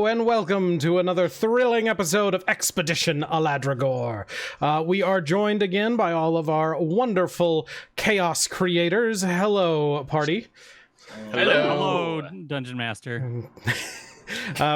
Hello and welcome to another thrilling episode of Expedition Aladragor. We are joined again by all of our wonderful chaos creators. Hello, party. Hello, Dungeon Master.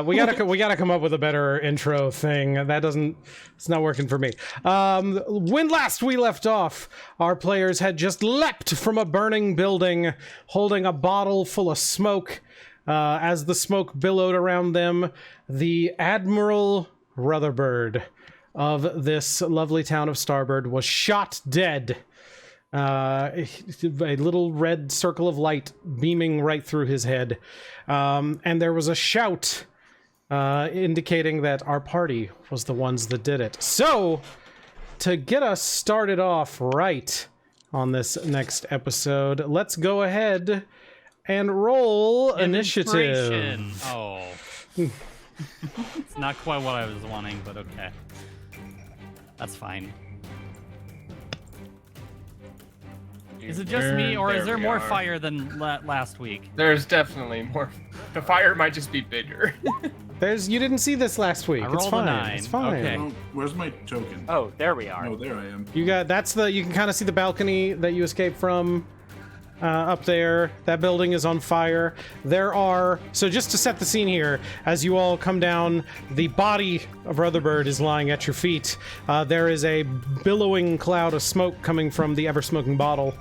We gotta come up with a better intro thing. It's not working for me. When last we left off, our players had just leapt from a burning building, holding a bottle full of smoke. As the smoke billowed around them, the Admiral Rutherford of this lovely town of Starboard was shot dead. A little red circle of light beaming right through his head. And there was a shout indicating that our party was the ones that did it. So, to get us started off right on this next episode, let's go ahead and roll initiative. Oh. It's not quite what I was wanting, but okay. That's fine. Is it just me, or is there more fire than last week? There's definitely more. The fire might just be bigger. You didn't see this last week. I rolled it's fine. a 9. It's fine. Okay. Oh, where's my token? Oh, there we are. Oh, there I am. You can kind of see the balcony that you escaped from up there. That building is on fire. So just to set the scene here, as you all come down, the body of Rutherford is lying at your feet. There is a billowing cloud of smoke coming from the ever-smoking bottle,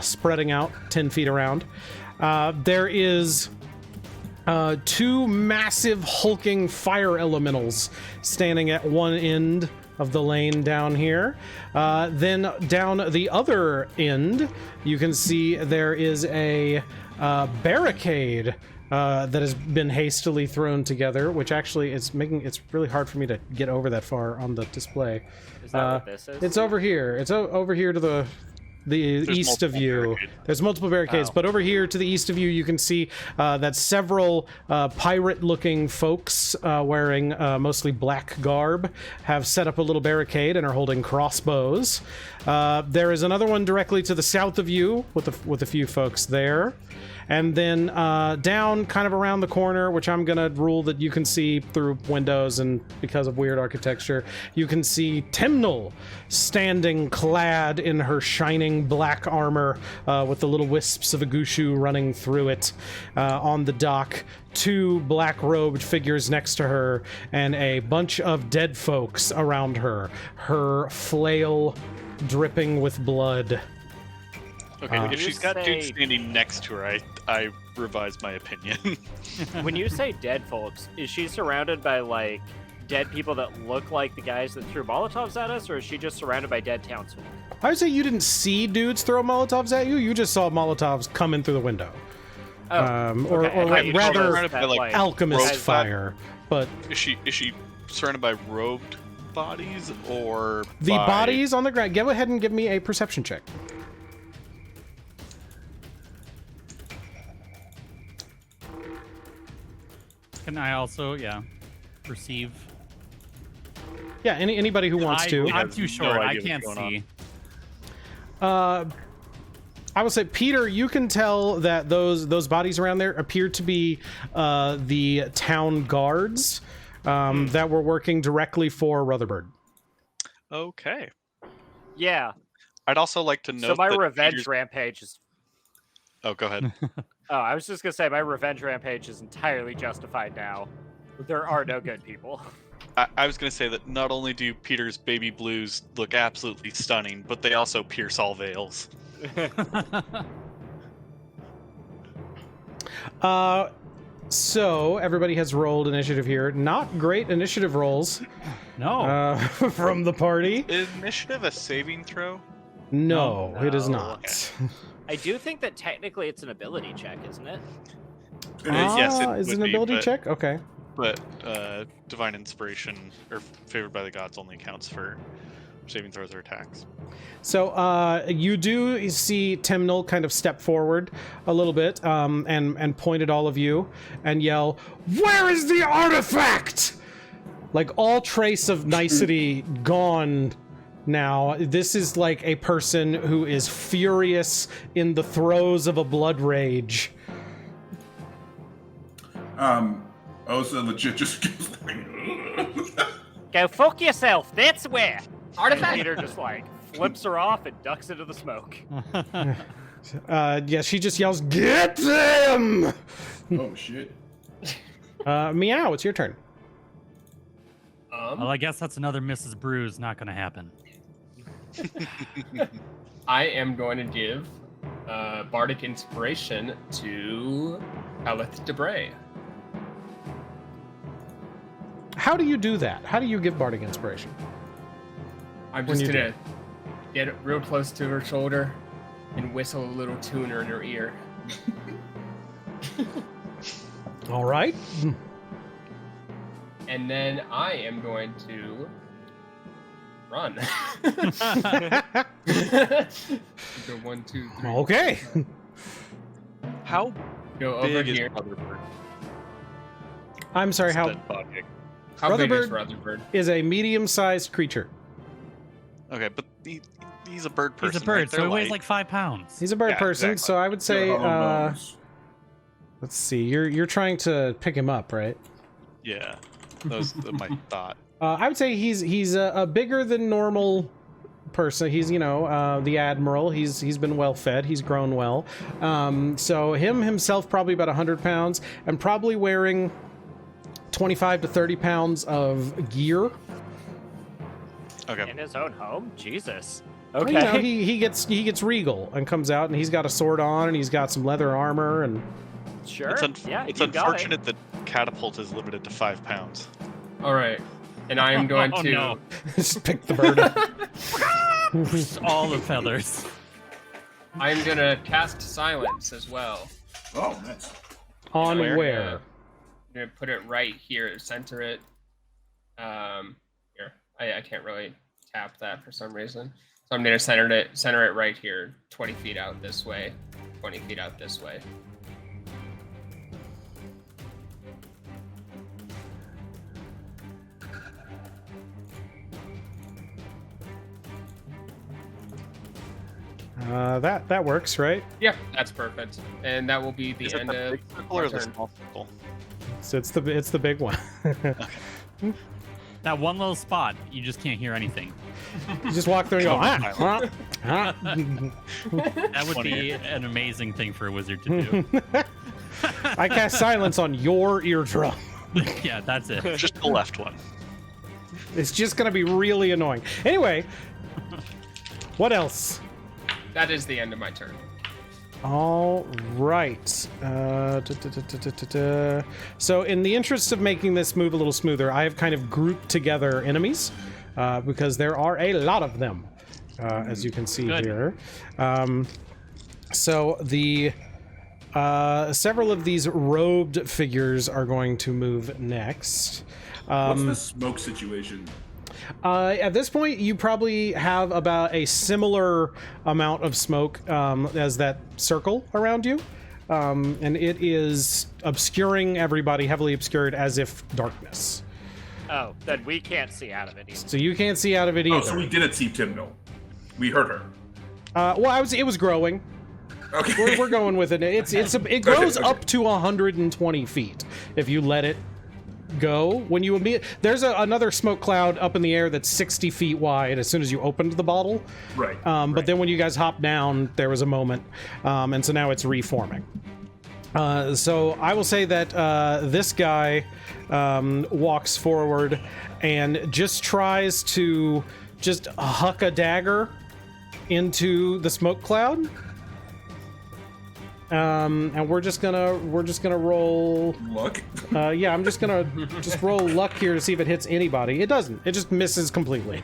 spreading out 10 feet around. There is two massive hulking fire elementals standing at one end of the lane down here. Then down the other end, you can see there is a barricade that has been hastily thrown together, which actually it's really hard for me to get over that far on the display. Is that what this is? It's over here. It's over here to the east of you. There's multiple barricades, but over here to the east of you, you can see that several pirate-looking folks wearing mostly black garb have set up a little barricade and are holding crossbows. There is another one directly to the south of you with a few folks there. And then down kind of around the corner, which I'm going to rule that you can see through windows and because of weird architecture, you can see Timnal standing clad in her shining black armor with the little wisps of Agushu running through it on the dock. Two black-robed figures next to her and a bunch of dead folks around her. Her flail dripping with blood. Okay, if she's got dude standing next to her, I revise my opinion. When you say dead folks, is she surrounded by, like, dead people that look like the guys that threw Molotovs at us, or is she just surrounded by dead townsfolk? I would say you didn't see dudes throw Molotovs at you. You just saw Molotovs come in through the window. Or rather, alchemist fire. But is she surrounded by robed bodies, or the bodies on the ground? Go ahead and give me a perception check. Can I also, perceive? Yeah, anybody who wants to. I'm too short. I can't see. I will say, Peter, you can tell that those bodies around there appear to be the town guards that were working directly for Rutherford. Okay. Yeah. I'd also like to note so my that revenge rampage is... Oh, go ahead. Oh, I was just going to say my revenge rampage is entirely justified now. There are no good people. I was going to say that not only do Peter's baby blues look absolutely stunning, but they also pierce all veils. So everybody has rolled initiative here. Not great initiative rolls. No. From the party. Is initiative a saving throw? No, it is not. Okay. I do think that technically it's an ability check, isn't it? Yes, it is would an ability be, check? Okay. But divine inspiration, or favored by the gods, only counts for saving throws or attacks. So you do see Timnal kind of step forward a little bit and point at all of you and yell, "Where is the artifact?" Like, all trace of nicety gone now. This is like a person who is furious in the throes of a blood rage. Osa legit just goes like, Go fuck yourself. That's where. Artifact. Peter just like flips her off and ducks into the smoke. Yeah, she just yells, "Get them!" oh shit. Meow, it's your turn. Well, I guess that's another Mrs. Brews. Not going to happen. I am going to give Bardic Inspiration to Hellyth Debray. How do you do that? How do you give Bardic Inspiration? I'm When just you gonna get real close to her shoulder and whistle a little tuner in her ear. All right. And then I am going to run. Go 1, 2, 3. Okay. How Go over big is here. Rutherford? I'm sorry, how How big is Rutherford? Rutherford? is a medium-sized creature. Okay, but he's a bird person. He's a bird, right? so They're he weighs light. like 5 pounds. He's a bird Yeah, person, exactly. so I would say, Hollow bones. let's see, you're trying to pick him up, right? Yeah, that was my thought. I would say he's a bigger than normal person. He's the admiral. He's been well fed. He's grown well. So himself probably about 100 pounds and probably wearing 25 to 30 pounds of gear. Okay. In his own home? Jesus. Well, Okay. he gets regal and comes out and he's got a sword on and he's got some leather armor and Sure. It's, yeah, it's you got it. unfortunate that catapult is limited to 5 pounds. All right. And I am going Oh, to. no. just pick the bird up. All the feathers. I'm gonna cast Silence as well. Oh, nice. On Where? where? I'm gonna put it right here, center it. Here. I can't really tap that for some reason. So I'm gonna center it right here, 20 feet out this way, 20 feet out this way. That works, right? Yeah, that's perfect. And that will be the Is it end the of big circle my or the turn. small circle? So it's the big one. That one little spot, you just can't hear anything. You just walk through and go, ah, ah. That would be an amazing thing for a wizard to do. I cast silence on your eardrum. Yeah, that's it. Just the left one. It's just gonna be really annoying. Anyway, what else? That is the end of my turn. All right. So in the interest of making this move a little smoother, I have kind of grouped together enemies because there are a lot of them, as you can see Good. here. So the several of these robed figures are going to move next. What's the smoke situation? At this point, you probably have about a similar amount of smoke as that circle around you. And it is obscuring everybody, heavily obscured, as if darkness. Oh, then we can't see out of it either. So you can't see out of it either. Oh, so we didn't see Timno. We heard her. Well, it was growing. Okay. We're going with it. It grows Okay. up to 120 feet if you let it go. When you there's another smoke cloud up in the air that's 60 feet wide as soon as you opened the bottle. Right. But then when you guys hopped down, there was a moment, and so now it's reforming. So I will say that this guy walks forward and just tries to just huck a dagger into the smoke cloud. And we're just gonna roll. Luck. Yeah, I'm just gonna roll luck here to see if it hits anybody. It doesn't. It just misses completely.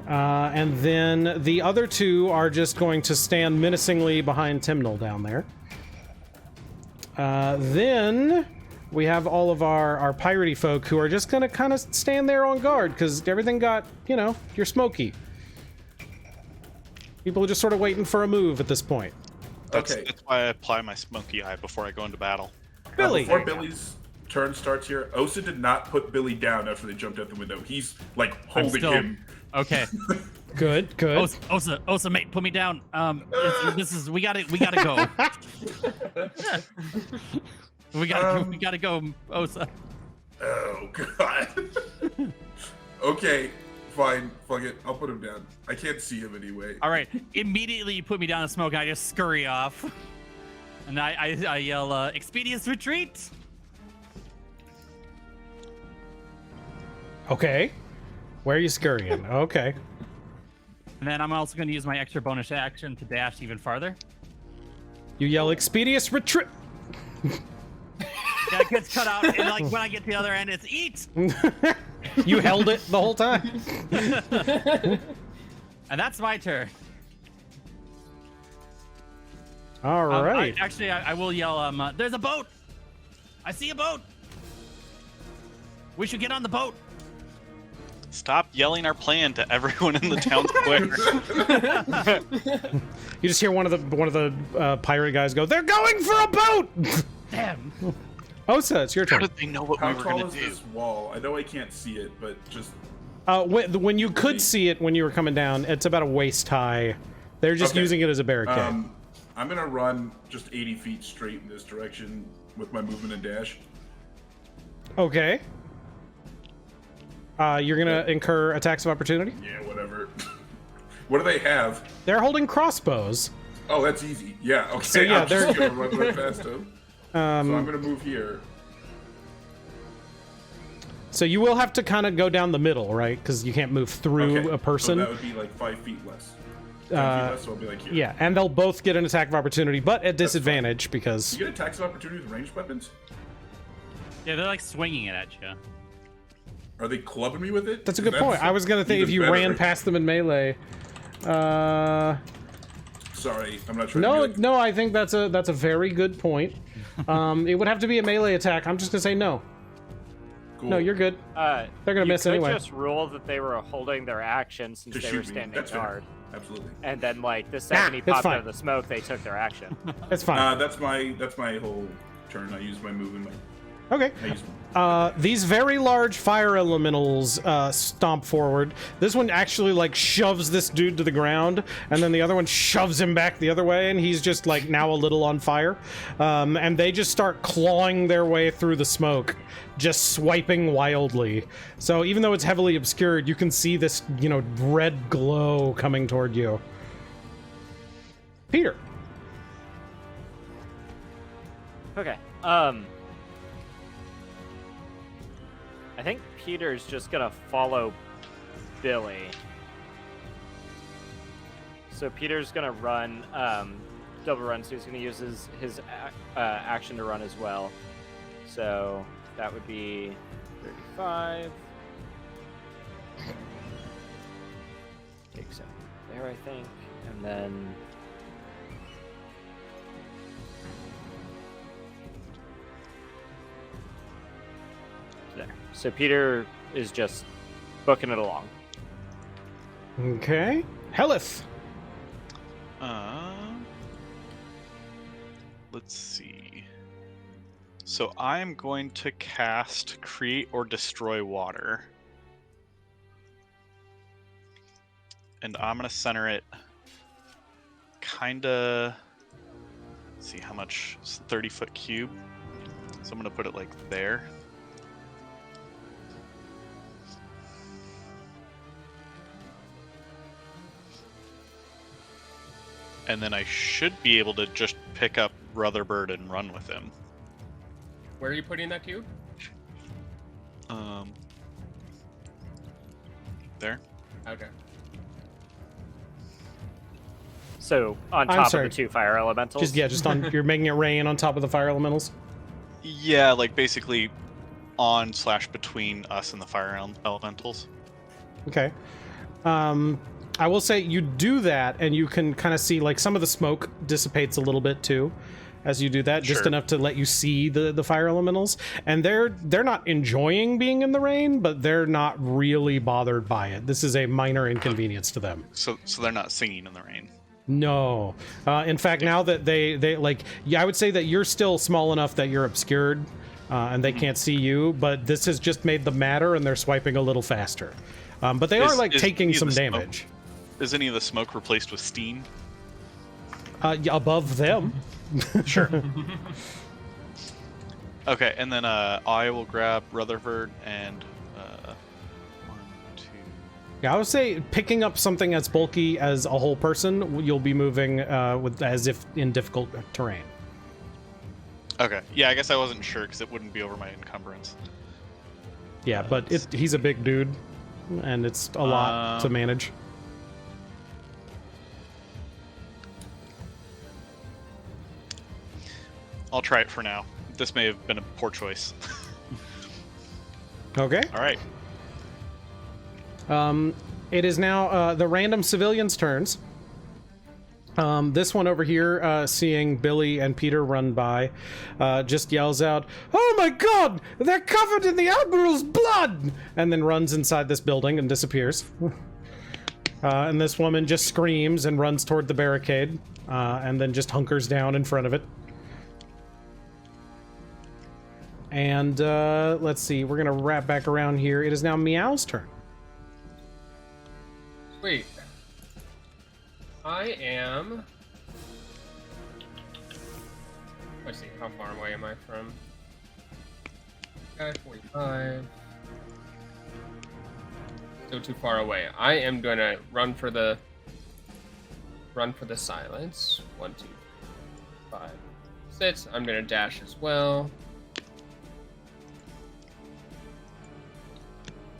And then the other two are just going to stand menacingly behind Timnal down there. Then we have all of our piratey folk who are just gonna kind of stand there on guard because everything got, you're smoky. People are just sort of waiting for a move at this point. Okay. That's why I apply my smoky eye before I go into battle. Billy. Before Billy's turn starts here, Osa did not put Billy down after they jumped out the window. He's like holding still- him. Okay. Good. Osa, mate, put me down. We gotta go. We gotta go, Osa. Oh god. Okay, fine. Fuck it. I'll put him down. I can't see him anyway. All right. Immediately, you put me down in smoke, and I just scurry off. And I yell, "Expedience retreat!" Okay. Where are you scurrying? Okay. And then I'm also going to use my extra bonus action to dash even farther. You yell, "Expedience retreat!" Yeah, it gets cut out, and like when I get to the other end, it's eat. You held it the whole time. And that's my turn. All right. I will yell, "There's a boat! I see a boat! We should get on the boat!" Stop yelling our plan to everyone in the town square. You just hear one of the pirate guys go, "They're going for a boat!" Damn. Osa, it's your How turn. did they know what How we were tall gonna is do? this wall? I know I can't see it, but just When you could see it when you were coming down, it's about a waist high. They're just Okay. using it as a barricade. I'm gonna run just 80 feet straight in this direction with my movement and dash. Okay. You're gonna incur attacks of opportunity. Yeah, whatever. What do they have? They're holding crossbows. Oh, that's easy. Yeah, okay. So, yeah, I'm they're- just gonna run right past them. So I'm gonna move here. So you will have to kind of go down the middle, right? Because you can't move through Okay, a person. So that would be like 5 feet less. 10 feet less, so I'll be like here. Yeah, and they'll both get an attack of opportunity, but at disadvantage because You get attacks of opportunity with ranged weapons? Yeah, they're like swinging it at you. Are they clubbing me with it? that's a good point. I was gonna think if even you better. ran past them in melee. Sorry, I'm not sure. No, I think that's a very good point. It would have to be a melee attack. I'm just gonna say no. Cool. No, you're good. They're gonna miss you could anyway. just rule that they were holding their action since To they shoot were me. standing That's fair. guard. Absolutely. And then, like, the second he it's popped fine. out of the smoke, they took their action. That's fine. That's my whole turn. I use my movement. Okay. I use These very large fire elementals stomp forward. This one actually like shoves this dude to the ground, and then the other one shoves him back the other way, and he's just like now a little on fire. And they just start clawing their way through the smoke, just swiping wildly. So even though it's heavily obscured, you can see this, red glow coming toward you. Peter. Okay. I think Peter's just gonna follow Billy. So Peter's gonna run, double run, so he's gonna use his action to run as well. So that would be 35. Takes him there, I think, and then... there. So Peter is just booking it along. Okay. Hellyth. Let's see. So I'm going to cast Create or Destroy Water. And I'm going to center it kinda... Let's see how much... It's 30-foot cube. So I'm going to put it like there. And then I should be able to just pick up Rutherford and run with him. Where are you putting that cube? There. Okay. So on I'm top of sorry. the two fire elementals. Just on. You're making it rain on top of the fire elementals. Yeah, like basically on/between us and the fire elementals. Okay. I will say you do that, and you can kind of see like some of the smoke dissipates a little bit too, as you do that, just Sure. enough to let you see the fire elementals. And they're not enjoying being in the rain, but they're not really bothered by it. This is a minor inconvenience to them. So they're not singing in the rain. No. In fact, now that they like, yeah, I would say that you're still small enough that you're obscured, and they can't see you. But this has just made them madder, and they're swiping a little faster. But they are like taking any of some the smoke- damage. Is any of the smoke replaced with steam? Yeah, above them. Sure. Okay, and then I will grab Rutherford and 1, 2. Yeah, I would say picking up something as bulky as a whole person, you'll be moving with as if in difficult terrain. Okay, yeah, I guess I wasn't sure because it wouldn't be over my encumbrance. Yeah, but he's a big dude, and it's a lot to manage. I'll try it for now. This may have been a poor choice. Okay. All right. It is now the random civilians' turns. This one over here, seeing Billy and Peter run by, just yells out, "Oh my god! They're covered in the Admiral's blood!" And then runs inside this building and disappears. And this woman just screams and runs toward the barricade, and then just hunkers down in front of it. And let's see, we're gonna wrap back around here. It is now Meow's turn. Sweet. I am. Let's see, how far away am I from? Okay, 45. Still too far away. I am gonna run for the silence. 1, 2, 5, 6. I'm gonna dash as well.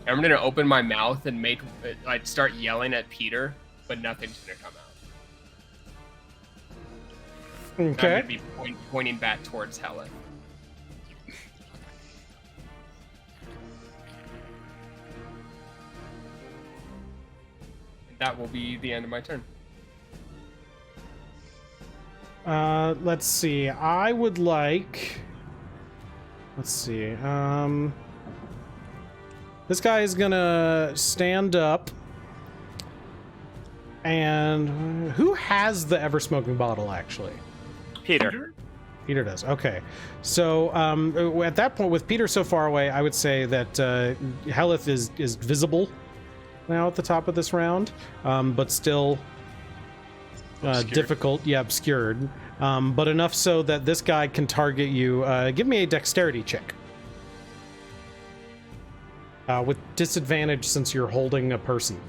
I'm gonna open my mouth and make like start yelling at Peter, but nothing's gonna come out. Okay. I'm gonna be pointing back towards Hellyth. And that will be the end of my turn. Let's see. I would like. Let's see. This guy is gonna stand up. And who has the ever-smoking bottle, actually? Peter. Peter does. Okay. So at that point, with Peter so far away, I would say that Hellyth is visible now at the top of this round, but still difficult. Yeah, obscured. But enough so that this guy can target you. Give me a dexterity check. With disadvantage since you're holding a person.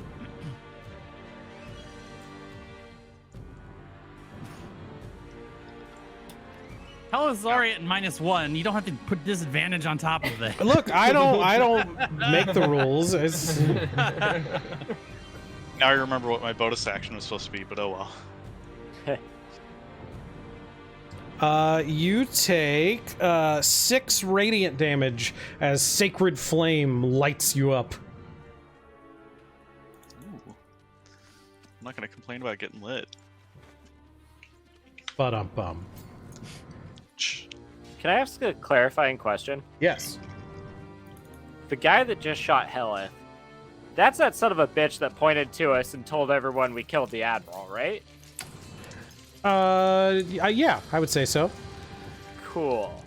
Hellyth's already at -1. You don't have to put disadvantage on top of it. Look, I don't make the rules. It's... Now I remember what my bonus action was supposed to be, but oh well. You take 6 radiant damage as Sacred Flame lights you up. Ooh. I'm not gonna complain about getting lit. Ba-dum-bum. Can I ask a clarifying question? Yes. The guy that just shot Hellyth, that's that son of a bitch that pointed to us and told everyone we killed the Admiral, right? Yeah, I would say so. Cool.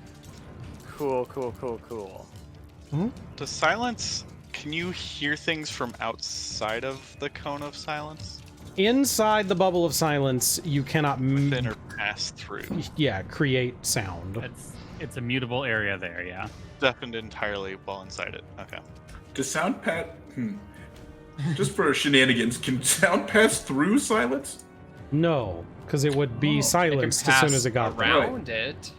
Cool. Mm-hmm. Does silence? Can you hear things from outside of the cone of silence? Inside the bubble of silence, you cannot Within or pass through. Yeah, create sound. It's a mutable area there, yeah. Deafened entirely while inside it. Okay. Does sound just for shenanigans, can sound pass through silence? No, because it would be It can silenced as soon as it got there. around it.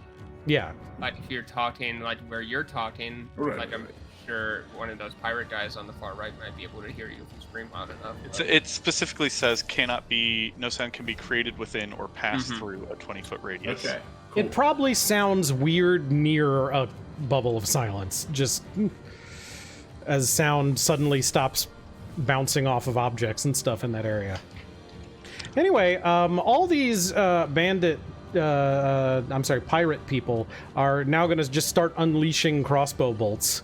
Yeah. Like if you're talking, like where you're talking, Right, like I'm sure one of those pirate guys on the far right might be able to hear you if you scream loud enough. It specifically says no sound can be created within or pass through a 20-foot radius. Okay. It probably sounds weird near a bubble of silence, just as sound suddenly stops bouncing off of objects and stuff in that area. Anyway, all these pirate people are now going to just start unleashing crossbow bolts.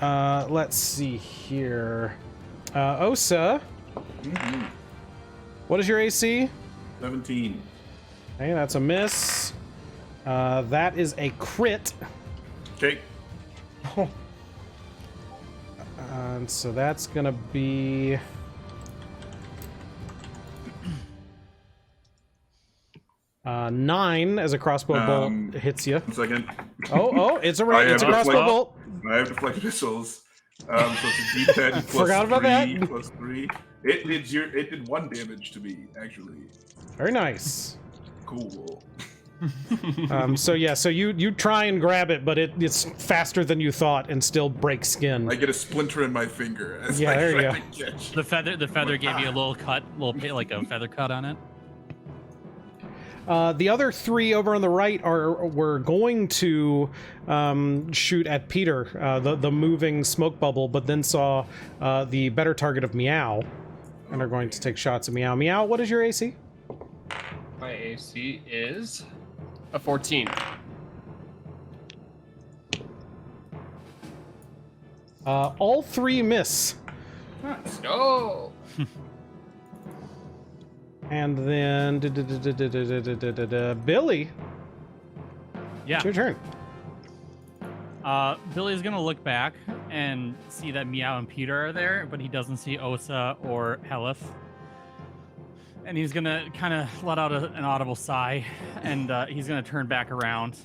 Let's see here. Osa, what is your AC? 17. Okay, that's a miss. That is a crit. Okay. And so that's gonna be... 9 as a crossbow bolt hits you. 1 second. Oh, it's a it's a crossbow bolt. I have deflected missiles. So it's a D10 plus Forgot about 3 that. plus 3. It did 1 damage to me, actually. Very nice. Cool. So you try and grab it, but it's faster than you thought and still breaks skin. I get a splinter in my finger. As Yeah, I there you try go. to catch. The feather gave you a little cut, like a feather cut on it. The other 3 over on the right were going to shoot at Peter, the moving smoke bubble, but then saw the better target of Meow, and are going to take shots at Meow. Meow, what is your AC? My AC is a 14. All 3 miss. Let's go. And then Billy, Yeah. it's your turn. Billy's gonna look back and see that Meow and Peter are there, but he doesn't see Osa or Hellyth. And he's gonna kind of let out an audible sigh, and he's gonna turn back around.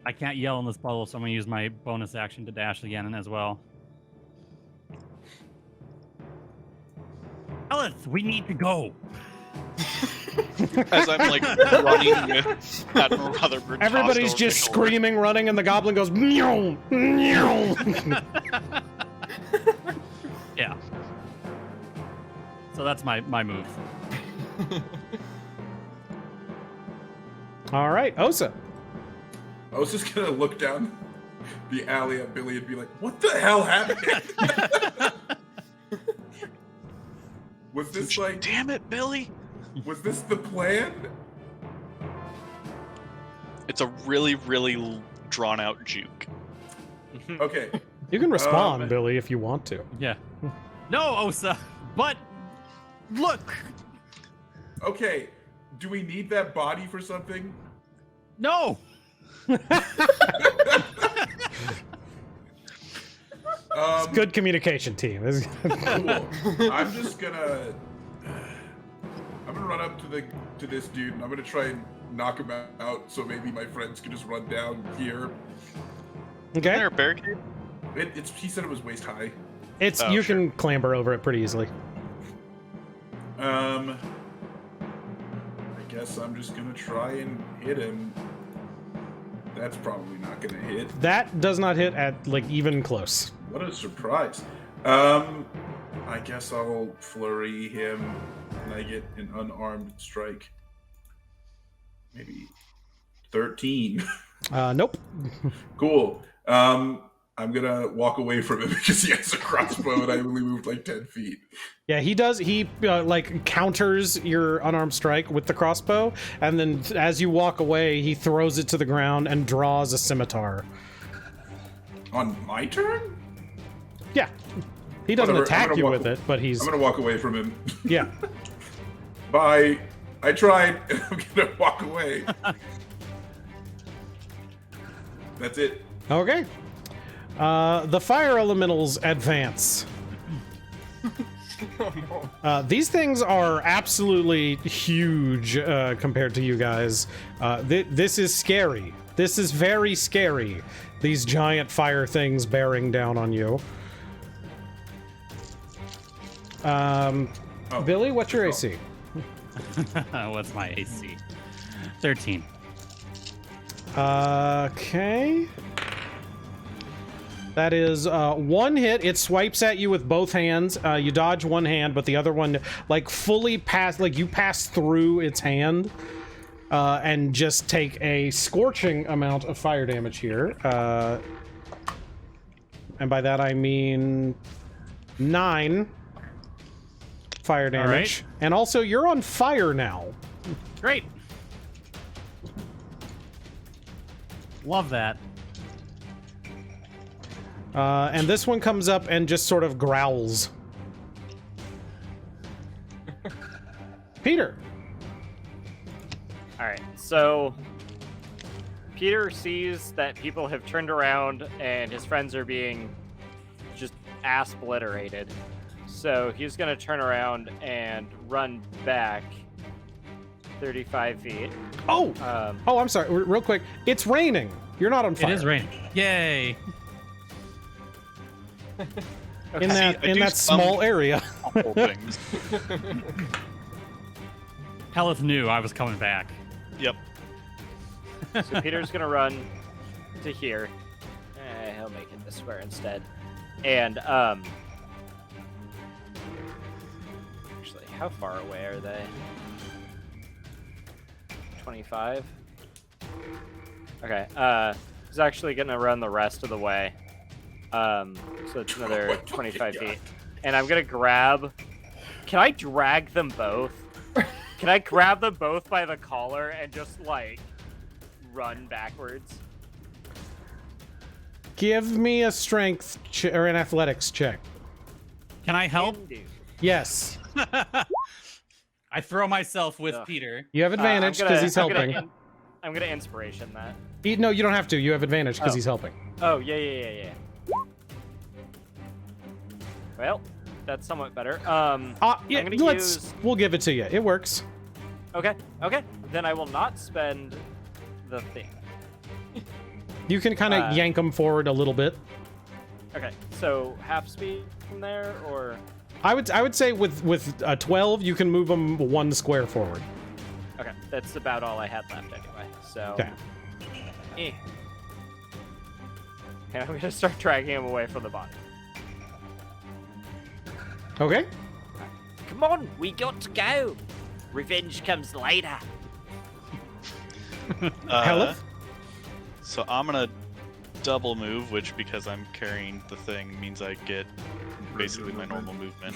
I can't yell in this bubble, so I'm gonna use my bonus action to dash again as well. Hellyth, we need to go. As I'm like running with Admiral Rutherford. Everybody's tossed over just my shoulder. screaming, running, and the goblin goes meow, meow. Yeah. So that's my move. All right, Osa. I was just gonna look down the alley at Billy and be like, "What the hell happened?" Was this like? Damn it, Billy! Was this the plan? It's a really, really drawn out juke. Okay. You can respond, Billy, if you want to. Yeah. No, Osa, but look. Okay. Do we need that body for something? No. Good communication team. Cool. I'm just gonna. I'm gonna run up to this dude and I'm gonna try and knock him out so maybe my friends can just run down here. Is Okay. there a barricade? He said it was waist high. It's Oh, you sure. can clamber over it pretty easily. I guess I'm just gonna try and hit him. That's probably not gonna hit. That does not hit at like even close. What a surprise. I guess I'll flurry him and I get an unarmed strike. Maybe 13. Nope. Cool. I'm gonna walk away from him because he has a crossbow and I only moved like 10 feet. Yeah, he does. He like counters your unarmed strike with the crossbow, and then as you walk away, he throws it to the ground and draws a scimitar. On my turn? Yeah, he doesn't Whatever, I'm attack gonna you walk- with it, but he's I'm gonna walk away from him. yeah. Bye. I tried and I'm gonna walk away. That's it. Okay. The fire elementals advance. These things are absolutely huge compared to you guys. This is scary. This is very scary. These giant fire things bearing down on you. Billy, what's your AC? What's my AC? 13. Okay. That is 1 hit. It swipes at you with both hands. You dodge one hand, but the other one, like, fully pass, like, you pass through its hand and just take a scorching amount of fire damage here. And by that I mean 9 fire damage. right. And also, you're on fire now. Great. Love that. And this one comes up and just sort of growls. Peter. All right, so Peter sees that people have turned around and his friends are being just ass-bliterated. So he's going to turn around and run back 35 feet. Oh! I'm sorry. Real quick. It's raining. You're not on fire. It is raining. Yay! In that small area. Awful things. Hellyth knew I was coming back. Yep. So Peter's going to run to here. He'll make it this square instead. And, actually, how far away are they? 25? Okay, he's actually going to run the rest of the way. So it's another 25 feet. And I'm going to grab... Can I drag them both? Can I grab them both by the collar and just, like, run backwards? Give me a strength or an athletics check. Can I help? Can do. Yes. I throw myself with Ugh. Peter. You have advantage because he's helping. I'm gonna inspiration that. No, you don't have to. You have advantage because Oh. he's helping. Oh, yeah. Well, that's somewhat better. Yeah, I'm gonna we'll give it to you. It works. Okay. Then I will not spend the thing. You can kind of yank them forward a little bit. Okay, so half speed from there, or... I would say with a 12, you can move them 1 square forward. Okay, that's about all I had left anyway, so... Okay. And I'm gonna start dragging him away from the body. Okay. Come on, we got to go! Revenge comes later. Hellyth? So I'm gonna double move, which because I'm carrying the thing means I get basically my normal movement.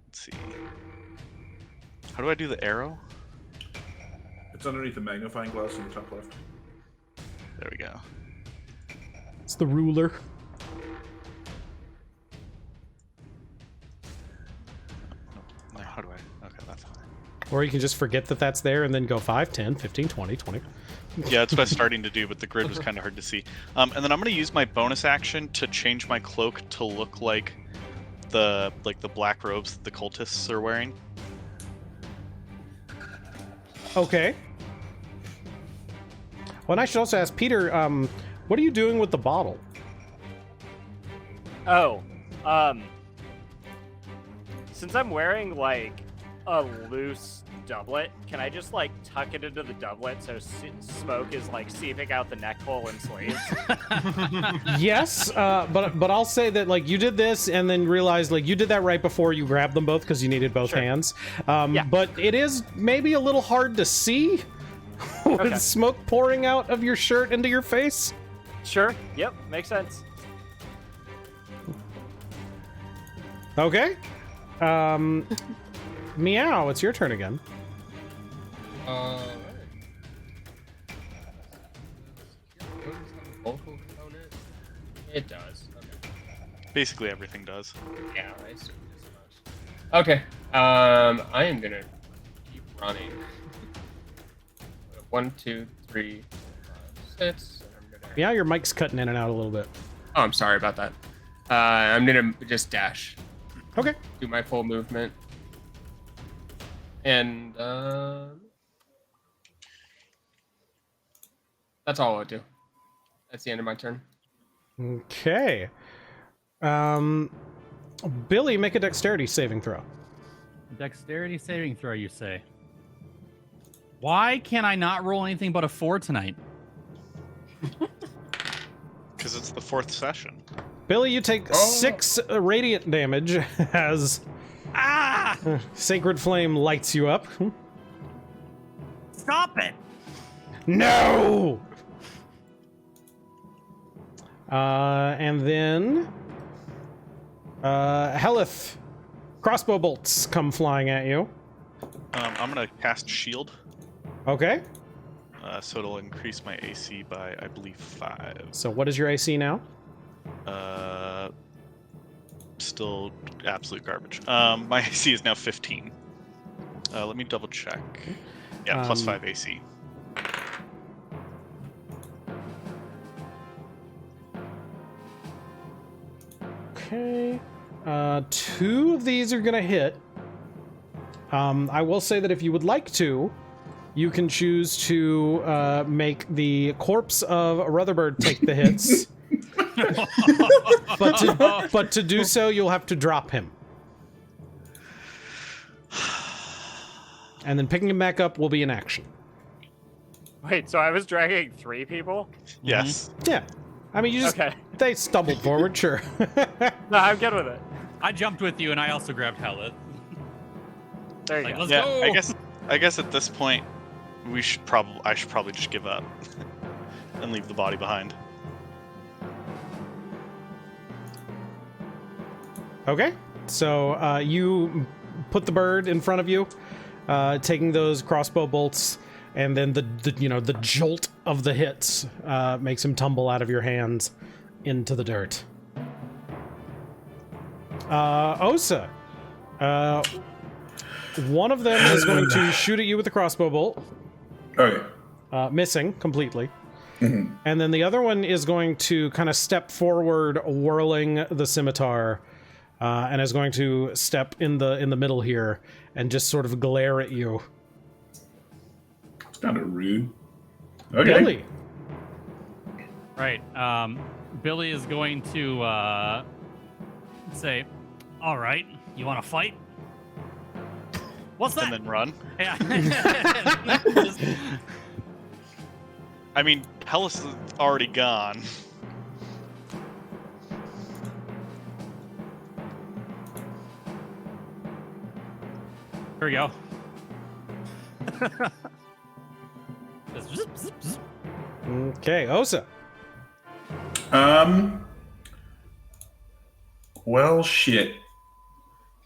Let's see. How do I do the arrow? It's underneath the magnifying glass in the top left. There we go. It's the ruler. No, how do I? Okay, that's fine. Or you can just forget that that's there and then go 5, 10, 15, 20, 20. Yeah, that's what I was starting to do, but the grid was kind of hard to see. And then I'm going to use my bonus action to change my cloak to look like the black robes that the cultists are wearing. Okay. Well, and I should also ask Peter, what are you doing with the bottle? Oh, since I'm wearing, like, a loose doublet, can I just, like, tuck it into the doublet so smoke is, like, seeping out the neck hole and sleeves? Yes, but I'll say that, like, you did this and then realized, like, you did that right before you grabbed them both because you needed both Sure. hands. Yeah. But it is maybe a little hard to see with Okay. smoke pouring out of your shirt into your face. Sure, yep, makes sense. Okay. Meow, it's your turn again. Vocal component? It does. Okay. Basically everything does. Yeah, I assumed as much. Okay. I am gonna keep running. 1, 2, 3, 4, 5, 6. And I'm gonna... Yeah, your mic's cutting in and out a little bit. Oh, I'm sorry about that. I'm gonna just dash. Okay. Do my full movement. And that's all I'll do. That's the end of my turn. Okay. Billy, make a dexterity saving throw. Dexterity saving throw, you say? Why can I not roll anything but a 4 tonight? Because it's the 4th session. Billy, you take 6 radiant damage as Sacred Flame lights you up. Stop it! No! And then Hellyth, crossbow bolts come flying at you. I'm gonna cast Shield, Okay. so it'll increase my AC by, I believe, 5. So what is your AC now? Still absolute garbage. My AC is now 15. Let me double check. Yeah, plus 5 AC. Okay. 2 of these are gonna hit. I will say that if you would like to, you can choose to make the corpse of a Rutherford take the hits. but to do so, you'll have to drop him. And then picking him back up will be an action. Wait, so I was dragging 3 people? Yes. Yeah. I mean, you just... Okay. They stumbled forward, sure. No, I'm good with it. I jumped with you, and I also grabbed Hellyth. There you Like, go. let's Yeah. go. I guess at this point, I should probably just give up and leave the body behind. Okay. So you put the bird in front of you, taking those crossbow bolts, and then the jolt of the hits makes him tumble out of your hands into the dirt. Osa, one of them is going to shoot at you with a crossbow bolt, Okay. missing completely. And then the other one is going to kind of step forward, whirling the scimitar, and is going to step in the middle here and just sort of glare at you. It's kind of rude. Okay. Billy. Right. Billy is going to say, "All right, you want to fight? What's that?" And then run. Yeah. I mean, Hellyth is already gone. Here we go. Okay, Osa. Well, shit.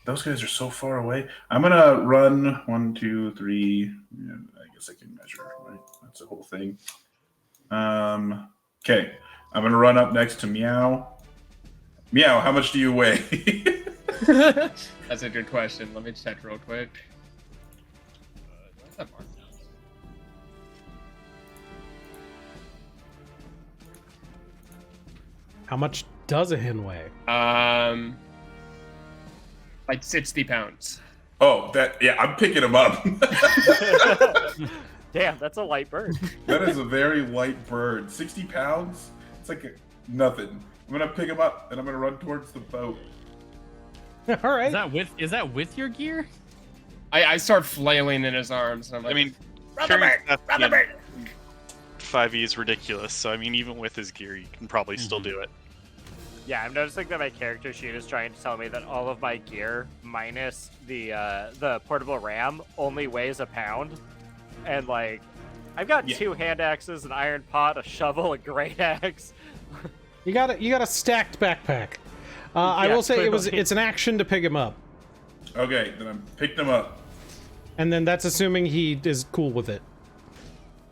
Those guys are so far away. I'm gonna run 1, 2, 3. Yeah, I guess I can measure, right? That's the whole thing. Okay. I'm gonna run up next to Meow. Meow, how much do you weigh? That's a good question. Let me check real quick. What's that mark? How much does a hen weigh? Like 60 pounds. Oh, I'm picking him up. Damn, that's a light bird. That is a very light bird. 60 pounds? It's like nothing. I'm gonna pick him up and I'm gonna run towards the boat. All right. Is that with your gear? I start flailing in his arms. And I'm like, I mean, Rutherford! Rutherford! 5e is ridiculous, so I mean, even with his gear, you can probably still do it. Yeah, I'm noticing that my character sheet is trying to tell me that all of my gear, minus the portable ram, only weighs a pound. And like, I've got 2 hand axes, an iron pot, a shovel, a great axe. You got a stacked backpack. I will say it's an action to pick him up, Okay, then I'm picking him up. and then that's assuming he is cool with it.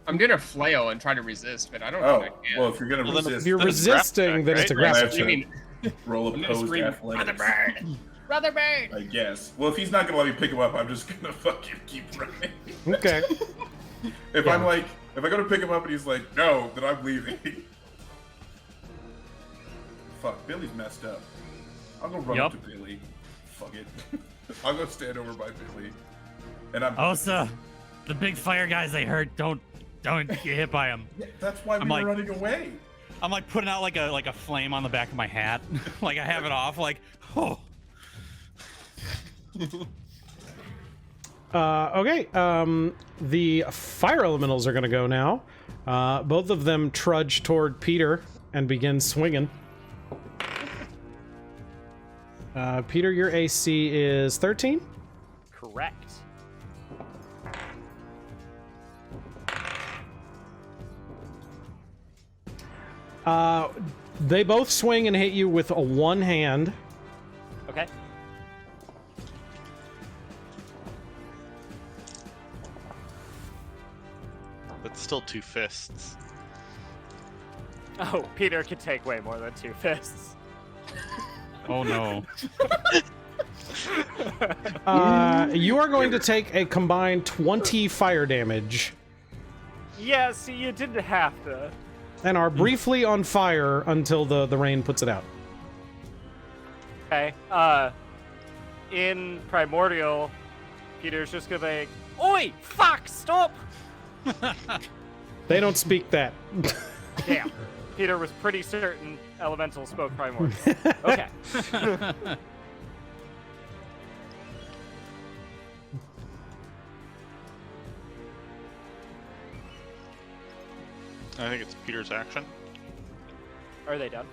I'm gonna flail and try to resist, but I don't Oh, think I can. well, if you're gonna Well, then resist, If you're Then it's grapple resisting, check, then it's a right? grapple Right. check. I mean, roll I'm gonna opposed scream, athletics. Rutherford! Rutherford! I guess. Well, if he's not gonna let me pick him up, I'm just gonna fucking keep running. Okay. If I'm like, if I go to pick him up and he's like, no, then I'm leaving. Fuck, Billy's messed up. I'll go run up to Billy. Fuck it. I'll go stand over by Billy. And I'm. Osa, the big fire guys they hurt. Don't get hit by them. Yeah, that's why I'm we like- were running away. I'm like putting out like a flame on the back of my hat. Like I have it off. Like, oh. Okay. The fire elementals are going to go now. Both of them trudge toward Peter and begin swinging. Peter, your AC is 13. Correct. They both swing and hit you with a one hand. Okay. But still 2 fists. Oh, Peter can take way more than 2 fists. Oh no. You are going to take a combined 20 fire damage Yeah, see, you didn't have to. and are briefly on fire until the rain puts it out. Okay. In Primordial, Peter's just gonna be like, "Oi, fuck, stop!" They don't speak that. Damn. Peter was pretty certain Elemental spoke Primordial. Okay. I think it's Peter's action. Are they done?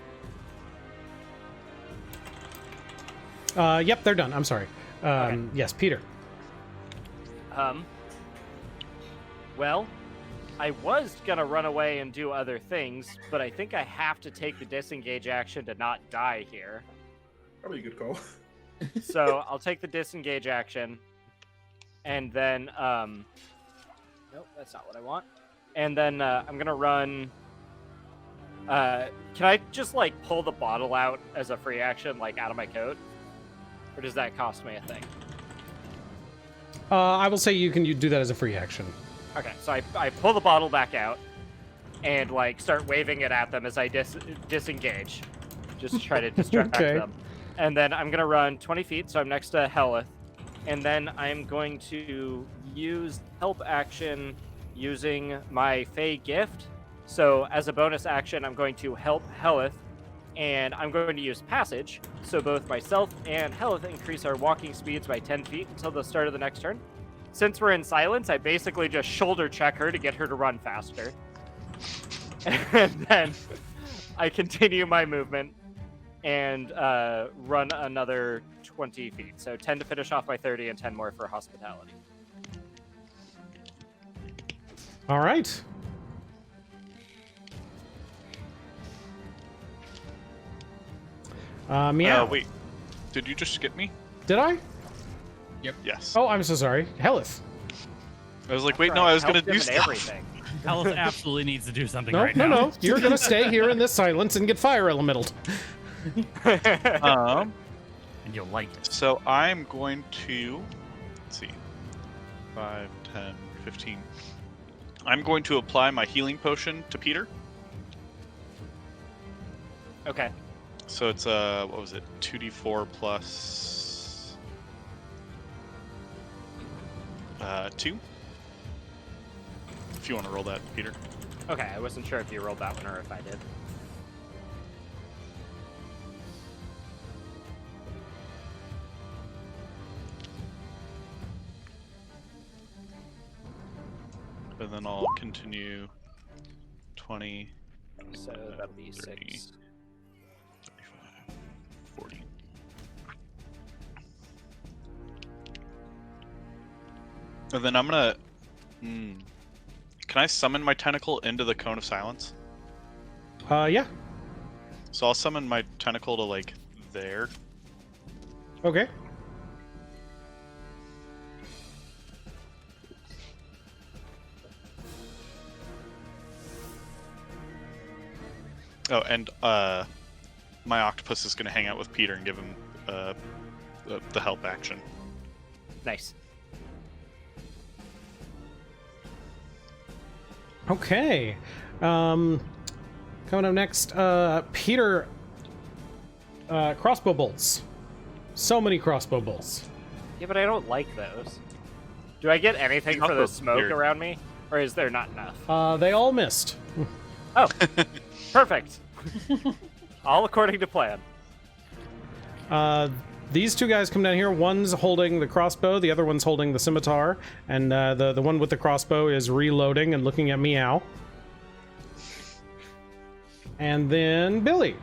Yep, they're done. I'm sorry. Okay. Yes, Peter. Well, I was gonna run away and do other things, but I think I have to take the disengage action to not die here. Probably a good call. So I'll take the disengage action, and then nope, that's not what I want. And then I'm gonna run. Can I just like pull the bottle out as a free action, like out of my coat, or does that cost me a thing? I will say you can do that as a free action. Okay, so I pull the bottle back out and like start waving it at them as I disengage, just try to distract Okay. them. And then I'm gonna run 20 feet, so I'm next to Hellyth, and then I'm going to use help action using my Fey gift. So as a bonus action, I'm going to help Hellyth, and I'm going to use passage. So both myself and Hellyth increase our walking speeds by 10 feet until the start of the next turn. Since we're in silence, I basically just shoulder check her to get her to run faster. And then I continue my movement and run another 20 feet. So 10 to finish off my 30 and 10 more for hospitality. All right. Meow. Wait, did you just skip me? Did I? Yes. Oh, I'm so sorry. Hellyth. I was like, wait, no, I was gonna Helped him do in stuff. everything. Hellyth absolutely needs to do something No, right no, now. no. You're gonna stay here in this silence and get fire elemental. Um, And you'll like it. so I'm going to, let's see, 5, 10, 15. I'm going to apply my healing potion to Peter. Okay. So it's what was it? 2d4 plus 2. If you want to roll that, Peter. Okay, I wasn't sure if you rolled that one or if I did. And then I'll continue 20, So that'll be 30, 6. 35, 40. And then I'm gonna. Can I summon my tentacle into the cone of silence? Yeah. So I'll summon my tentacle to like there. Okay. Oh, and my octopus is gonna hang out with Peter and give him the help action. Nice. Okay. Coming up next, Peter. Crossbow bolts. So many crossbow bolts. Yeah, but I don't like those. Do I get anything for the Crossbow's smoke weird. around me? Or is there not enough? They all missed. Oh, perfect. All according to plan. These two guys come down here. One's holding the crossbow, the other one's holding the scimitar, and the one with the crossbow is reloading and looking at Meow. And then Billy.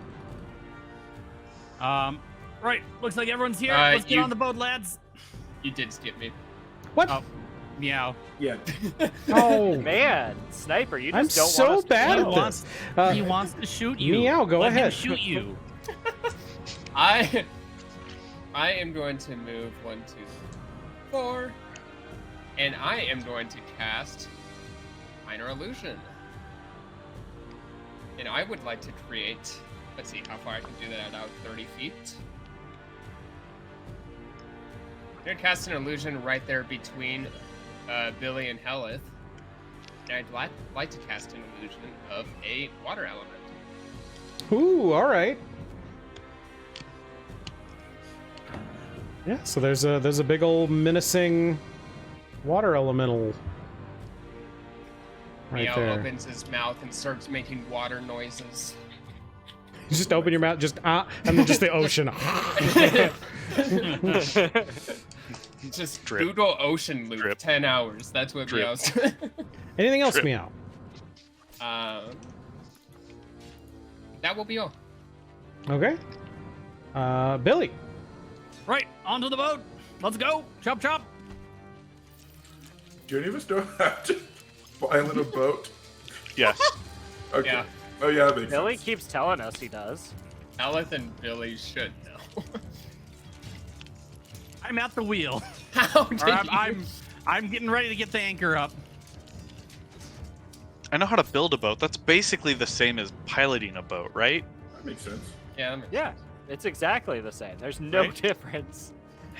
Right. Looks like everyone's here. Uh, Let's get you- on the boat, lads. You did skip me. What? Oh, Meow. Yeah. Oh, Man, Sniper, you I'm just don't so want us to bad He at wants, this. he wants to shoot you. Meow, go Let ahead. him shoot you. I am going to move 1, 2, 4, and I am going to cast Minor Illusion. And I would like to create. Let's see how far I can do that out. 30 feet. I'm gonna cast an illusion right there between Billy and Hellyth. And I'd like to cast an illusion of a water element. Ooh, all right. Yeah, so there's a big old menacing water elemental right Meow there. opens his mouth and starts making water noises. You just open your mouth, just and then just the ocean. Just Drip. Google ocean loop, Drip. 10 hours. That's what Drip. Meow's. Anything else, Trip. Meow? That will be all. Okay. Billy. Right, onto the boat. Let's go. Chop, chop. Do any of us know how to pilot a boat? Yes. Okay. Yeah. Oh yeah, that makes Billy sense. keeps telling us he does. Hellyth and Billy should know. I'm at the wheel. How did Or you? I'm getting ready to get the anchor up. I know how to build a boat. That's basically the same as piloting a boat, right? That makes sense. Yeah. That makes Yeah, it's exactly the same. There's no Right? difference.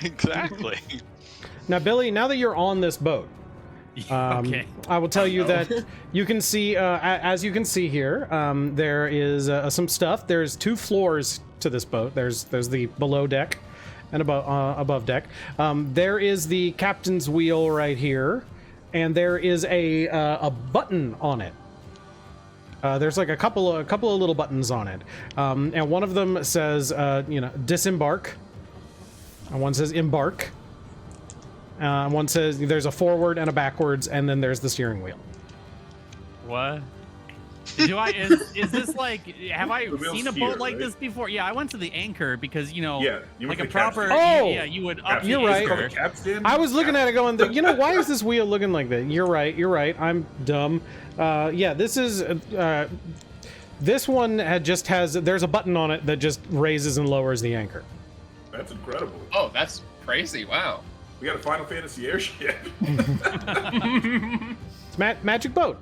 Exactly. Now, Billy, now that you're on this boat, Okay. I will tell you that you can see, as you can see here, there is some stuff. There's 2 floors to this boat. There's the below deck and above deck. There is the captain's wheel right here, and there is a button on it. There's like a couple of little buttons on it, and one of them says, disembark, and one says embark. One says there's a forward and a backwards, and then there's the steering wheel. What? Is this like, have I The wheel seen a steer, boat like right? this before? Yeah, I went to the anchor because, Yeah, you like went a to proper, capstan. Oh! yeah, you would up You're the right. anchor. Capstan? I was looking at it going, why is this wheel looking like that? You're right. I'm dumb. Yeah, this is, this one there's a button on it that just raises and lowers the anchor. That's incredible. Oh, that's crazy! Wow. We got a Final Fantasy airship. It's magic boat.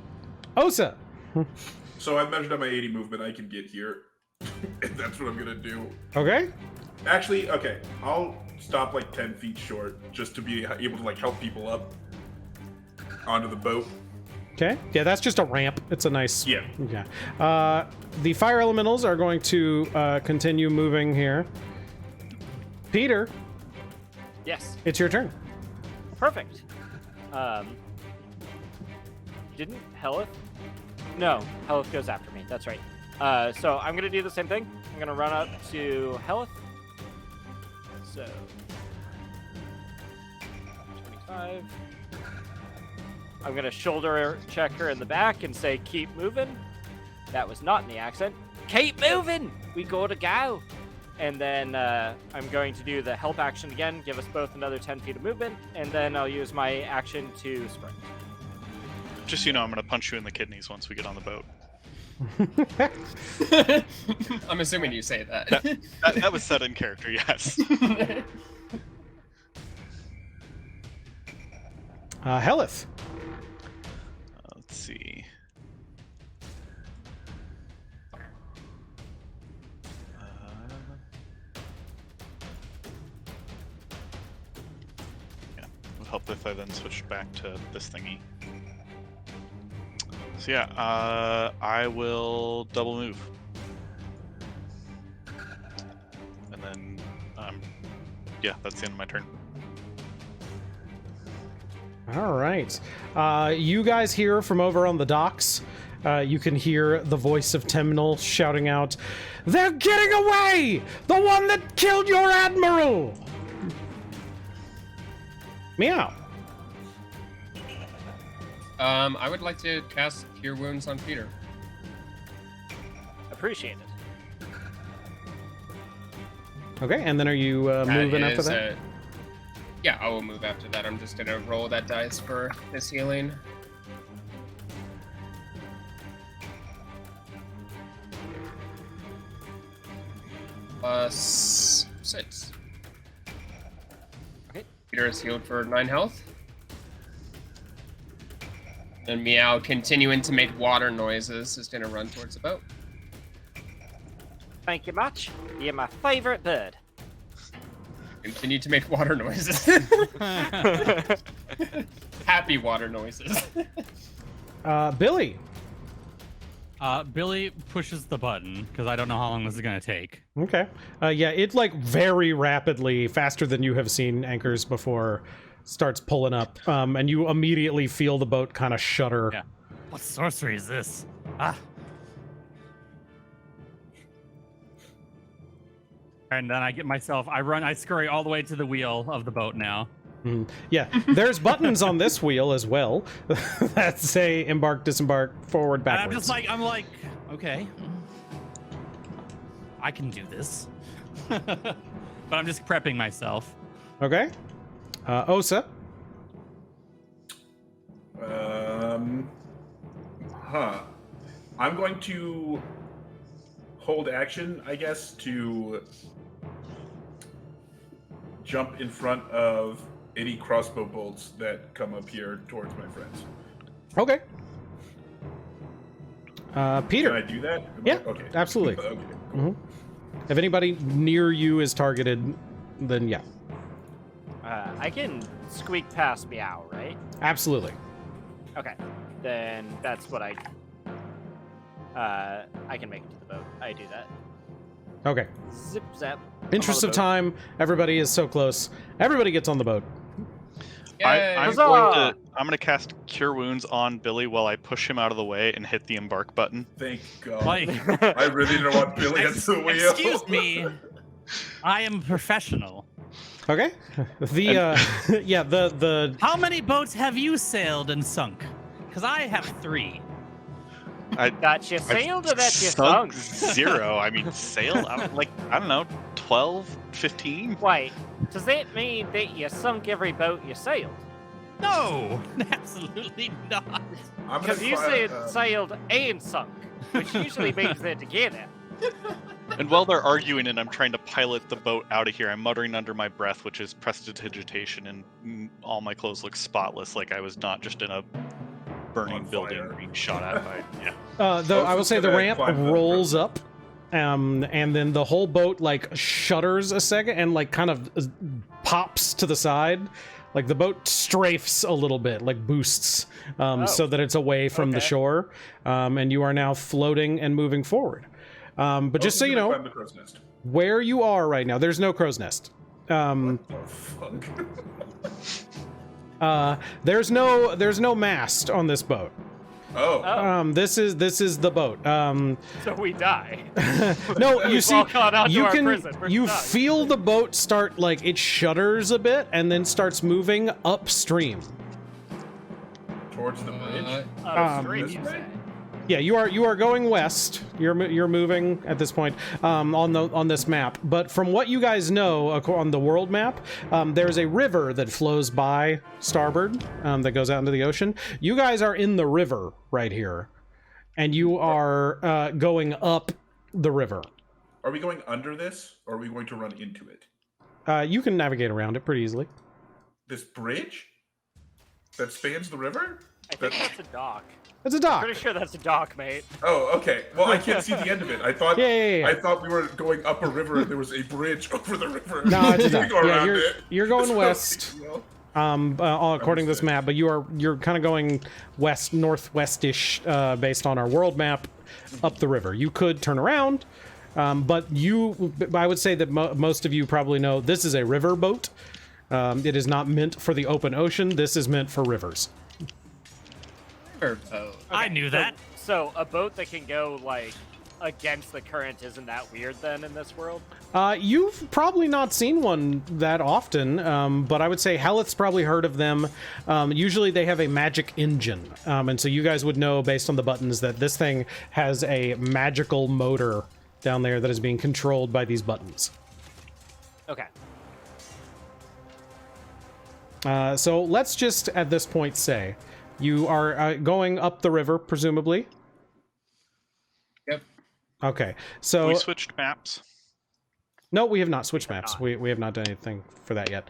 Osa. So I measured out my 80 movement. I can get here. And that's what I'm gonna do. Okay. Actually, okay. I'll stop like 10 feet short just to be able to like help people up onto the boat. Okay. Yeah, that's just a ramp. It's a nice. Yeah. Okay. The fire elementals are going to continue moving here. Peter, Yes, it's your turn. perfect. Didn't Hellyth? No, Hellyth goes after me. That's right. So I'm gonna do the same thing. I'm gonna run up to Hellyth. So 25. I'm gonna shoulder check her in the back and say, "Keep moving." That was not in the accent. Keep moving. We gotta go. And then I'm going to do the help action again, give us both another 10 feet of movement, and then I'll use my action to sprint. Just so you know, I'm gonna punch you in the kidneys once we get on the boat. I'm assuming you say that. That was said in character, yes. Hellyth. Let's see. Yeah, it would help if I then switched back to this thingy. So yeah, I will double move. And then, yeah, that's the end of my turn. All right. You guys hear from over on the docks. You can hear the voice of Temnal shouting out, "They're getting away! The one that killed your admiral!" Meow. I would like to cast Cure Wounds on Peter. Appreciate it. Okay, and then are you moving after that? Yeah, I will move after that. I'm just gonna roll that dice for this healing. +6. Okay. Peter is healed for 9 health. And Meow, continuing to make water noises, is gonna run towards the boat. Thank you much. You're my favorite bird. Continue to make water noises. Happy water noises. Billy. Billy pushes the button because I don't know how long this is gonna take. Okay. Yeah, it like very rapidly, faster than you have seen anchors before, starts pulling up, and you immediately feel the boat kind of shudder. Yeah. What sorcery is this? Ah. And then I scurry all the way to the wheel of the boat now. Yeah, there's buttons on this wheel as well that say embark, disembark, forward, And backwards. I'm like, okay, I can do this. But I'm just prepping myself. Okay. Osa. I'm going to hold action, I guess, to jump in front of any crossbow bolts that come up here towards my friends. Okay. Peter. Can I do that? Yeah, Okay. absolutely. Okay, cool. If anybody near you is targeted, then yeah. I can squeak past Meow, right? Absolutely. Okay. Then that's what I can make it to the boat. I do that. Okay. Zip zap. Interest I'm of on the boat. time, everybody is so close. Everybody gets on the boat. I'm Huzzah! going to cast Cure Wounds on Billy while I push him out of the way and hit the embark button. Thank God. Like, I really don't want Billy at the wheel. excuse me, I am a professional. Okay. The yeah, the How many boats have you sailed and sunk? Because I have 3. That you sailed or that you sunk sunk? 0. I mean, sailed? I don't know, 12, 15? Wait, does that mean that you sunk every boat you sailed? No, absolutely not. I'm gonna Because you try, said sailed and sunk, which usually means they're together. And while they're arguing and I'm trying to pilot the boat out of here, I'm muttering under my breath, which is prestidigitation, and all my clothes look spotless, like I was not just in a burning On building fire. being shot at by... Yeah. though I will just say the gonna ramp climb the rolls up, and then the whole boat like shudders a second and like kind of pops to the side. Like the boat strafes a little bit, like boosts, so that it's away from the Okay. shore, and you are now floating and moving forward. But just so you know, Climb the crow's nest. where you are right now, there's no crow's nest. Oh, fuck. There's no mast on this boat. Oh. This is the boat. So we die. No, you We've see, all gone out to you our can prison. We're you done. feel the boat start like it shudders a bit and then starts moving upstream. Towards the bridge. Upstream, this you way? say. Yeah, you are going west. You're moving at this point on this map. But from what you guys know on the world map, there's a river that flows by Starboard that goes out into the ocean. You guys are in the river right here, and you are going up the river. Are we going under this, or are we going to run into it? You can navigate around it pretty easily. This bridge that spans the river? I think that's a dock. It's a dock. Pretty sure that's a dock, mate. Oh, okay. Well, I can't see the end of it. I thought Yeah. I thought we were going up a river and there was a bridge over the river. No, it's a We dock. go Yeah, around it. you're going It's no west. big deal. According to this Understood. map, but you're kind of going west northwestish based on our world map up the river. You could turn around, but I would say that most of you probably know this is a river boat. It is not meant for the open ocean. This is meant for rivers. I knew that. So a boat that can go like against the current isn't that weird then in this world? You've probably not seen one that often, but I would say Hellyth's probably heard of them. Usually they have a magic engine, and so you guys would know based on the buttons that this thing has a magical motor down there that is being controlled by these buttons. Okay. So let's just at this point say you are going up the river, presumably. Yep. Okay, so We switched maps. no, we have not switched maps. We have not done anything for that yet.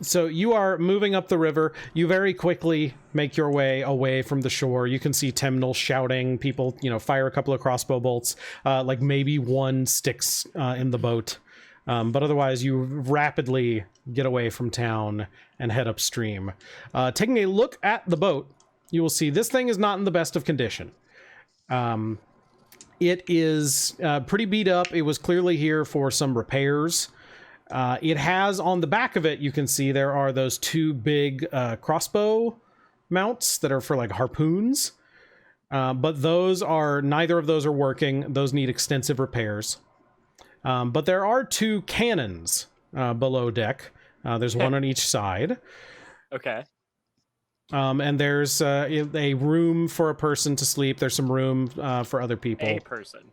So you are moving up the river. You very quickly make your way away from the shore. You can see Temnel shouting. People, fire a couple of crossbow bolts. Like maybe one sticks in the boat. But otherwise, you rapidly get away from town and head upstream. Taking a look at the boat, you will see this thing is not in the best of condition. It is pretty beat up. It was clearly here for some repairs. It has on the back of it, you can see there are those two big crossbow mounts that are for like harpoons. But neither of those are working. Those need extensive repairs. But there are two cannons below deck. There's one on each side. Okay. And there's a room for a person to sleep. There's some room for other people. A person.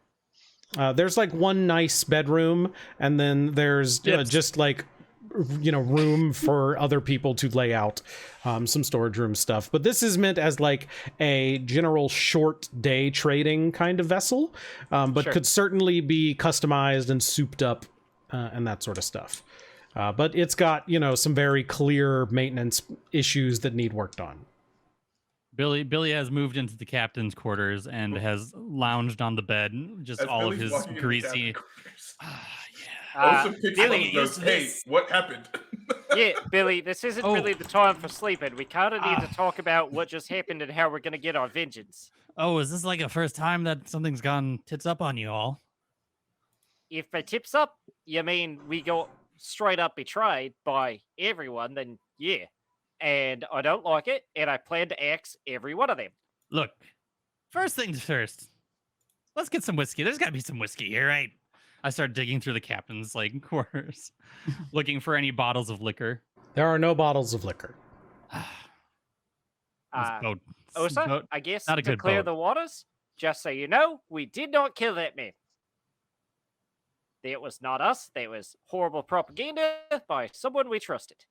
There's like one nice bedroom, and then there's just like, room for other people to lay out some storage room stuff. But this is meant as like a general short day trading kind of vessel, but Sure. could certainly be customized and souped up and that sort of stuff. But it's got, some very clear maintenance issues that need worked on. Billy has moved into the captain's quarters and has lounged on the bed, just As all Billy's of his walking into the greasy. captain's quarters, Uh, Osa picks Billy, up and goes, "Hey, what happened?" Yeah, Billy, this isn't Oh. really the time for sleeping. We kind of need to talk about what just happened and how we're going to get our vengeance. Oh, is this like a first time that something's gone tits up on you all? If it tips up, you mean we got straight up betrayed by everyone, then yeah. And I don't like it, and I plan to axe every one of them. Look, first things first. Let's get some whiskey. There's got to be some whiskey here, right? I start digging through the captain's quarters, looking for any bottles of liquor. There are no bottles of liquor. This boat- Osa, boat- I guess not a to good clear boat. the waters, just so you know, we did not kill that man. That was not us. That was horrible propaganda by someone we trusted.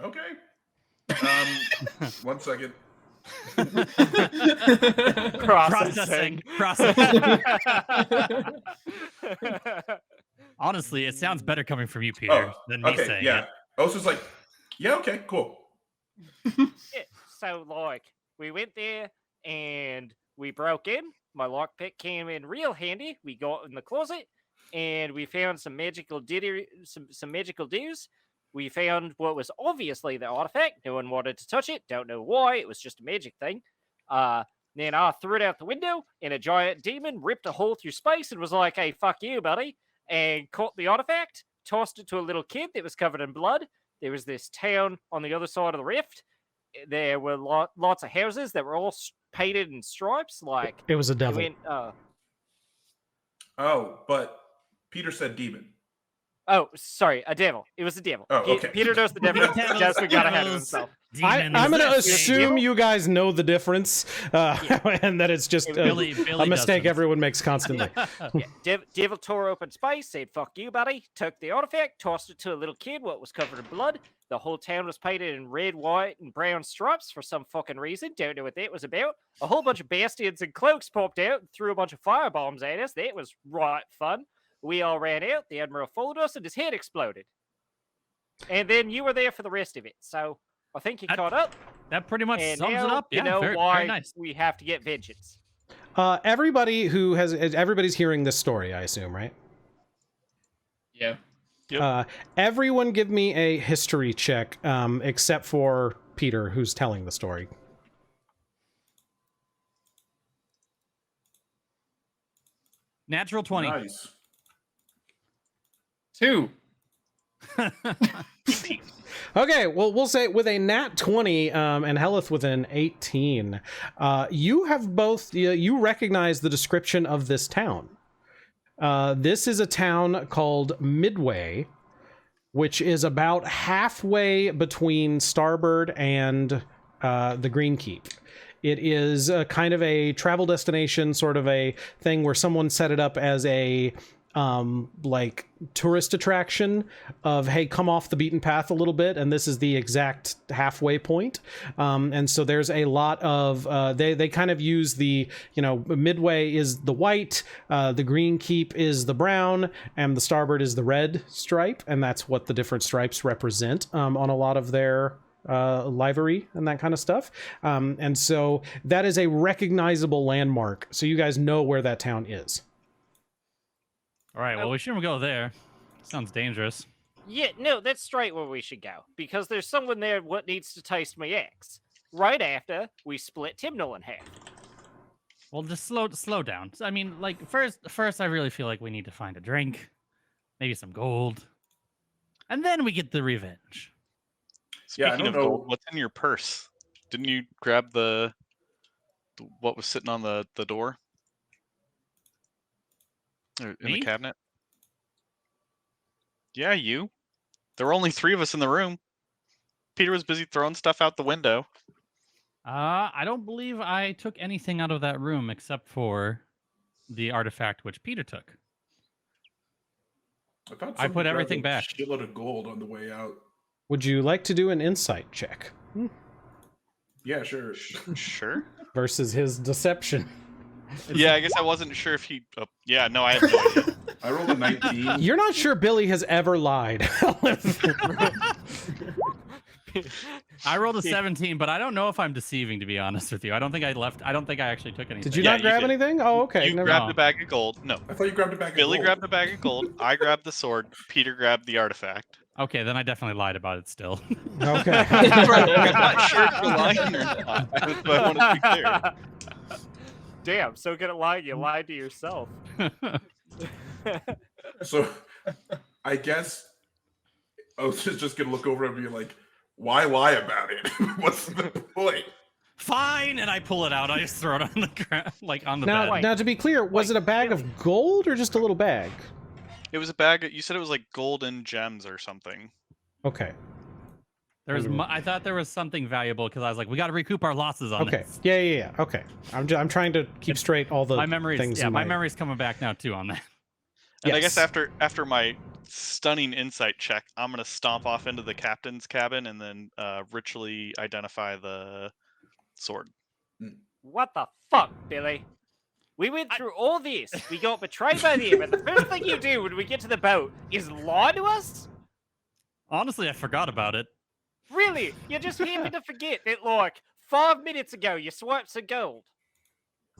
Okay. 1 second. Processing. Honestly, it sounds better coming from you, Peter, than me okay, saying yeah. it. Osa's like, yeah, okay, cool. Yeah, so, we went there and we broke in. My lockpick came in real handy. We got in the closet and we found some magical some magical dues. We found what was obviously the artifact. No one wanted to touch it. Don't know why. It was just a magic thing. Then I threw it out the window, and a giant demon ripped a hole through space and was like, "Hey, fuck you, buddy," and caught the artifact, tossed it to a little kid that was covered in blood. There was this town on the other side of the rift. There were lots of houses that were all painted in stripes. It was a devil. Oh, but Peter said demon. Oh, sorry, a devil. It was a devil. Oh, okay. Peter knows the devil. Devils, Just got ahead of devils. himself. I'm Demons. going to Yes, assume devil. you guys know the difference, and that it's just Billy a mistake doesn't. everyone makes constantly. Yeah, devil tore open space, said, "Fuck you, buddy," took the artifact, tossed it to a little kid, what was covered in blood. The whole town was painted in red, white, and brown stripes for some fucking reason. Don't know what that was about. A whole bunch of bastards and cloaks popped out and threw a bunch of firebombs at us. That was right fun. We all ran out. The Admiral followed us, and his head exploded. And then you were there for the rest of it. So I think you caught up. That pretty much And sums it now up. you Yeah, know very, why very nice. we have to get vengeance. Everybody's hearing this story, I assume, right? Yeah. Yep. Everyone give me a history check, except for Peter, who's telling the story. Natural 20. Nice. 2. Okay, well, we'll say with a nat 20 and Hellyth with an 18, you have both, you recognize the description of this town. This is a town called Midway, which is about halfway between Starboard and the Green Keep. It is a kind of a travel destination, sort of a thing where someone set it up as a like tourist attraction of, hey, come off the beaten path a little bit, and this is the exact halfway point. And so there's a lot of they kind of use the, Midway is the white, the Green Keep is the brown, and the Starboard is the red stripe, and that's what the different stripes represent on a lot of their livery and that kind of stuff. And so that is a recognizable landmark, so you guys know where that town is. All right, well, we shouldn't go there. Sounds dangerous. Yeah, no, that's straight where we should go. Because there's someone there what needs to taste my axe. Right after we split Timnall in half. Well, just slow down. I mean, like first, I really feel like we need to find a drink, maybe some gold, and then we get the revenge. Yeah, I Speaking don't of gold, know. what's in your purse? Didn't you grab what was sitting on the door? Or in Me? the cabinet? Yeah, you. There were only 3 of us in the room. Peter was busy throwing stuff out the window. I don't believe I took anything out of that room except for the artifact which Peter took. I thought I put somebody everything grabbed back. a shitload of gold on the way out. Would you like to do an insight check Yeah, sure. Sure. versus his deception? Yeah, I guess I wasn't sure if he. Oh, yeah, no, I have no idea. I rolled a 19. You're not sure Billy has ever lied. I rolled a 17, but I don't know if I'm deceiving, to be honest with you. I don't think I actually took anything. Did you Yeah, not you grab did. anything? Oh, okay. You never grabbed mind. a bag of gold. No, I thought you grabbed a bag of Billy gold. grabbed a bag of gold. I grabbed the sword. Peter grabbed the artifact. Okay, then I definitely lied about it still. Okay. I'm not sure if you're lying or not. That's what I want to be clear. Damn, so good at lying, you lied to yourself. So, I guess Osa's just gonna look over and be like, "Why lie about it? What's the point?" Fine, and I pull it out. I just throw it on the ground, like on the now, bed. now, to be clear, was it a bag of gold or just a little bag? It was a bag. You said it was like gold and gems or something. Okay. I thought there was something valuable because I was like, we got to recoup our losses on Okay. this. Yeah. Okay. I'm trying to keep straight all the My memory's things. yeah, in my memory's coming back now too on that. And I guess Yes. after my stunning insight check, I'm gonna stomp off into the captain's cabin and then ritually identify the sword. What the fuck, Billy? We went through all this. We got betrayed by them, and the first thing you do when we get to the boat is lie to us? Honestly, I forgot about it. Really? You're just happy to forget that, like, 5 minutes ago you swiped some gold.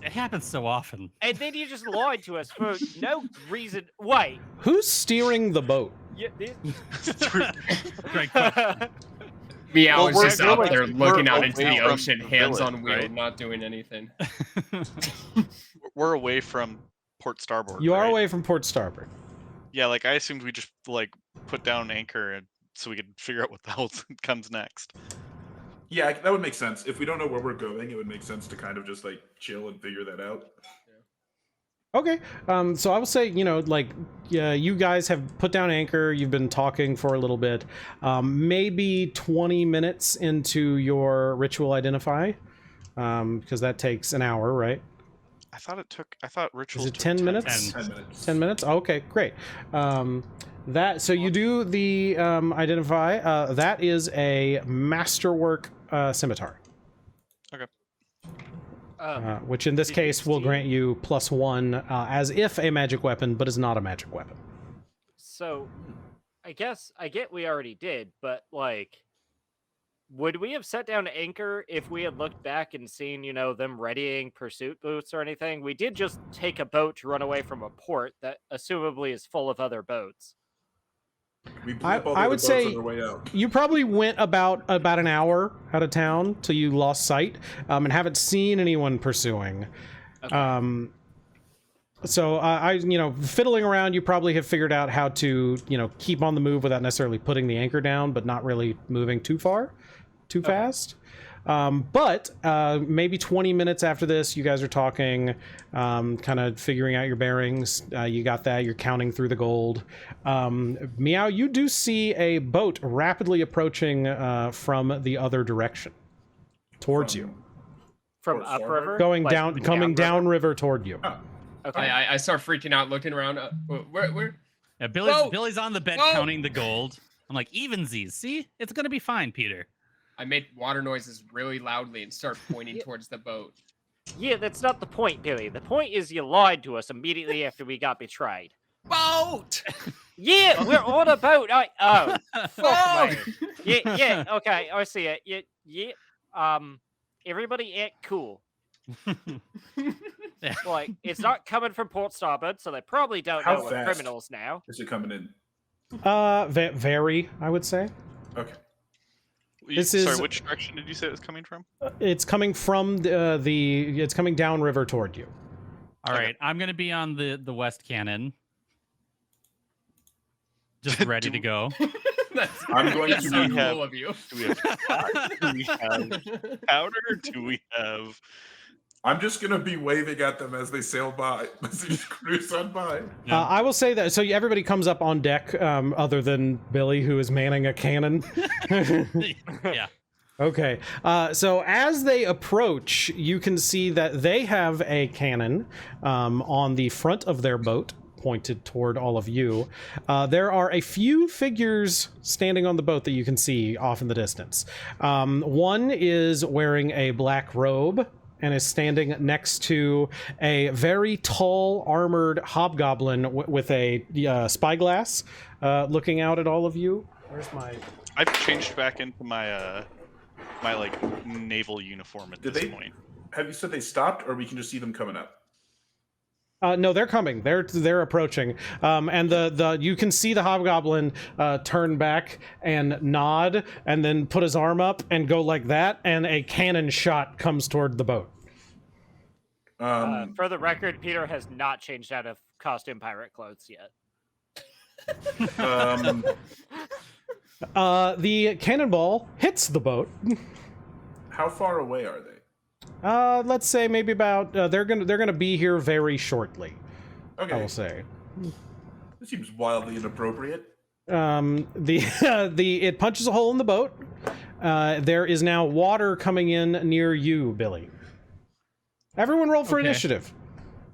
It happens so often. And then you just lied to us for no reason. Wait. Who's steering the boat? Great question. Meow Well, is we're just out going- there looking out into away the from ocean, the hands village, on wheel, right? not doing anything. We're away from Port Starboard. You are right? away from Port Starboard. Yeah, like I assumed we just like put down an anchor so we could figure out what the hell comes next. Yeah, that would make sense. If we don't know where we're going, it would make sense to kind of just like chill and figure that out. Okay. So I will say, you guys have put down anchor. You've been talking for a little bit. Maybe 20 minutes into your ritual identify, because that takes an hour, right? I thought rituals Is it took 10 minutes? 10 minutes. 10 minutes? Okay, great. So you do the identify. That is a masterwork scimitar, which in this Did you case will see- grant you +1 as if a magic weapon, but is not a magic weapon. So, I get we already did, but, like, would we have set down anchor if we had looked back and seen, them readying pursuit boots or anything? We did just take a boat to run away from a port that assumably is full of other boats. We blew I- up all the I other would boats say- on their way out. You probably went about an hour out of town till you lost sight, and haven't seen anyone pursuing. Okay. So fiddling around, you probably have figured out how to, keep on the move without necessarily putting the anchor down, but not really moving too fast. But maybe 20 minutes after this, you guys are talking, kind of figuring out your bearings. You got that. You're counting through the gold. Meow, you do see a boat rapidly approaching from the other direction towards you, From Port upriver? Starboard? going Like, down, coming downriver toward you. Oh, Okay. I start freaking out, looking around. Where? Yeah, Whoa! Billy's on the bed Whoa! counting the gold. I'm like, evensies. See, it's gonna be fine, Peter. I made water noises really loudly and start pointing towards the boat. Yeah, that's not the point, Billy. The point is you lied to us immediately after we got betrayed. Boat! Yeah, we're on a boat. Fuck, Boat! mate. Yeah, okay, I see it. Yeah, everybody act cool. Yeah. Like, it's not coming from Port Starboard, so they probably don't How know we're fast? criminals now. is it coming in? Very, I would say. Okay. Sorry, which direction did you say it was coming from? It's coming from it's coming downriver toward you. All right, I'm gonna be on the west cannon, just ready to go. I'm going That's to so be cool of you. Do we have powder? Or do we have? I'm just gonna be waving at them as they sail by, as they just cruise on by. Yeah. I will say that, so everybody comes up on deck, other than Billy, who is manning a cannon. Yeah. Okay, so as they approach, you can see that they have a cannon on the front of their boat, pointed toward all of you. There are a few figures standing on the boat that you can see off in the distance. One is wearing a black robe and is standing next to a very tall, armored hobgoblin with a spyglass, looking out at all of you. Where's my... I've changed back into my my like naval uniform at this point. Have you said they stopped, or we can just see them coming up? No, they're coming. They're approaching. And the you can see the hobgoblin turn back and nod, and then put his arm up and go like that, and a cannon shot comes toward the boat. For the record, Peter has not changed out of costume pirate clothes yet. The cannonball hits the boat. How far away are they? Let's say maybe about they're gonna be here very shortly. Okay. I will say. This seems wildly inappropriate. It punches a hole in the boat. There is now water coming in near you, Billy. Everyone roll for initiative.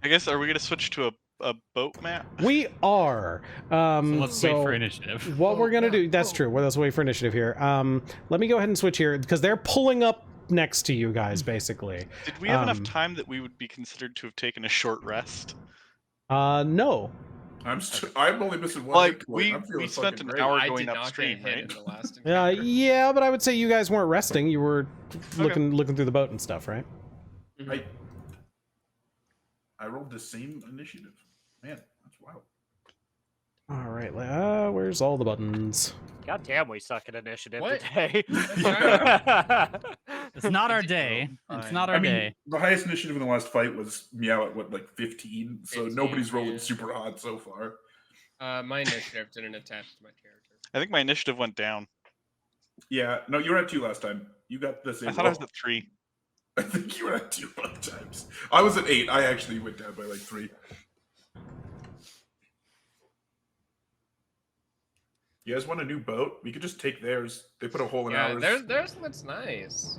I guess, are we going to switch to a boat map? We are. So let's wait for initiative. What we're gonna do? That's true. Well, let's wait for initiative here. Let me go ahead and switch here because they're pulling up next to you guys, basically. Did we have enough time that we would be considered to have taken a short rest? No. I'm only missing one. Like, hit point. we spent fucking an great. hour I going did not upstream, get hit right? in the last encounter. Yeah, but I would say you guys weren't resting. You were looking through the boat and stuff, right? I rolled the same initiative. Man, that's wild. All right. Where's all the buttons? God damn, we suck at initiative What? today. It's not our day. It's not our day. The highest initiative in the last fight was Meow at what, like 15? So 15, nobody's rolling yeah. super hot so far. My initiative didn't attach to my character. I think my initiative went down. Yeah, no, you were at 2 last time. You got the same. I thought I was at 3. I think you were at 2 both times. I was at 8. I actually went down by like 3. You guys want a new boat? We could just take theirs. They put a hole in Yeah, ours. theirs looks nice.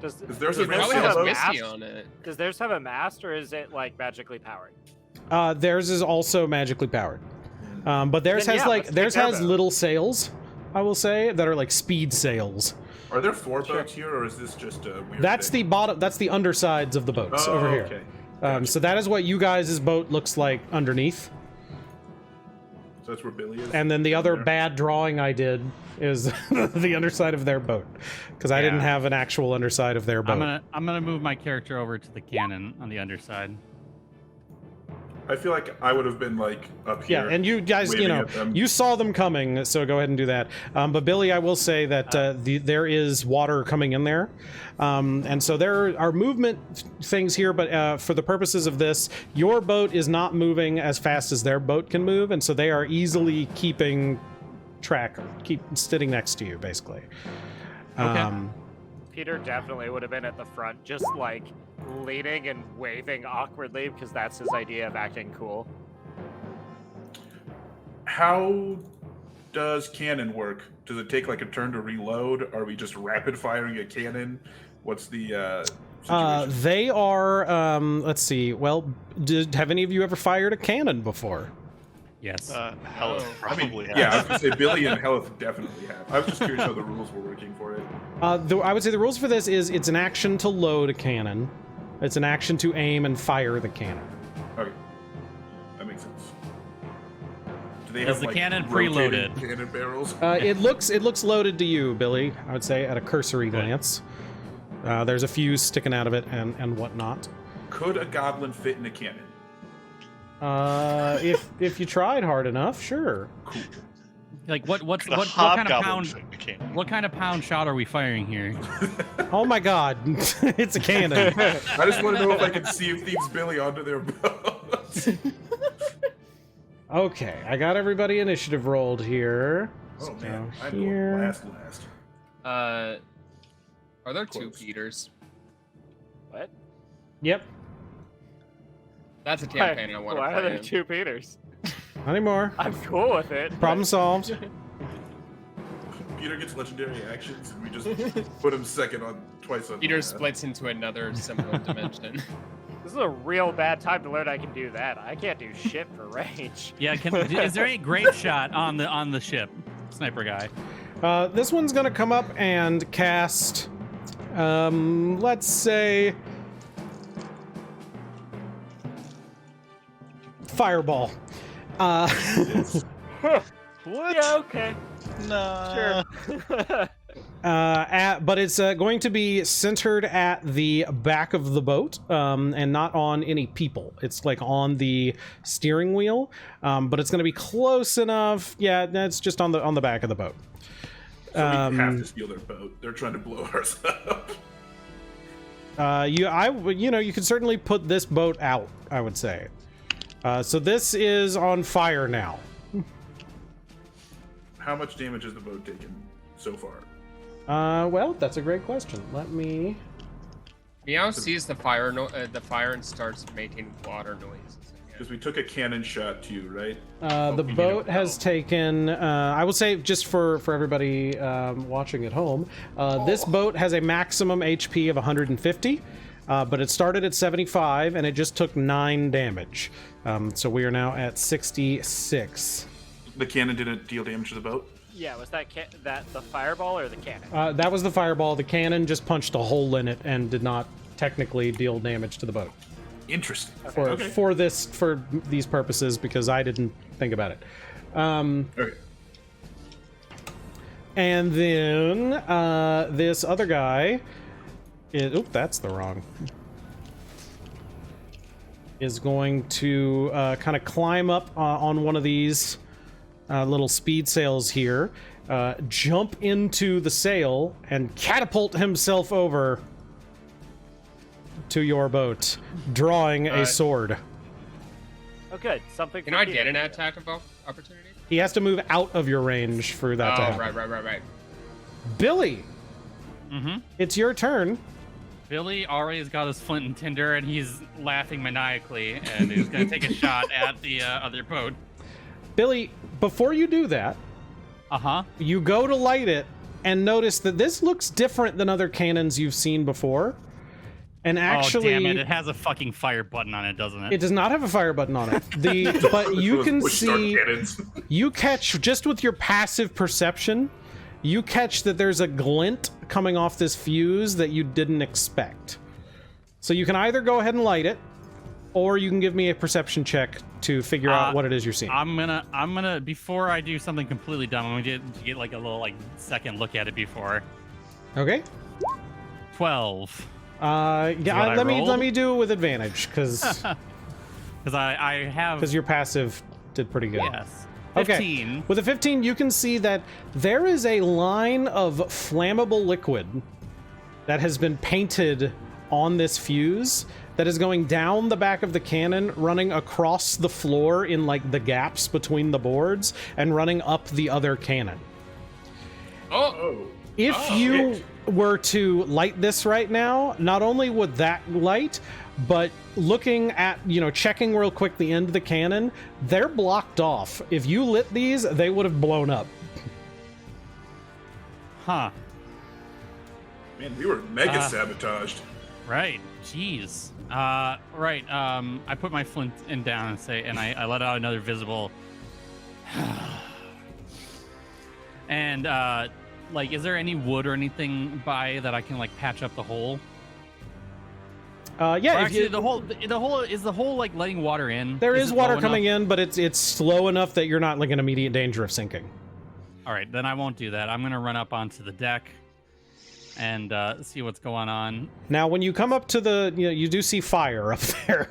Does There's does a It theirs probably sail have has a boat? whiskey mast? on it. Does theirs have a mast, or is it like magically powered? Theirs is also magically powered, but theirs Then, has yeah, like let's take theirs their has boat. little sails. I will say that are like speed sails. Are there 4 boats here, or is this just a weird That's thing? the bottom. That's the undersides of the boats over here. Okay. So that is what you guys' boat looks like underneath. So that's where Billy is. And then the other There. bad drawing I did is the underside of their boat, because I didn't Yeah. have an actual underside of their boat. I'm gonna move my character over to the cannon on the underside. I feel like I would have been like up here. Yeah, and you guys, you waving know, at them. you saw them coming, so go ahead and do that. But Billy, I will say that there is water coming in there, and so there are movement things here. But for the purposes of this, your boat is not moving as fast as their boat can move, and so they are easily keeping track, keep sitting next to you, basically. Okay. Peter definitely would have been at the front, just like leaning and waving awkwardly, because that's his idea of acting cool. How does cannon work? Does it take like a turn to reload? Are we just rapid firing a cannon? What's the situation? They are. Let's see. Well, have any of you ever fired a cannon before? Yes. Hellyth I mean, probably yeah, I has. was gonna say Billy and Hellyth definitely have. I was just curious how the rules were working for it. I would say the rules for this is it's an action to load a cannon, it's an action to aim and fire the cannon. Okay, that makes sense. Do they Is have the like cannon rotating preloaded? cannon barrels? It looks loaded to you, Billy. I would say at a cursory glance. There's a fuse sticking out of it and whatnot. Could a goblin fit in a cannon? If you tried hard enough, sure. Cool. Like what The kind of pound? hobgoblin cannon. What kind of pound shot are we firing here? Oh my god, it's a cannon. I just want to know if I can see if Thieves Billy onto their boat. Okay, I got everybody initiative rolled here. Oh man, I'm Here. going last. Are there two Close. Peters? What? Yep, That's a campaign I want to Why are play there in. 2 Peters? not anymore. I'm cool with it. Problem solved. Peter gets legendary actions, and we just put him second on twice on. Peter splits into another similar dimension. This is a real bad time to learn I can do that. I can't do shit for range. Yeah, is there any grape shot on the ship, sniper guy? This one's gonna come up and cast, let's say, Fireball. What? Yeah, okay. Nah. Sure. But it's going to be centered at the back of the boat, and not on any people. It's like on the steering wheel, but it's going to be close enough. Yeah, that's just on the back of the boat. So we have to steal their boat. They're trying to blow ours up. You could certainly put this boat out, I would say. So this is on fire now. How much damage has the boat taken so far? Well, that's a great question. Let me. Meow sees the fire and starts making water noises. Because we took a cannon shot to you, right? The boat has taken. I will say, just for everybody watching at home, this boat has a maximum HP of 150, but it started at 75 and it just took 9 damage. So we are now at 66. The cannon didn't deal damage to the boat? Yeah, was that the fireball or the cannon? That was the fireball. The cannon just punched a hole in it and did not technically deal damage to the boat. Interesting. For these purposes, because I didn't think about it. Okay. And then this other guy that's the wrong. Is going to kind of climb up on one of these little speed sails here, jump into the sail, and catapult himself over to your boat, drawing a sword. Oh, good. Something. Can I get an attack of opportunity? He has to move out of your range for that to happen. Right. Billy, it's your turn. Billy already has got his flint and tinder, and he's laughing maniacally, and he's going to take a shot at the other boat. Billy, before you do that, you go to light it and notice that this looks different than other cannons you've seen before. And actually, oh, damn it has a fucking fire button on it, doesn't it? It does not have a fire button on it. But you can see, you catch, just with your passive perception, you catch that there's a glint coming off this fuse that you didn't expect. So you can either go ahead and light it, or you can give me a perception check to figure out what it is you're seeing. I'm gonna before I do something completely dumb, I'm gonna get like a little second look at it before. Okay. 12. Yeah, let me do it with advantage, because I have, your passive did pretty good. Yes. 15. Okay. With a 15, you can see that there is a line of flammable liquid that has been painted on this fuse that is going down the back of the cannon, running across the floor in the gaps between the boards, and running up the other cannon. If you were to light this right now, not only would that light, but looking at, checking real quick the end of the cannon, they're blocked off. If you lit these, they would have blown up. Huh. Man, we were mega sabotaged. Right. Jeez. Right. I put my flint in down and I let out another visible. And is there any wood or anything by that I can patch up the hole? Yeah. Actually, the hole letting water in. There is water coming in, but it's slow enough that you're not in immediate danger of sinking. All right, then I won't do that. I'm gonna run up onto the deck and see what's going on. Now, when you come up to the, you do see fire up there.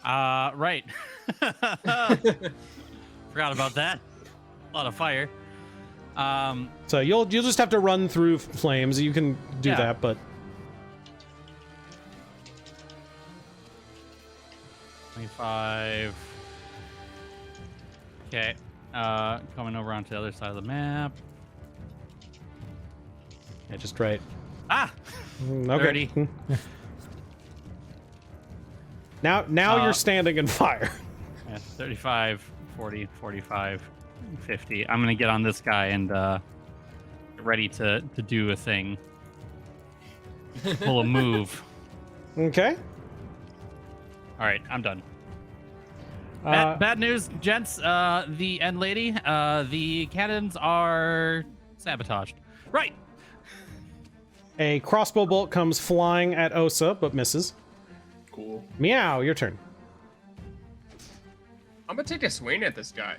Right. Forgot about that. A lot of fire. So you'll just have to run through flames. You can do Yeah. that, but 25. Okay. Coming over onto the other side of the map. yeah, just right. Ah! Okay. 30. Now you're standing in fire. Yeah, 35, 40, 45, 50. I'm gonna get on this guy and get ready to do a thing. Pull a move. Okay. All right, I'm done. Bad news, gents. The end lady. The cannons are sabotaged. Right. A crossbow bolt comes flying at Osa, but misses. Cool. Meow, your turn. I'm gonna take a swing at this guy.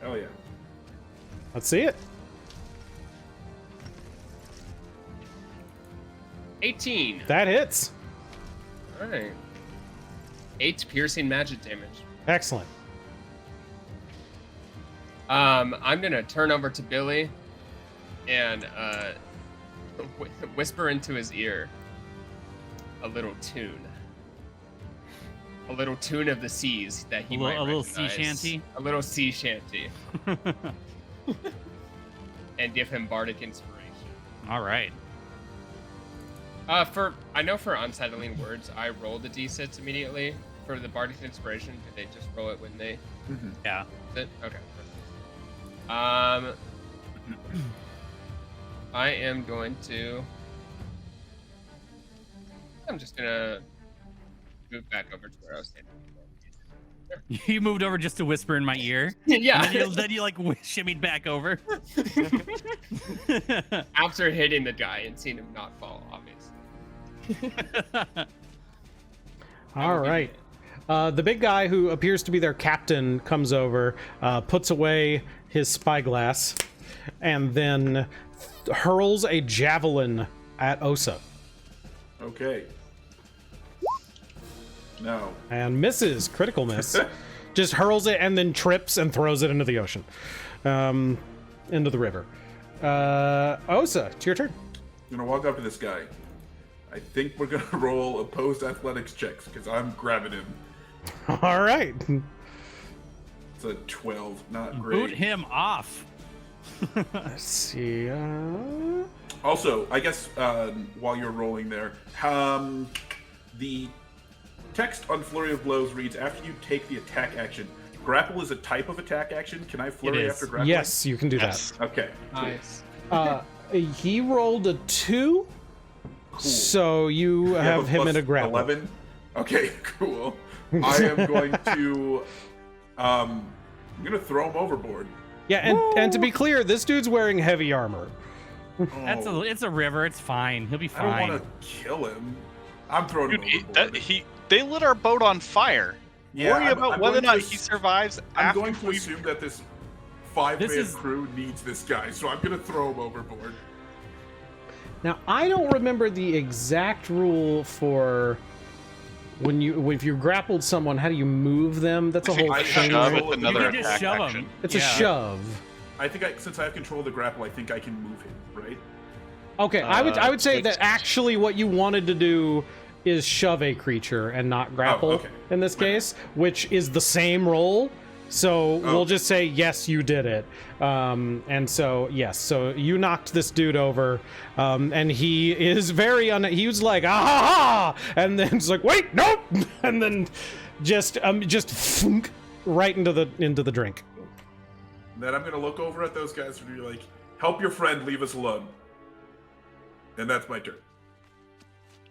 Hell yeah. Let's see it. 18. That hits. All right. 8 piercing magic damage. Excellent. I'm gonna turn over to Billy and whisper into his ear a little tune. A little tune of the seas that he might A little sea recognize. shanty. A little sea shanty. And give him bardic inspiration. All right. I know for unsettling words, I roll the d6 immediately. For the bardic inspiration, do they just roll it when they Yeah. sit? Okay. Perfect. I am going to. I'm just gonna move back over to where I was standing. You moved over just to whisper in my ear. Yeah. And then you like shimmied back over. After hitting the guy and seeing him not fall, obviously. All right. The big guy who appears to be their captain comes over, puts away his spyglass, and then hurls a javelin at Osa. Okay. No. And misses. Critical miss. Just hurls it and then trips and throws it into the ocean. Into the river. Osa, it's your turn. I'm gonna walk up to this guy. I think we're gonna roll opposed athletics checks because I'm grabbing him. All right. It's a 12, not great. Boot him off. Let's see. Also, I guess while you're rolling there, the text on Flurry of Blows reads, after you take the attack action, grapple is a type of attack action. Can I flurry is. after grappling? Yes, you can do Yes. Okay. Nice. that. He rolled a 2, so you have him in a grapple. 11? Okay, cool. I am going to... I'm going to throw him overboard. Yeah, and to be clear, this dude's wearing heavy armor. Oh, It's a river. It's fine. He'll be I don't fine. want to kill him. I'm throwing Dude, him overboard. they lit our boat on fire. Worry about whether or going not to he survives. I'm after going to we- assume that this 5-man This is- crew needs this guy, so I'm going to throw him overboard. Now, I don't remember the exact rule for if you grappled someone, how do you move them? That's a I think whole I thing. shove Shove it. with You another can just attack shove him. action. It's a Yeah. shove. I think since I have control of the grapple, I think I can move him, right? Okay, I would say makes that sense. actually what you wanted to do is shove a creature and not grapple okay. in this case, which is the same roll. So we'll just say yes, you did it. And so yes, so you knocked this dude over, and he is very he was like ah ha ha, and then it's like wait nope, and then just thunk, right into the drink. Then I'm going to look over at those guys and be like, help your friend, leave us alone. And that's my turn.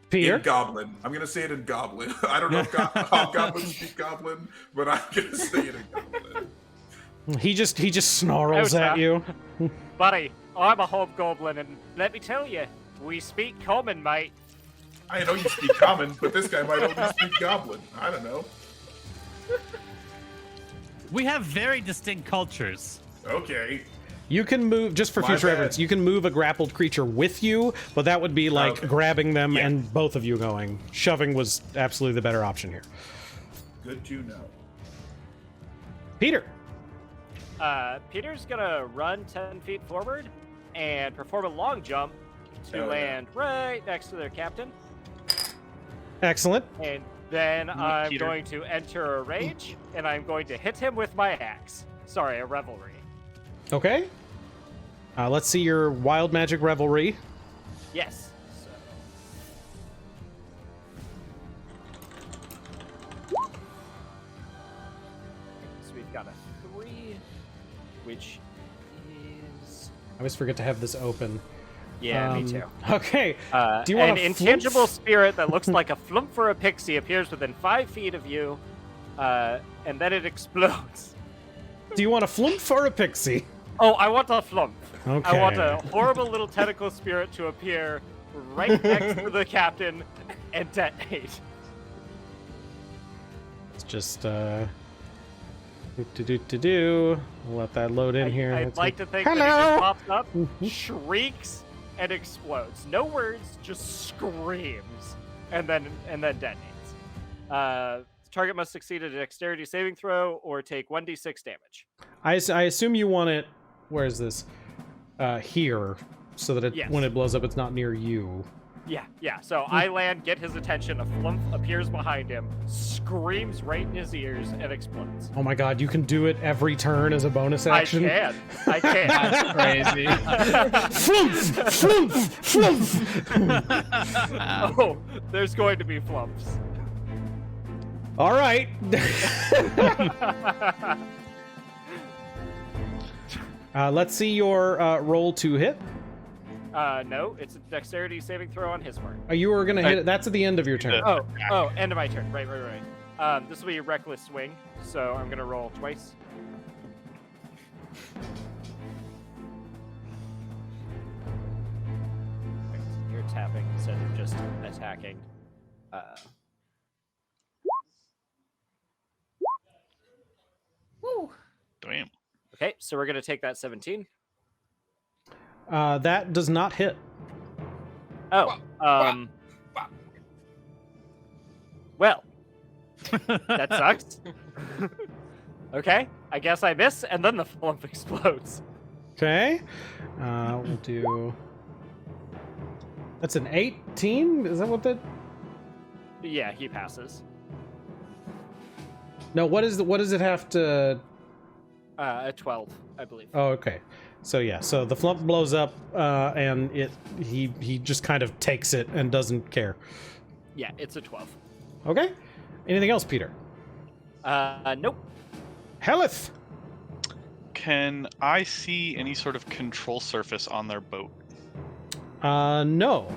Peter, In Goblin. I'm going to say it in Goblin. I don't know if Hobgoblins speak Goblin, but I'm going to say it in Goblin. he just snarls Outa. at you. Buddy, I'm a hobgoblin, and let me tell you, we speak common, mate. I know you speak Common, but this guy might only speak Goblin. I don't know. We have very distinct cultures. Okay. You can move, just for My future bad. reference, you can move a grappled creature with you, but that would be like Okay. grabbing them Yeah. and both of you going. Shoving was absolutely the better option here. Good to know. Peter. Peter's gonna run 10 feet forward and perform a long jump to land right next to their captain. Excellent. And then I'm Peter. going to enter a rage, and I'm going to hit him with my axe. Sorry, a revelry. Okay. Let's see your wild magic revelry. Yes. So. So we've got a 3, which is... I always forget to have this open. Yeah, me too. Okay. Do you want An intangible spirit that looks like a flump for a pixie appears within 5 feet of you, and then it explodes. Do you want a flump or a pixie? Oh, I want a flump. Okay. I want a horrible little tentacle spirit to appear right next to the captain and detonate. It's just We'll let that load in here. I'd Let's like see. to think that Hello? it just pops up, shrieks, and explodes. No words, just screams, and then detonates. Target must succeed at a dexterity saving throw or take 1d6 damage. I assume you want it. Where is this? Here, so that Yes. when it blows up, it's not near you. Yeah. So I land, get his attention, a flump appears behind him, screams right in his ears, and explodes. Oh my god, you can do it every turn as a bonus action. I can. That's crazy. Flump! Flump! Oh, there's going to be flumps. All right. Let's see your roll to hit. No, it's a dexterity saving throw on his part. You were gonna hit it. That's at the end of your turn. Oh, end of my turn. Right. This will be a reckless swing, so I'm gonna roll twice. You're tapping instead of just attacking. Damn. Okay, so we're gonna take that 17. That does not hit. Oh, well, that sucks. Okay, I guess I miss, and then the flump explodes. Okay. We'll do. That's an 18. Is that what that? Yeah, he passes. No. What does it have to? A 12, I believe. Oh, okay. So yeah, so the flump blows up, and he just kind of takes it and doesn't care. Yeah, it's a 12. Okay. Anything else, Peter? Nope. Hellyth. Can I see any sort of control surface on their boat? No.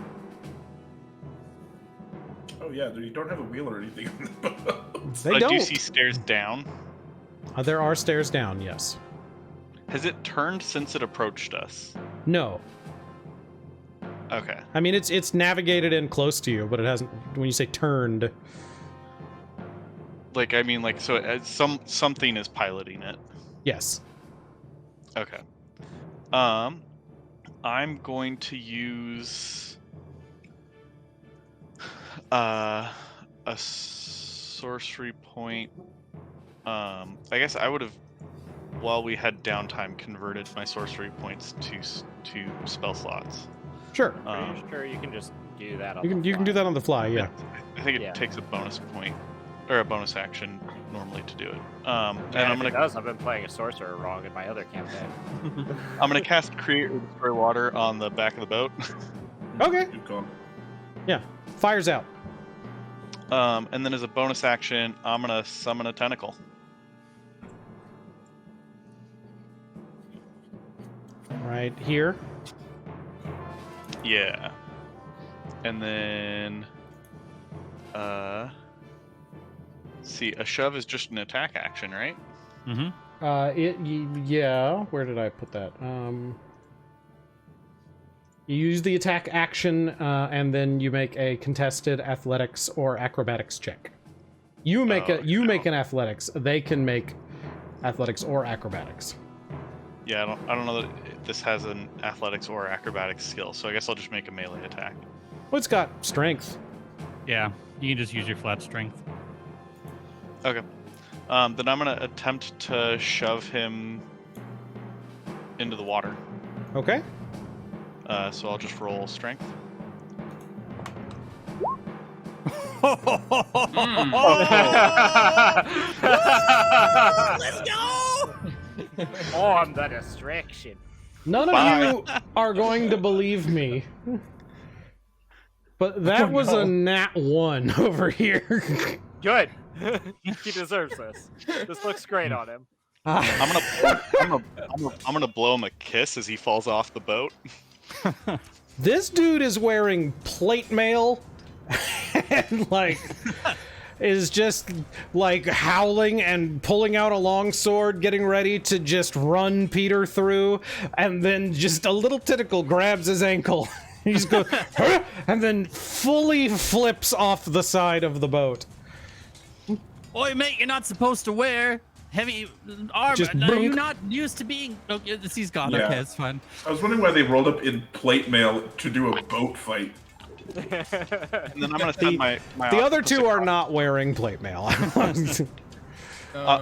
Oh yeah, you don't have a wheel or anything on the boat. They But don't. I do see stairs down. There are stairs down. Yes. Has it turned since it approached us? No. Okay. I mean, it's navigated in close to you, but it hasn't. When you say turned, Like, I mean, like, so something is piloting it. yes. Okay. I'm going to use a sorcery point. I guess I would have, while we had downtime, converted my sorcery points to spell slots. Sure. Pretty sure you can just do that on You can do that on the fly. Yeah. I think it Yeah. takes a bonus point or a bonus action normally to do it. And And I'm if gonna it does, I've been playing a sorcerer wrong in my other campaign. I'm gonna cast Create or Destroy Water on the back of the boat. Okay. Good call. Yeah. Fires out. And then as a bonus action, I'm gonna summon a tentacle. Right here. Yeah. And then see, a shove is just an attack action, right? Mm-hmm. Yeah. Where did I put that? You use the attack action, and then you make a contested athletics or acrobatics check. You make make an athletics. They can make athletics or acrobatics. Yeah, I don't know that this has an athletics or acrobatics skill, so I guess I'll just make a melee attack. Well, it's got strength. Yeah, you can just use your flat strength. Okay. Then I'm gonna attempt to shove him into the water. Okay. So I'll just roll strength. Let's go! On the distraction. None of you are going to believe me. But that was a nat 1 over here. Good. He deserves this. This looks great on him. I'm gonna blow him a kiss as he falls off the boat. This dude is wearing plate mail and like is just like howling and pulling out a long sword, getting ready to just run Peter through, and then just a little tentacle grabs his ankle. He's go, "Huh?" And then fully flips off the side of the boat. Oi, mate, you're not supposed to wear heavy armor. Just Are you boonk. not used to being... Oh, he's gone. Yeah. Okay, it's fine. I was wondering why they rolled up in plate mail to do a boat fight. And then I'm gonna send my The other octopus two are across- not wearing plate mail. I'm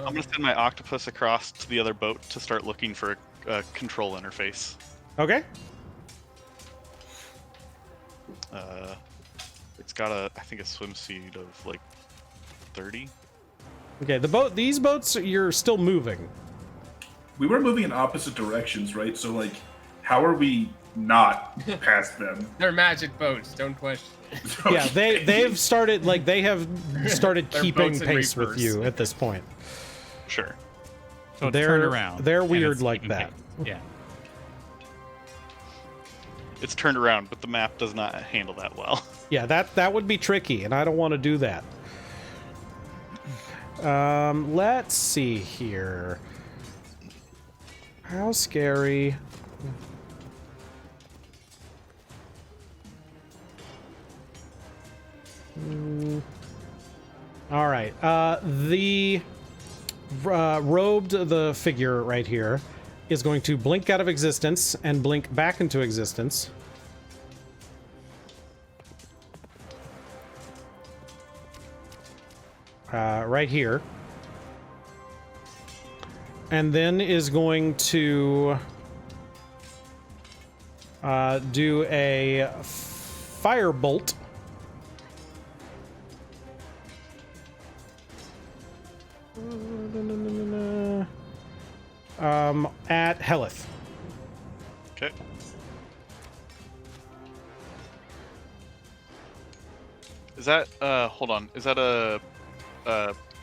gonna send my octopus across to the other boat to start looking for a control interface. Okay. It's got I think a swim speed of like 30. Okay, these boats, you're still moving. We were moving in opposite directions, right? So, like, how are we not past them? They're magic boats. Don't question. Yeah, they've started, like, they have started They're keeping boats in pace with reverse. you at this point. Sure. So it's They're- turned around. they're and weird it's like keeping that. pace. Yeah. It's turned around, but the map does not handle that well. Yeah, that would be tricky, and I don't want to do that. Let's see here. How scary. All right. The robed the figure right here is going to blink out of existence and blink back into existence. Right here. And then is going to do a firebolt. At Hellyth. Okay. Is that hold on? Is that a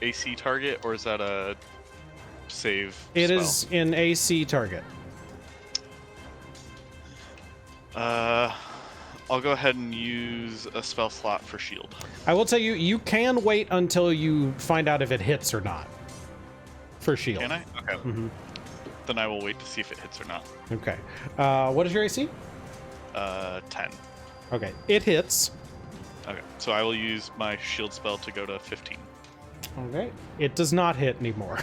AC target or is that a save? It spell? is an AC target. I'll go ahead and use a spell slot for shield. I will tell you, you can wait until you find out if it hits or not. For shield. Can I? Okay. Mhm. Then I will wait to see if it hits or not. Okay. What is your AC? 10. Okay. It hits. Okay. So I will use my shield spell to go to 15. Okay. It does not hit anymore.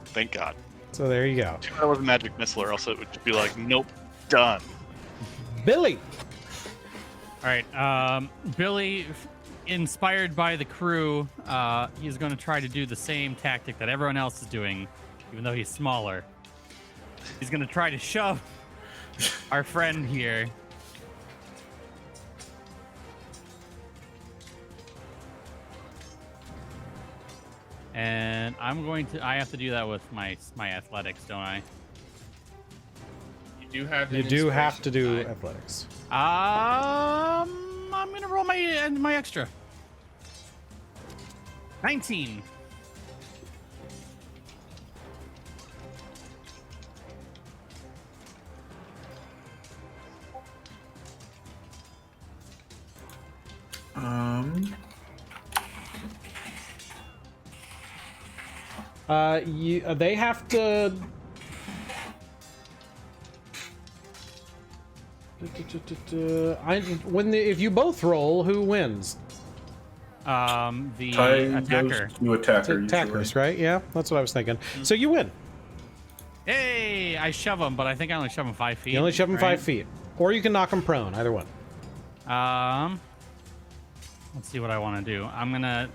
Thank God. So there you go. That was a magic missile, or else it would be like, nope, done. Billy. All right. Billy, inspired by the crew, he's going to try to do the same tactic that everyone else is doing, even though he's smaller. He's going to try to shove our friend here. And I have to do that with my athletics, don't I? You do have. You an do have inspiration to do die. athletics. I'm going to roll my extra. 19. They have to. If you both roll, who wins? The Tie attacker. goes to attacker. Attackers, usually. right? Yeah, that's what I was thinking. So you win. Hey, I shove him, but I think I only shove him 5 feet. You only shove him right? 5 feet, or you can knock him prone. Either one. Let's see what I want to do. I'm gonna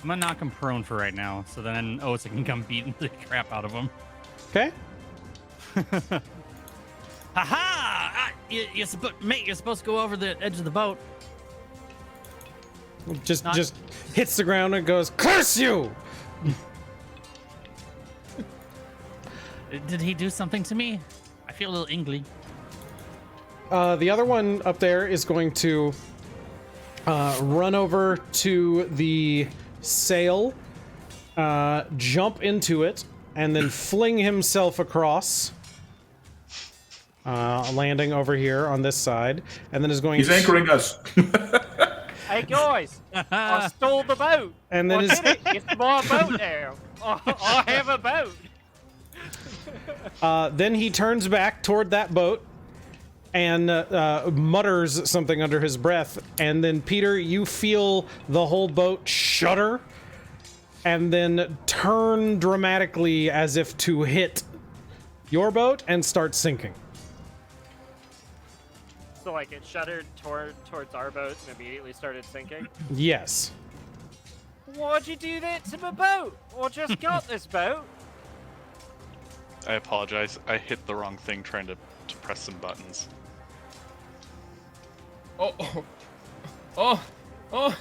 knock him prone for right now, so then Osa can come beating the crap out of him. Okay. Ha-ha! Mate, you're supposed to go over the edge of the boat. Just hits the ground and goes, "Curse you!" Did he do something to me? I feel a little ingly. The other one up there is going to run over to the sail, jump into it, and then fling himself across, landing over here on this side, and then is going. He's anchoring us. Hey guys, I stole the boat. And then Did it? It's my boat now. I have a boat. Then he turns back toward that boat and mutters something under his breath. And then, Peter, you feel the whole boat shudder and then turn dramatically as if to hit your boat and start sinking. So like it shuddered towards our boat and immediately started sinking. Yes. Why'd you do that to my boat? I just got this boat. I apologize. I hit the wrong thing trying to press some buttons. Oh, oh, oh, oh.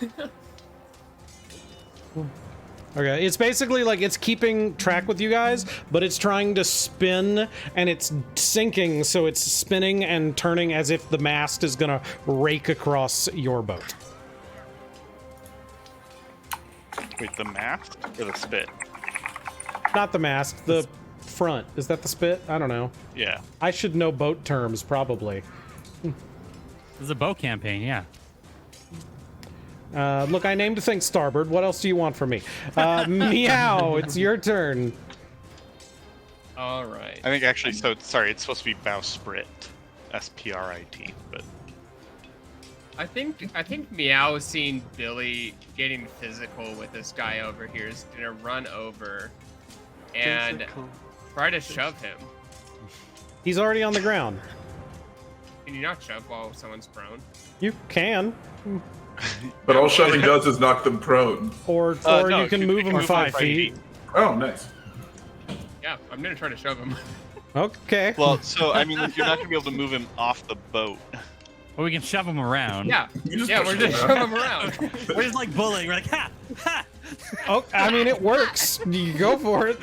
Okay, it's basically like it's keeping track with you guys, but it's trying to spin and it's sinking, so it's spinning and turning as if the mast is gonna rake across your boat. Wait, the mast or the spit? Not the mast, the front. Is that the spit? I don't know. Yeah. I should know boat terms, probably. This is a boat campaign, yeah. Look, I named things Starboard. What else do you want from me? Meow, it's your turn. All right. I think actually, so sorry, it's supposed to be bowsprit, S-P-R-I-T, but I think Meow seeing Billy getting physical with this guy over here is gonna run over and try to shove him. He's already on the ground. Can you not shove while someone's prone? You can. But all shoving does is knock them prone. Or no, you can move him 5 feet. Oh, nice. Yeah, I'm gonna try to shove him. Okay. well, so I mean, you're not gonna be able to move him off the boat. Or we can shove him around. Yeah, You just yeah, push we're him just around. shove him around. We're just like bullying. We're like, ha! Ha! Oh, I mean, it works. You go for it.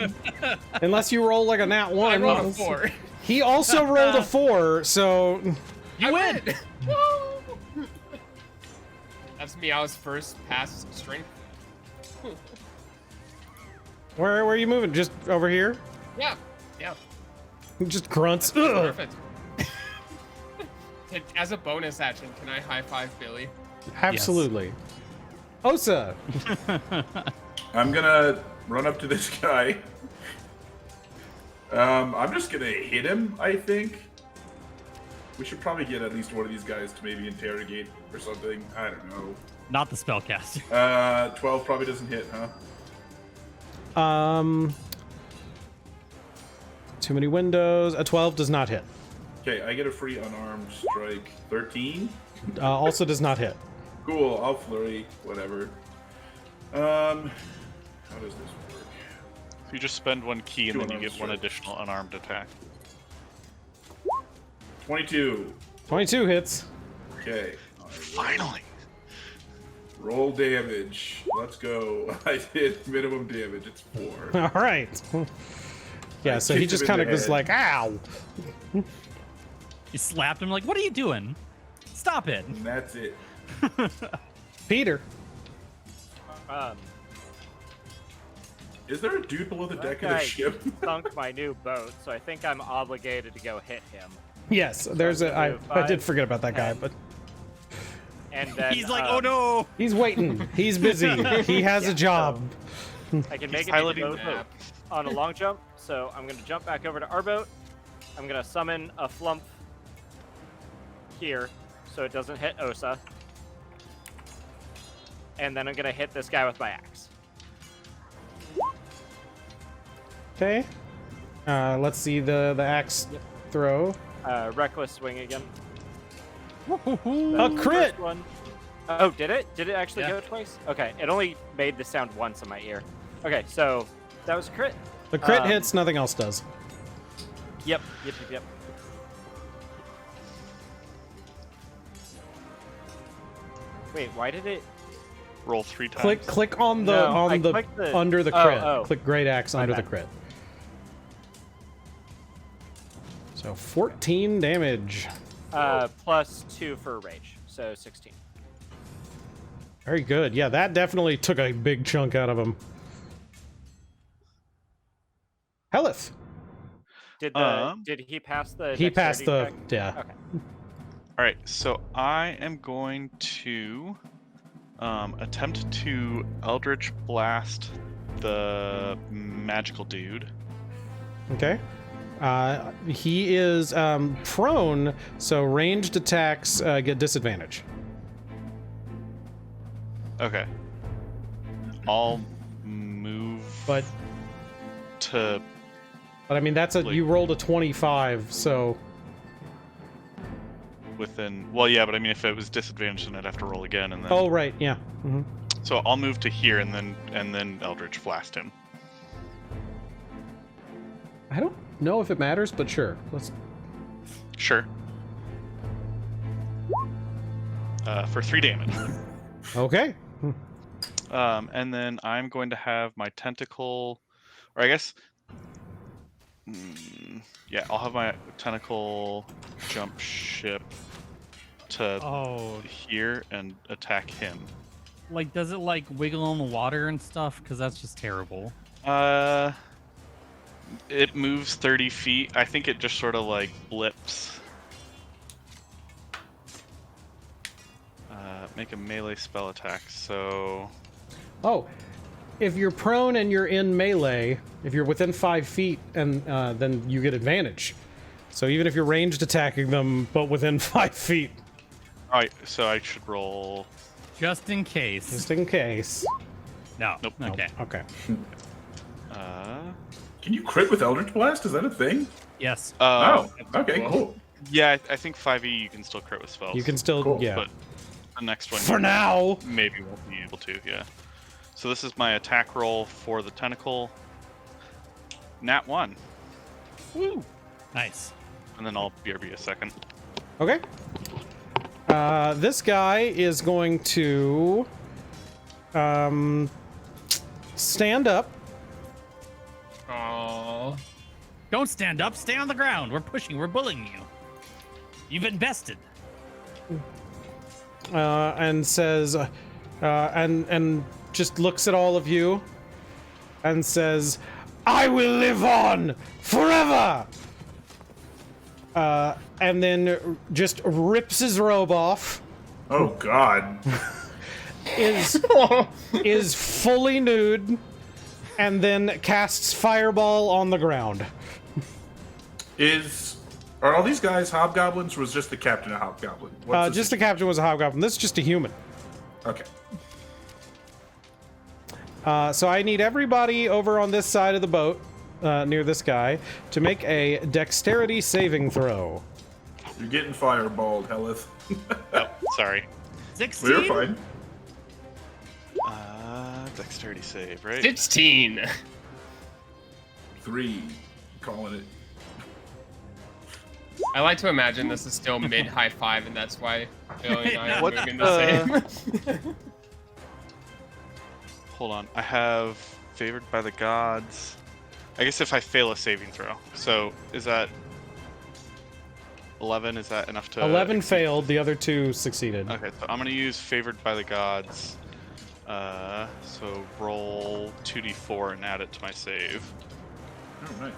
Unless you roll like a nat 1. I rolled a 4. He also rolled a 4, so... You win! Woo! That's Meow's first pass strength. Where are you moving? Just over here? Yeah, yeah. Just grunts. Ugh. Perfect. As a bonus action, can I high five Billy? Absolutely. Osa! I'm gonna run up to this guy. I'm just gonna hit him, I think. We should probably get at least one of these guys to maybe interrogate or something. I don't know. Not the spellcaster. 12 probably doesn't hit, huh? Too many windows. A 12 does not hit. Okay, I get a free unarmed strike. 13? Also does not hit. Cool, I'll flurry, whatever. How does this work? So you just spend one key and then you Unarmed get one strike. additional unarmed attack. 22. 22 hits. Okay. Finally. Roll damage. Let's go. I did minimum damage. It's 4. All right. Yeah, so he kicked just him in kind of the goes head. like, ow. You slapped him like, what are you doing? Stop it. And that's it. Peter. Is there a dude below the deck of the guy ship? sunk my new boat, so I think I'm obligated to go hit him. Yes, there's a... I did forget about that guy, but... And then He's like, oh no! He's waiting. He's busy. He has a job. I can make it to piloting the boat map. on a long jump, so I'm going to jump back over to our boat. I'm going to summon a flump here, so it doesn't hit Osa. And then I'm going to hit this guy with my axe. Okay. Let's see the axe throw. Reckless swing again. A crit! First one. Oh, did it? Did it actually Yeah. go twice? Okay, it only made the sound once in my ear. Okay, so that was a crit. The crit hits, nothing else does. Yep. Wait, why did it? Roll 3 times. Click on the No, I clicked the- under the oh, crit. oh. Click Great Axe My under the bad. crit. So 14 damage. Plus 2 for rage, so 16. Very good. Yeah, that definitely took a big chunk out of him. Hellyth. Did he pass the? He passed the dexterity check? yeah. Okay. All right, so I am going to attempt to Eldritch Blast the magical dude. Okay. He is prone, so ranged attacks get disadvantage. Okay. I'll move But to. I mean that's Like- you rolled a 25, so Within. Well, yeah, but I mean, if it was disadvantaged, then I'd have to roll again, and then. oh right, yeah. So I'll move to here, and then Eldritch Blast him. I don't know if it matters, but sure. Let's. Sure. For 3 damage. Okay. And then I'm going to have my tentacle, or I guess, yeah, I'll have my tentacle jump ship to Oh, here and attack him. like does it like wiggle in the water and stuff? Because that's just terrible. It moves 30 feet. I think it just sort of like blips. Make a melee spell attack. So Oh, if you're prone and you're in melee, if you're within 5 feet, and then you get advantage. So even if you're ranged attacking them, but within 5 feet, all right, so I should roll. Just in case. just in case. No. Nope. Okay. Okay. Can you crit with Eldritch Blast? Is that a thing? Yes. Oh, okay, cool. Yeah, I think 5e you can still crit with spells. You can still, Cool, yeah. But the next one For you now. maybe won't be able to. Yeah. So this is my attack roll for the tentacle. Nat 1. Woo. Nice. And then I'll BRB a second. Okay. This guy is going to stand up. Aww. Don't stand up. Stay on the ground. We're pushing. We're bullying you. You've been bested. And says, and just looks at all of you, and says, "I will live on forever." And then just rips his robe off. Oh God. Is fully nude, and then casts fireball on the ground. Are all these guys hobgoblins, or was just the captain a hobgoblin? What's Just the captain was a hobgoblin. This is just a human. Okay. So I need everybody over on this side of the boat, near this guy, to make a dexterity saving throw. You're getting fireballed, Hellyth. Oh, sorry. 16. We're fine. Dexterity save, right? 16. 3. Calling it. I like to imagine this is still mid high five, and that's why Billy and I are What moving the same. Hold on. I have favored by the gods. I guess if I fail a saving throw. So is that 11? Is that enough to? 11 failed. The other 2 succeeded. Okay, so I'm gonna use favored by the gods. So roll 2d4 and add it to my save. Oh, nice.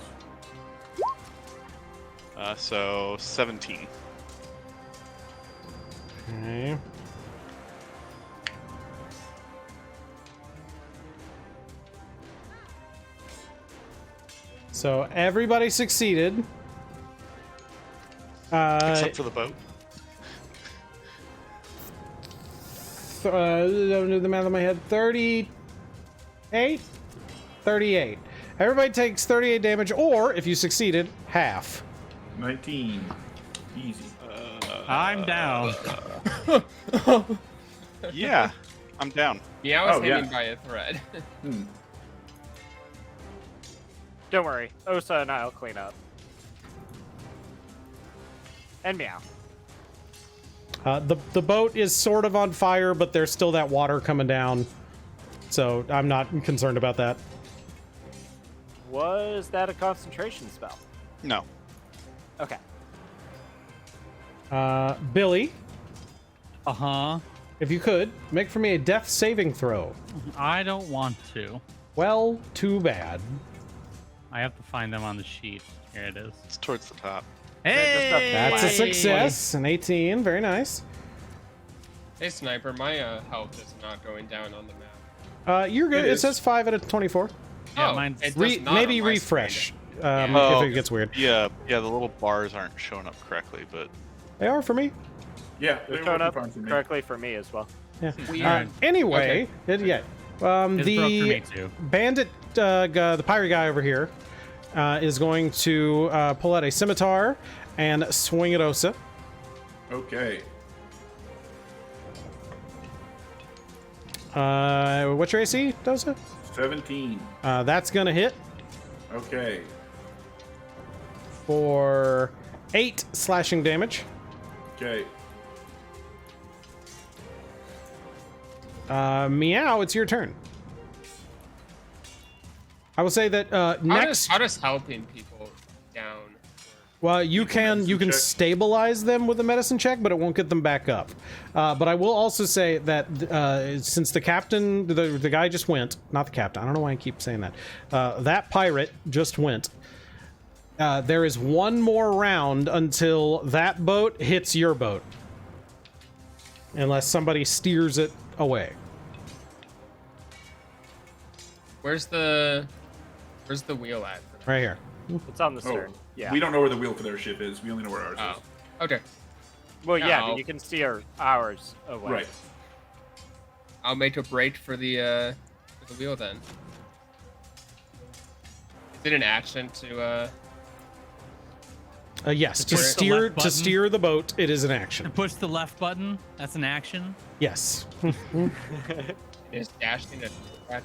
So 17. Okay. So everybody succeeded. Except for the boat. Don't do the math in my head. 38? 38. Everybody takes 38 damage, or if you succeeded, half. 19. Easy. I'm down. Yeah, I'm down. Meow is Oh, yeah. hanging by a thread. Don't worry, Osa and I'll clean up. And Meow. The boat is sort of on fire, but there's still that water coming down. So I'm not concerned about that. Was that a concentration spell? No. Okay. Billy, Uh-huh. if you could, make for me a death saving throw. I don't want to. Well, too bad. I have to find them on the sheet. Here it is. It's towards the top. Hey! That's a success. An 18. Very nice. Hey, Sniper, my health is not going down on the map. You're good. It It is. says 5 out of 24. Yeah, Oh, mine's it does not Maybe on my refresh screen. Oh. if it gets weird. Yeah, the little bars aren't showing up correctly, but They are for me. Yeah, They're they showing were up fine for me. correctly for me as well. Yeah. Weird. Anyway, It's broke for me the too. bandit, the pirate guy over here, is going to pull out a scimitar and swing at Osa. Okay. What's your AC, Osa? 17. That's gonna hit Okay. for 8 slashing damage. Okay. Meow, it's your turn. I will say that next. How does helping people down? Well, you can medicine check. stabilize them with a medicine check, but it won't get them back up. But I will also say that since the captain, the guy just went, not the captain. I don't know why I keep saying that. That pirate just went. There is one more round until that boat hits your boat, unless somebody steers it away. Where's the wheel at? For that? Right here. It's on the Oh, stern. Yeah. we don't know where the wheel for their ship is. We only know where ours is. Oh, okay. Well, yeah, No. but you can steer ours away. Right. I'll make a break for the wheel then. Is it an action to Yes, to push the steer left button. the boat, it is an action. Push the left button. That's an action. Yes. is dashing a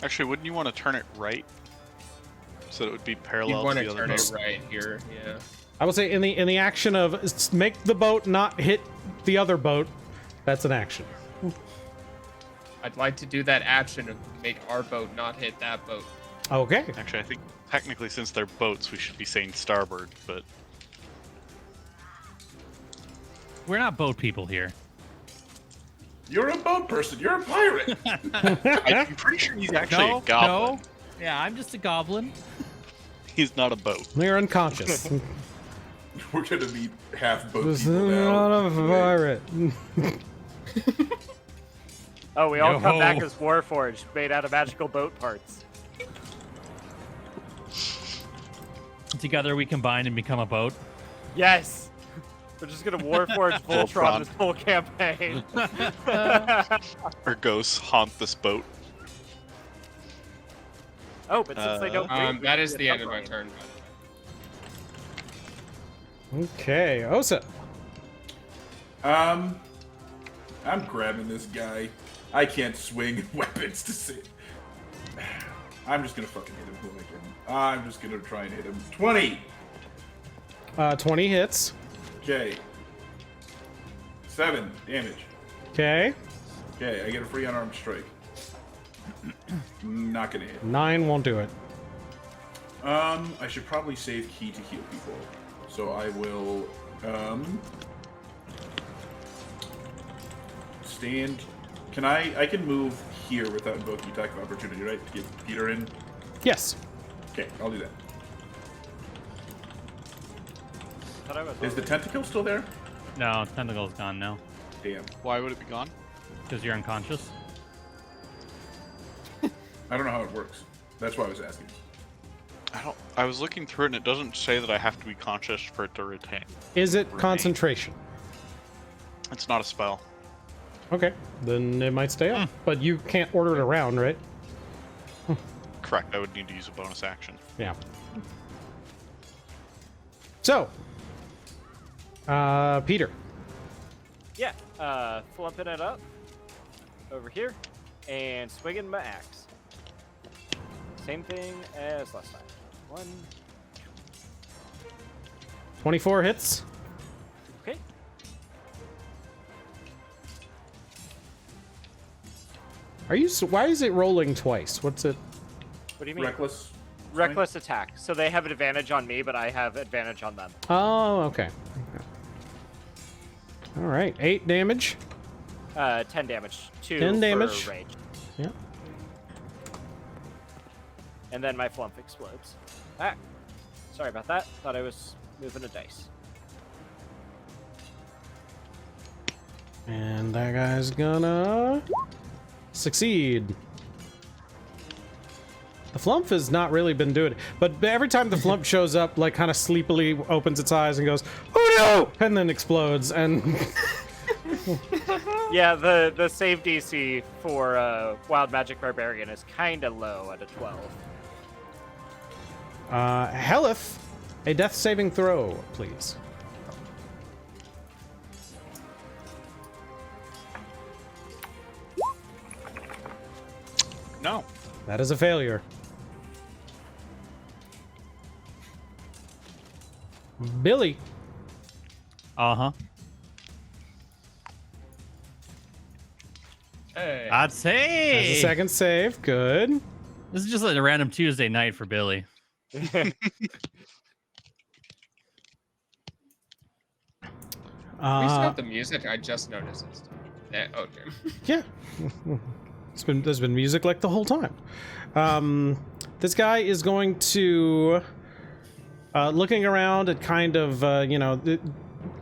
actually, wouldn't you want to turn it right so that it would be You parallel want to to the other turn boat? it right here, yeah. I will say in the action of make the boat not hit the other boat, that's an action. I'd like to do that action of make our boat not hit that boat. Okay. Actually, I think technically, since they're boats, we should be saying starboard, but We're not boat people here. You're a boat person. You're a pirate. I'm pretty sure he's actually No, a goblin. no. Yeah, I'm just a goblin. He's not a boat. You're unconscious. We're gonna be half boat This is people not now. a pirate. Oh, we all come Yo-ho. back as Warforged, made out of magical boat parts. Together we combine and become a boat. Yes! We're just gonna Warforge Voltron this whole campaign. Our ghosts haunt this boat. Oh, but since they don't breathe, we That can is be the a end of my submarine. turn. Okay, Osa. I'm grabbing this guy. I can't swing weapons to see. I'm just gonna fucking hit him. Who am I kidding? I'm just gonna try and hit him. 20. 20 hits. Okay. 7 damage. Okay. Okay, I get a free unarmed strike. Not gonna hit. 9 won't do it. I should probably save key to heal people. So I will stand. Can I can move here without invoking attack of opportunity, right? To get Peter in. Yes. Okay, I'll do that. Thought I was Is the tentacle still there? No, tentacle's gone now. Damn. Why would it be gone? Because you're unconscious. I don't know how it works. That's why I was asking. I was looking through it and it doesn't say that I have to be conscious for it to retain. Is it Remain. concentration? It's not a spell. Okay, then it might stay up. But you can't order it around, right? Correct, I would need to use a bonus action. Yeah. So, Peter. Yeah, flipping it up over here and swinging my axe. Same thing as last time. 1, 24 hits. Okay. Why is it rolling twice? What's it? What do you mean? Reckless. Reckless attack. So they have an advantage on me, but I have advantage on them. Oh, okay. All right, 8 damage. 10 damage. 2 10 damage. for rage. Yeah. And then my flump explodes. Ah. Sorry about that. Thought I was moving a dice. And that guy's gonna succeed. The flump has not really been doing it, but every time the flump shows up, like kind of sleepily opens its eyes and goes, "Oh no!" and then explodes. And Yeah, the save DC for Wild Magic Barbarian is kind of low at a 12. Hellyth, a death saving throw, please. No. That is a failure. Billy. Uh-huh. Hey. I'd Has say a second save. Good. this is just like a random Tuesday night for Billy. Restart the music. I just noticed it. Okay. Yeah. There's been music like the whole time. This guy is going to looking around at kind of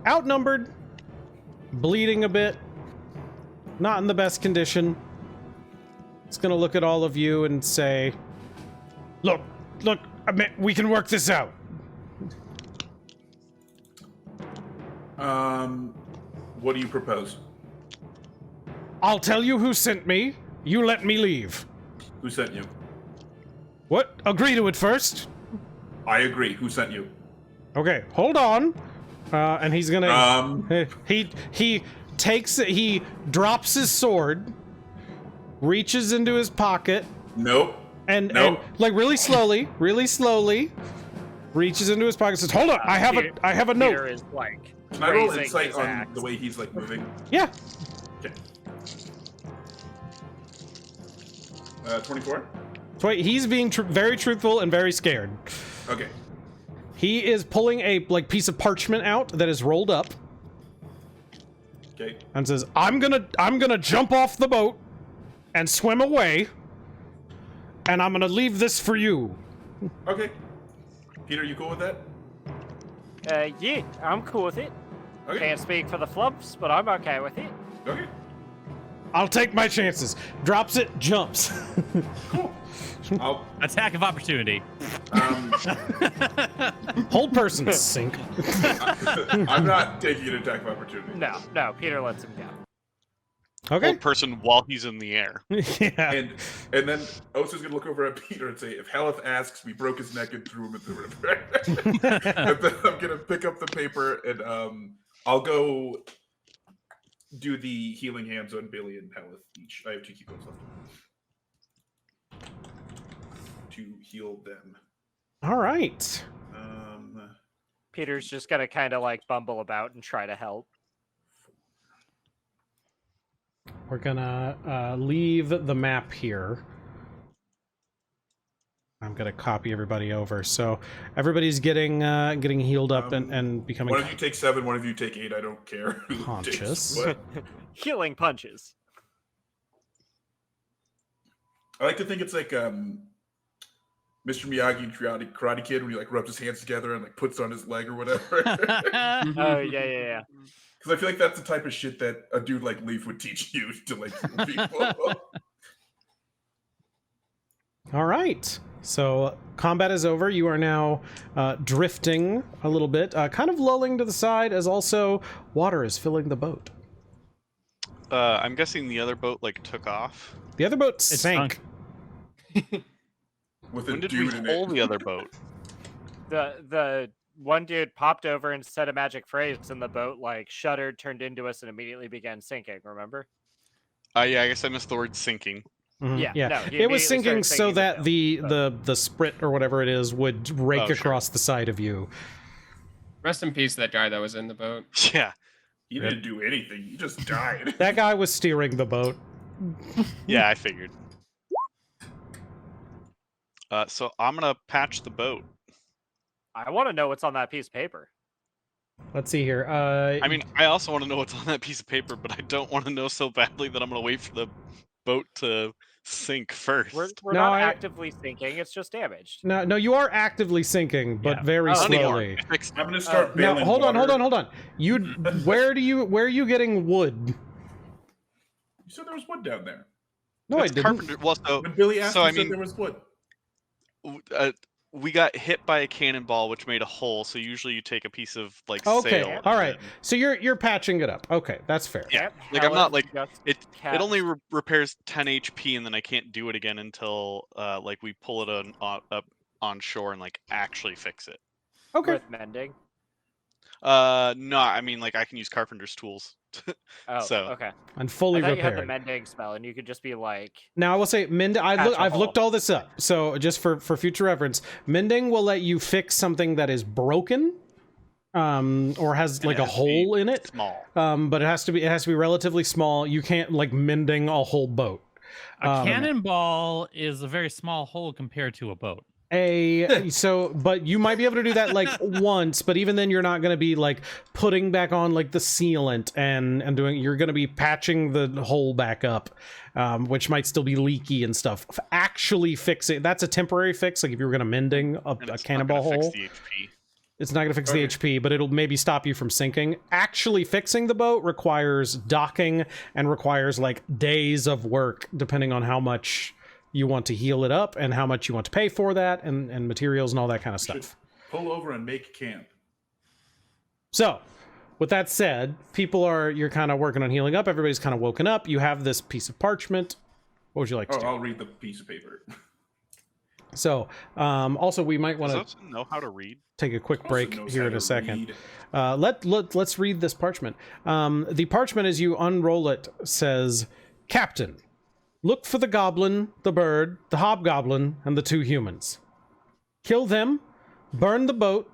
outnumbered, bleeding a bit, not in the best condition. It's gonna look at all of you and say, look, I mean, we can work this out. What do you propose? I'll tell you who sent me. You let me leave. Who sent you? What? Agree to it first. I agree. Who sent you? Okay, hold on. And he's gonna. He takes it. He drops his sword, reaches into his pocket, Nope. and Nope. like really slowly, reaches into his pocket. And says, "Hold on, I have a note." Peter is like Can I roll raising insight his on axe. the way he's like moving? Yeah. Okay. 24. So wait, he's being very truthful and very scared. Okay. He is pulling a piece of parchment out that is rolled up Okay. and says, "I'm gonna jump off the boat and swim away, and I'm gonna leave this for you." Okay. Peter, you cool with that? Yeah, I'm cool with it. Okay. Can't speak for the flumps, but I'm okay with it. Okay. I'll take my chances. Drops it, jumps. Cool. I'll Attack of opportunity. Hold person, sink. I'm not taking an attack of opportunity. No, Peter lets him go. Okay. Old person while he's in the air. Yeah. And then Osa's gonna look over at Peter and say, if Hellyth asks, we broke his neck and threw him into the river. And then I'm gonna pick up the paper and I'll go do the healing hands on Billy and Hellyth each. I have 2 key points left to heal them. All right. Peter's just gonna kind of like bumble about and try to help. We're gonna leave the map here. I'm gonna copy everybody over, so everybody's getting healed up and becoming One of you take 7, one of you take 8. I don't care. who conscious. takes what. Healing punches. I like to think it's like Mr. Miyagi in Karate Kid when he like rubs his hands together and like puts on his leg or whatever. Oh yeah. Because I feel like that's the type of shit that a dude like Leaf would teach you to like heal people. All right. So combat is over. You are now drifting a little bit, kind of lulling to the side, as also water is filling the boat. I'm guessing the other boat like took off. The other boat It sank. With When a did we dude in hold it. the other boat? The one dude popped over and said a magic phrase, and the boat like shuddered, turned into us, and immediately began sinking. Remember? Yeah, I guess I missed the word sinking. Mhm. Yeah, no, he it was immediately sinking started so sinking that with the them, sprit or whatever it is would rake Oh, sure. across the side of you. Rest in peace to that guy that was in the boat. Yeah. He didn't do anything. He just died. That guy was steering the boat. Yeah, I figured. So I'm gonna patch the boat. I want to know what's on that piece of paper. Let's see here. I mean, I also want to know what's on that piece of paper, but I don't want to know so badly that I'm gonna wait for the boat to sink first. We're No, not I- actively sinking. It's just damaged. no, you are actively sinking, but Yeah. very Oh, slowly. I'm gonna start Now, bailing hold on. water. You, where are you getting wood? You said there was wood down there. No, I It's didn't. Carpenter. Well, so When Billy asked, so you I said mean, there was wood. we got hit by a cannonball, which made a hole. So usually you take a piece of like Okay, sail. all right. and- So you're patching it up. Okay, that's fair. Yeah, Yep, like I'm not Hellyth like just it. cast- It only repairs 10 HP, and then I can't do it again until like we pull it on shore and like actually fix it. Okay. with mending. No, I mean like I can use carpenter's tools. Oh, So- okay. And fully I thought you had the repaired. mending spell, and you could just be like, Now I will say, mending. Patch a I've hole. looked all this up, so just for future reference, mending will let you fix something that is broken, or has And like it a has to be hole in it. Small. But it has to be relatively small. You can't like mending a whole boat. A cannonball is a very small hole compared to a boat. But you might be able to do that like once, but even then you're not going to be like putting back on like the sealant and doing, you're going to be patching the hole back up, which might still be leaky and stuff. Actually fixing, that's a temporary fix. Like if you were going to mending a And it's not cannonball gonna hole, fix the HP. it's not going to fix Okay. the HP, but it'll maybe stop you from sinking. Actually fixing the boat requires docking and requires like days of work, depending on how much you want to heal it up and how much you want to pay for that and materials and all that kind of Should stuff. pull over and make camp. So, with that said, you're kind of working on healing up. Everybody's kind of woken up. You have this piece of parchment. What would you like to Oh, do? I'll read the piece of paper. So, also we might want Does to Osa know how to read? take a quick Also break knows here how in a to second. read. Let's read this parchment. The parchment, as you unroll it, says, Captain, look for the goblin, the bird, the hobgoblin, and the 2 humans. Kill them, burn the boat,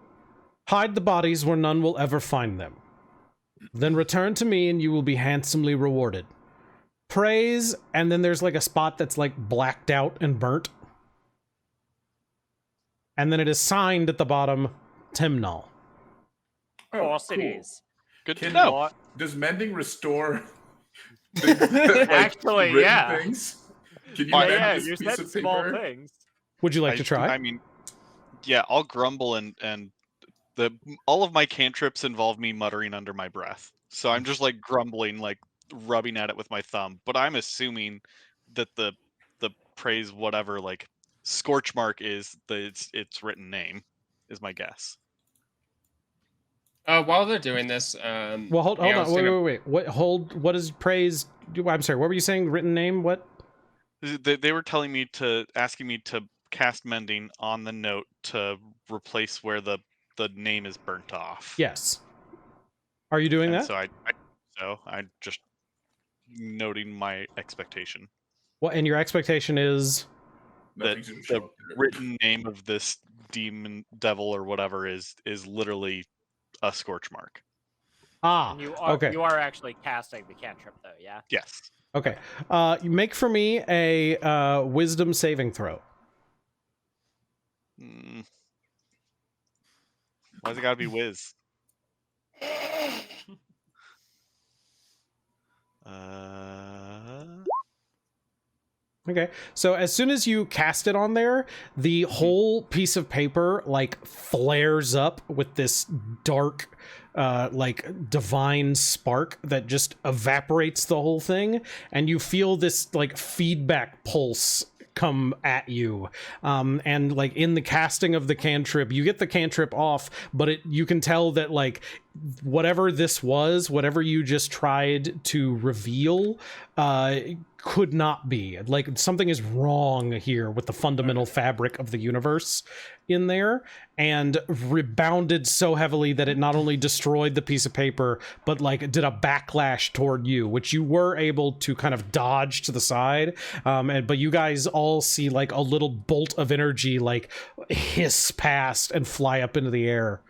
hide the bodies where none will ever find them. Then return to me and you will be handsomely rewarded. Praise, and then there's like a spot that's like blacked out and burnt. And then it is signed at the bottom, Timnall. Oh, course it cool. is. Good to Can- know. What? Does mending restore? Actually, written yeah. Things? Can you Yeah, mend yeah, this you piece said of small paper? things. Would you like to try? I mean, yeah, I'll grumble and all of my cantrips involve me muttering under my breath. So I'm just like grumbling, like rubbing at it with my thumb. But I'm assuming that the praise whatever like scorch mark is its written name is my guess. While they're doing this, Well, hold Meow's on. gonna- Wait. What is praise? I'm sorry. What were you saying? Written name? What? They were telling me asking me to cast mending on the note to replace where the name is burnt off. Yes. Are you doing And that? so I just noting my expectation. What? And your expectation is? Nothing's gonna The show up there. written name of this demon devil or whatever is literally a scorch mark. Ah. And you are Okay. you are actually casting the cantrip though, yeah? Yes. Okay. You make for me a wisdom saving throw. Why's it gotta be whiz? Okay. So as soon as you cast it on there, the whole piece of paper like flares up with this dark like divine spark that just evaporates the whole thing, and you feel this like feedback pulse come at you, and like in the casting of the cantrip, you get the cantrip off, but you can tell that like whatever this was, whatever you just tried to reveal, could not be. Like something is wrong here with the fundamental fabric of the universe in there, and rebounded so heavily that it not only destroyed the piece of paper, but like did a backlash toward you, which you were able to kind of dodge to the side. But you guys all see like a little bolt of energy like hiss past and fly up into the air.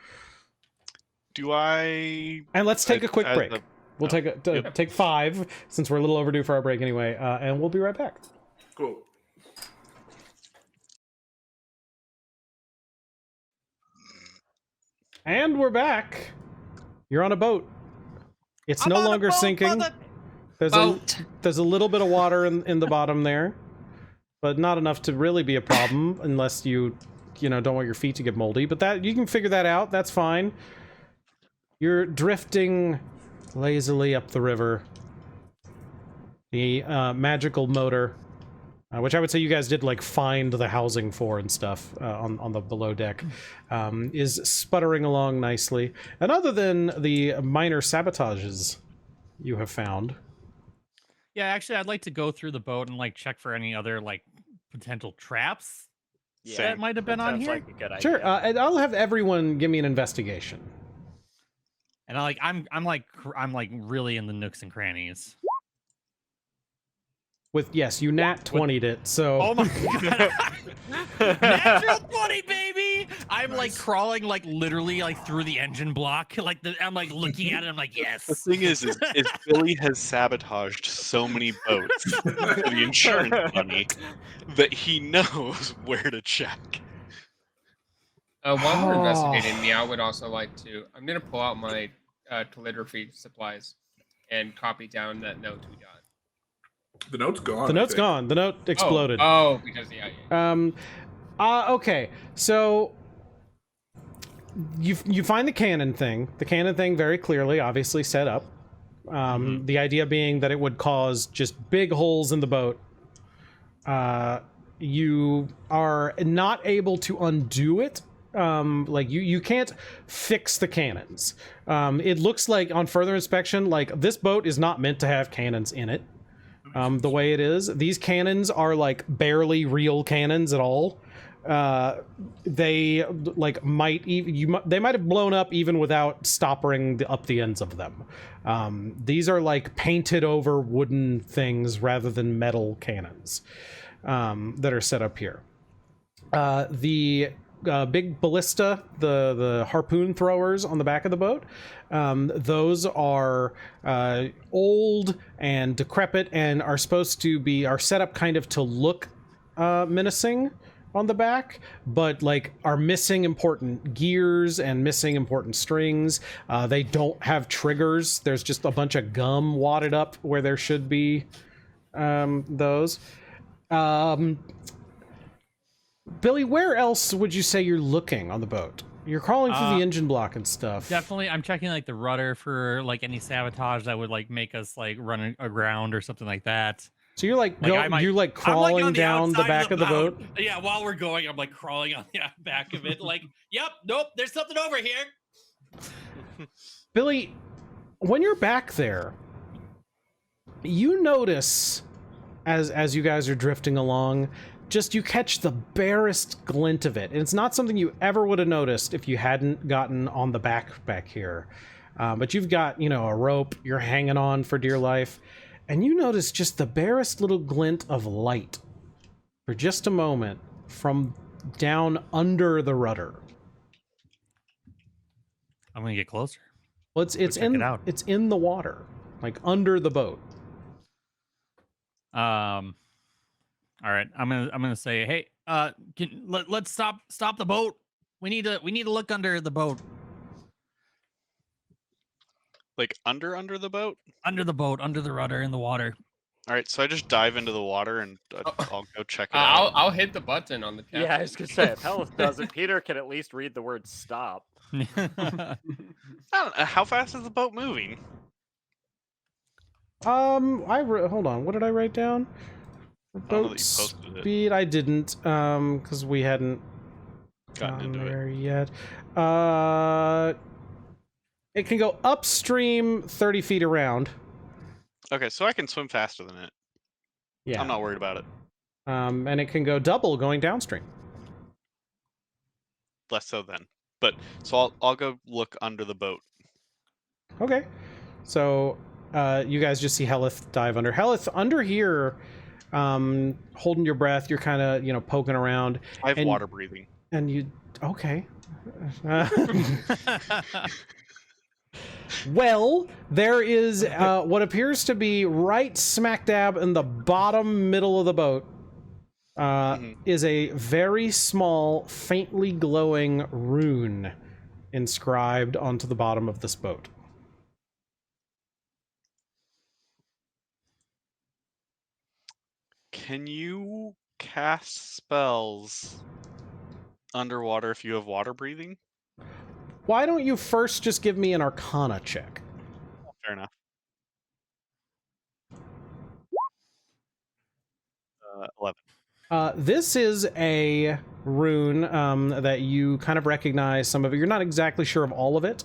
Do I? And let's take a quick as break. We'll take 5 since we're a little overdue for our break anyway, and we'll be right back. Cool. And we're back. You're on a boat. It's no longer sinking. There's a little bit of water in the bottom there, but not enough to really be a problem unless you don't want your feet to get moldy. But that you can figure that out. That's fine. You're drifting lazily up the river. The magical motor, which I would say you guys did like find the housing for and stuff on the below deck, is sputtering along nicely. And other than the minor sabotages you have found. Yeah, actually, I'd like to go through the boat and like check for any other like potential traps that might have been on here. Like a good idea. Sure, and I'll have everyone give me an investigation. And I'm like really in the nooks and crannies. With yes, you nat 20'd it, so. Oh my god! Natural 20, baby! I'm like crawling like literally like through the engine block. I'm like looking at it. I'm like, yes. The thing is Billy has sabotaged so many boats for the insurance money that he knows where to check. While we're investigating, Meow would also like to. I'm gonna pull out my calligraphy supplies and copy down that note we got. The note's gone. The note's gone. The note exploded. Oh, because Okay, so you find the cannon thing. The cannon thing very clearly, obviously set up. The idea being that it would cause just big holes in the boat. You are not able to undo it. Like you can't fix the cannons. It looks like on further inspection, like this boat is not meant to have cannons in it. The way it is, these cannons are like barely real cannons at all. They like they might have blown up even without stoppering up the ends of them. These are like painted over wooden things rather than metal cannons that are set up here. The big ballista, the harpoon throwers on the back of the boat, those are old and decrepit and are set up kind of to look menacing on the back, but like are missing important gears and missing important strings. They don't have triggers. There's just a bunch of gum wadded up where there should be those. Billy, where else would you say you're looking on the boat? You're crawling through the engine block and stuff. Definitely, I'm checking like the rudder for like any sabotage that would like make us like run aground or something like that. So you're like crawling down the back of the boat? Yeah, while we're going, I'm like crawling on the back of it. Like, yep, nope, there's something over here. Billy, when you're back there, you notice as you guys are drifting along, just you catch the barest glint of it. And it's not something you ever would have noticed if you hadn't gotten on the back here. But you've got, a rope you're hanging on for dear life. And you notice just the barest little glint of light for just a moment from down under the rudder. I'm going to get closer. Well, it's in the water, like under the boat. All right, I'm gonna say, hey, let's stop the boat. We need to look under the boat. Like under the boat? Under the boat, under the rudder, in the water. All right, so I just dive into the water and I'll go check it out. I'll hit the button on the captain. Yeah, I was gonna say if Hellyth does it, Peter can at least read the word stop. I don't know, how fast is the boat moving? Hold on. What did I write down? Boat speed. I didn't, because we hadn't gotten into there yet. It can go upstream 30 feet around. Okay, so I can swim faster than it. Yeah, I'm not worried about it. And it can go double going downstream. Less so then, but so I'll go look under the boat. Okay, so you guys just see Hellyth dive under. Hellyth under here. Holding your breath, you're kind of poking around. I have water breathing. And you okay? Well, there is what appears to be right smack dab in the bottom middle of the boat is a very small, faintly glowing rune inscribed onto the bottom of this boat. Can you cast spells underwater if you have water breathing? Why don't you first just give me an Arcana check? Fair enough. 11. This is a rune that you kind of recognize some of it. You're not exactly sure of all of it.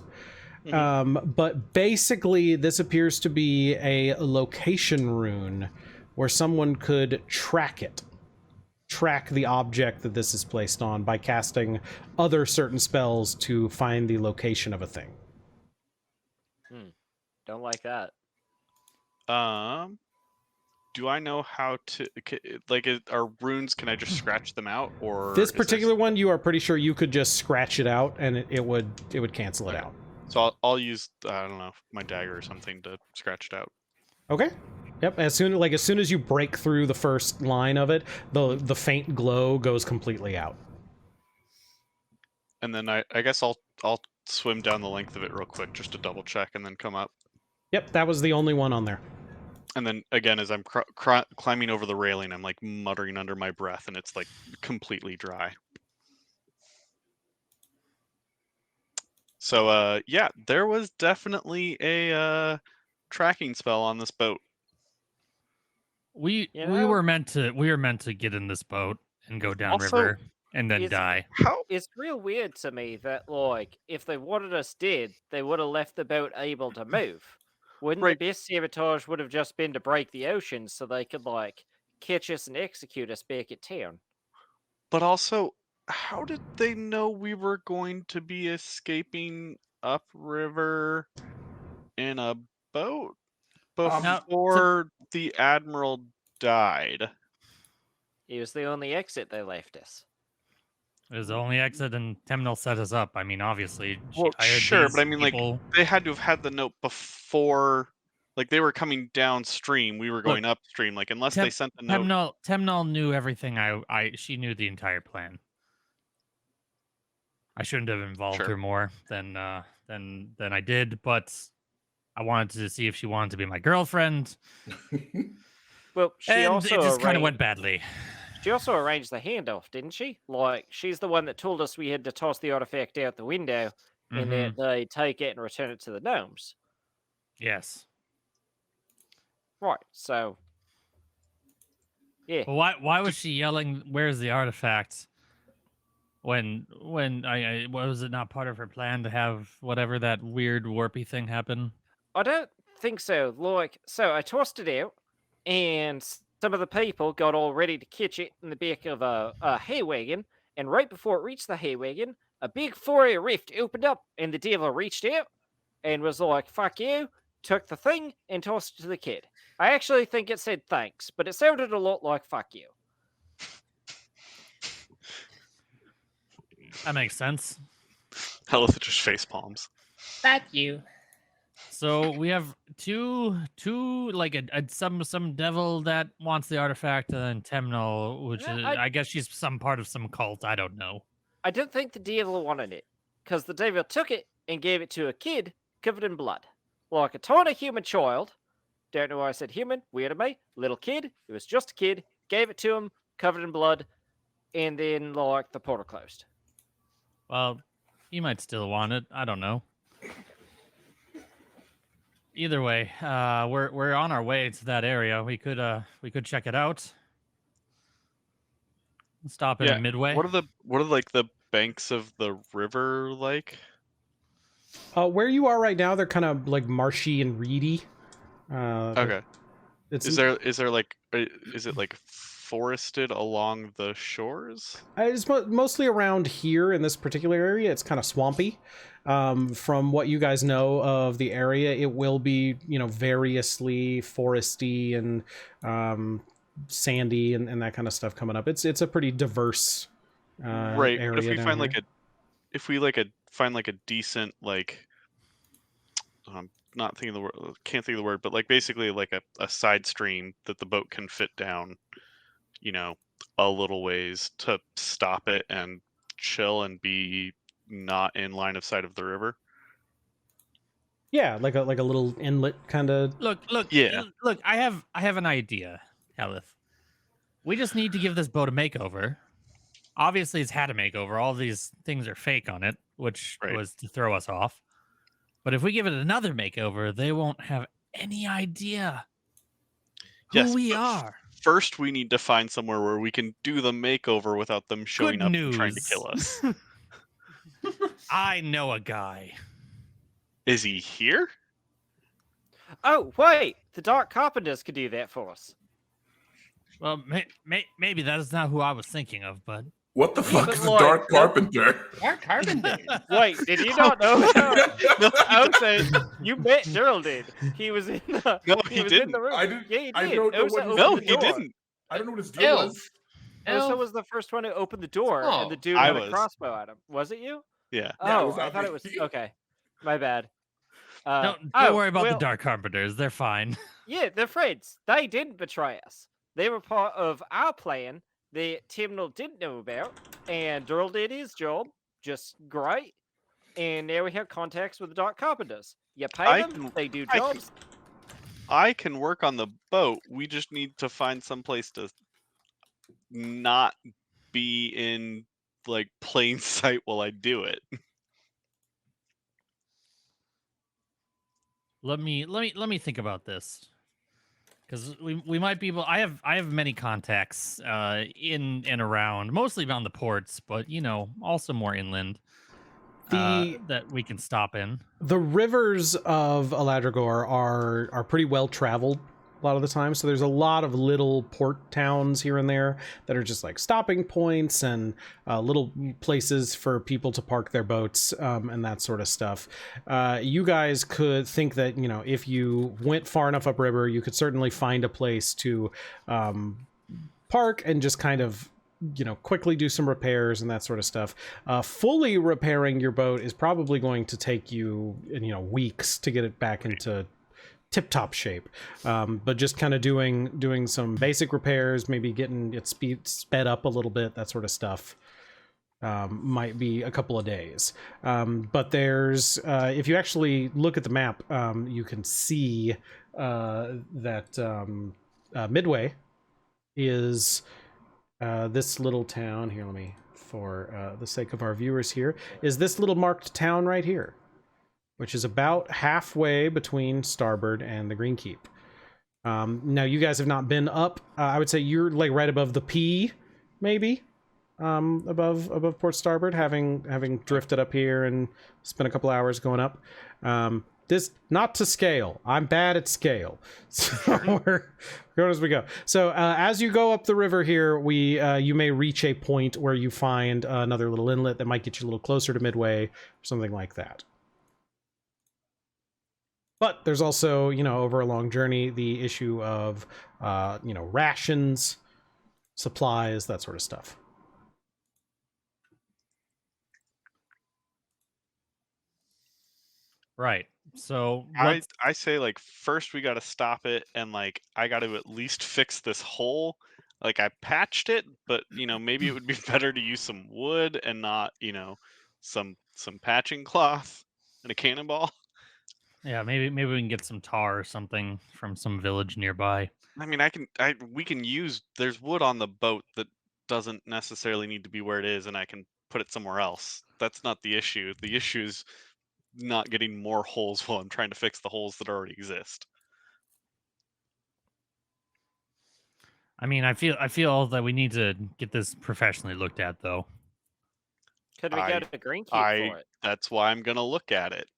But basically, this appears to be a location rune where someone could track the object that this is placed on by casting other certain spells to find the location of a thing. Don't like that. Do I know how to are runes? Can I just scratch them out, or This particular one, you are pretty sure you could just scratch it out, and it would cancel it out. So I'll use I don't know, my dagger or something to scratch it out. Okay. Yep. As soon as you break through the first line of it, the faint glow goes completely out. And then I guess I'll swim down the length of it real quick just to double check, and then come up. Yep, that was the only one on there. And then again, as I'm climbing over the railing, I'm like muttering under my breath, and it's like completely dry. So yeah, there was definitely a tracking spell on this boat. We were meant to get in this boat and go downriver and then die. It's real weird to me that, like, if they wanted us dead, they would have left the boat able to move. Wouldn't the best sabotage would have just been to break the ocean so they could, like, catch us and execute us back at town? But also, how did they know we were going to be escaping upriver in a boat before the Admiral died? It was the only exit they left us. It was the only exit, and Temnil set us up. I mean, obviously, Well, sure, but I mean, people. Like, they had to have had the note before. Like, they were coming downstream. We were going upstream. Like, unless they sent the note. Temnil knew everything. She knew the entire plan. I shouldn't have involved her more than I did, but I wanted to see if she wanted to be my girlfriend. Well, it just kind of went badly. She also arranged the handoff, didn't she? Like, she's the one that told us we had to toss the artifact out the window and that they take it and return it to the gnomes. Yes. Right, so... yeah. Well, why was she yelling, "Where's the artifact?" When was it not part of her plan to have whatever that weird warpy thing happen? I don't think so. Like, so I tossed it out, and some of the people got all ready to catch it in the back of a hay wagon, and right before it reached the hay wagon, a big 4-area rift opened up, and the devil reached out and was like, "Fuck you," took the thing and tossed it to the kid. I actually think it said thanks, but it sounded a lot like "fuck you." That makes sense. Hellyth just face palms. Fuck you. So we have two like some devil that wants the artifact, and then Temnil, which is, I guess she's some part of some cult. I don't know. I don't think the devil wanted it, because the devil took it and gave it to a kid covered in blood, like a tiny human child. Don't know why I said human. Weird of me. Little kid. It was just a kid. Gave it to him, covered in blood, and then like the portal closed. Well, he might still want it. I don't know. Either way, we're on our way to that area. We could check it out. Stop in midway. What are like the banks of the river like? Where you are right now, they're kind of like marshy and reedy. Okay. Is it like forested along the shores? It's mostly around here in this particular area. It's kind of swampy. From what you guys know of the area, it will be, variously foresty and sandy and that kind of stuff coming up. It's a pretty diverse right. area. But if we find here. find a decent I'm not thinking of the word. Can't think of the word, but like basically like a side stream that the boat can fit down. You know, a little ways to stop it and chill and be not in line of sight of the river. Yeah, like a little inlet kind of. Look, Yeah. look. I have an idea, Hellyth. We just need to give this boat a makeover. Obviously, it's had a makeover. All these things are fake on it, which Right. was to throw us off. But if we give it another makeover, they won't have any idea who we but are. First, we need to find somewhere where we can do the makeover without them showing Good up news. and trying to kill us. I know a guy. Is he here? Oh, wait! The Dark Carpenters could do that for us. Well, maybe that is not who I was thinking of, but What the fuck But is a like, Dark Carpenter? Dark Carpenter. Wait, did you not know that? I was saying, you bet Daryl did. He was in the. No, he he was in didn't. the room. I didn't. Yeah, he did. I don't know Osa what his opened No, the he door. didn't. I don't know what his deal Elf. was. Osa was the first one who opened the door, and the Oh, dude I had a was. crossbow at him. Was it you? Yeah. Yeah, it Oh, was I thought it was. Audrey. Okay, my bad. don't oh, worry about well, the Dark Carpenters. They're fine. Yeah, they're friends. They didn't betray us. They were part of our plan that Timnall didn't know about, and Daryl did his job just great. And now we have contacts with the Dark Carpenters. You pay them, they do jobs. I can work on the boat. We just need to find some place to not be in like plain sight while I do it. Let me think about this, because we might be able. I have many contacts in and around, mostly around the ports, but also more inland. That we can stop in. The rivers of Aladragor are pretty well traveled a lot of the time, so there's a lot of little port towns here and there that are just like stopping points and little places for people to park their boats and that sort of stuff. You guys could think that if you went far enough upriver, you could certainly find a place to park and just kind of quickly do some repairs and that sort of stuff. Fully repairing your boat is probably going to take you weeks to get it back into tip-top shape, but just kind of doing some basic repairs, maybe getting it sped up a little bit, that sort of stuff, might be a couple of days. But there's if you actually look at the map, you can see that Midway is this little town here. Let me, for the sake of our viewers here, is this little marked town right here, which is about halfway between Starboard and the Green Keep. Now, you guys have not been up. I would say you're like right above the P, maybe, above Port Starboard, having drifted up here and spent a couple hours going up. This, not to scale. I'm bad at scale, so we're going as we go. So as you go up the river here, you may reach a point where you find another little inlet that might get you a little closer to Midway, or something like that. But there's also, over a long journey, the issue of, rations, supplies, that sort of stuff. Right. So I say like first we got to stop it, and like I got to at least fix this hole. Like I patched it, but maybe it would be better to use some wood and not some patching cloth and a cannonball. Yeah, maybe we can get some tar or something from some village nearby. I mean, we can use. There's wood on the boat that doesn't necessarily need to be where it is, and I can put it somewhere else. That's not the issue. The issue is not getting more holes while I'm trying to fix the holes that already exist. I mean, I feel that we need to get this professionally looked at, though. Could we go to Green Keep for it? That's why I'm gonna look at it.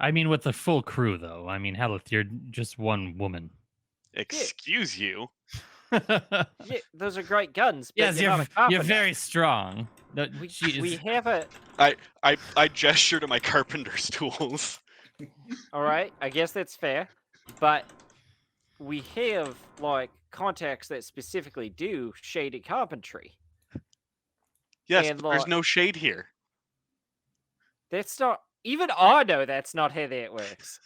I mean, with the full crew, though. I mean, Hellyth, you're just one woman. Excuse you. Yeah, those are great guns. But Yes, you're very strong. No, we have a. I gesture to my carpenter's tools. All right, I guess that's fair, but we have like contacts that specifically do shaded carpentry. Yes, And, but there's like, no shade here. That's not Even I know that's not how that works.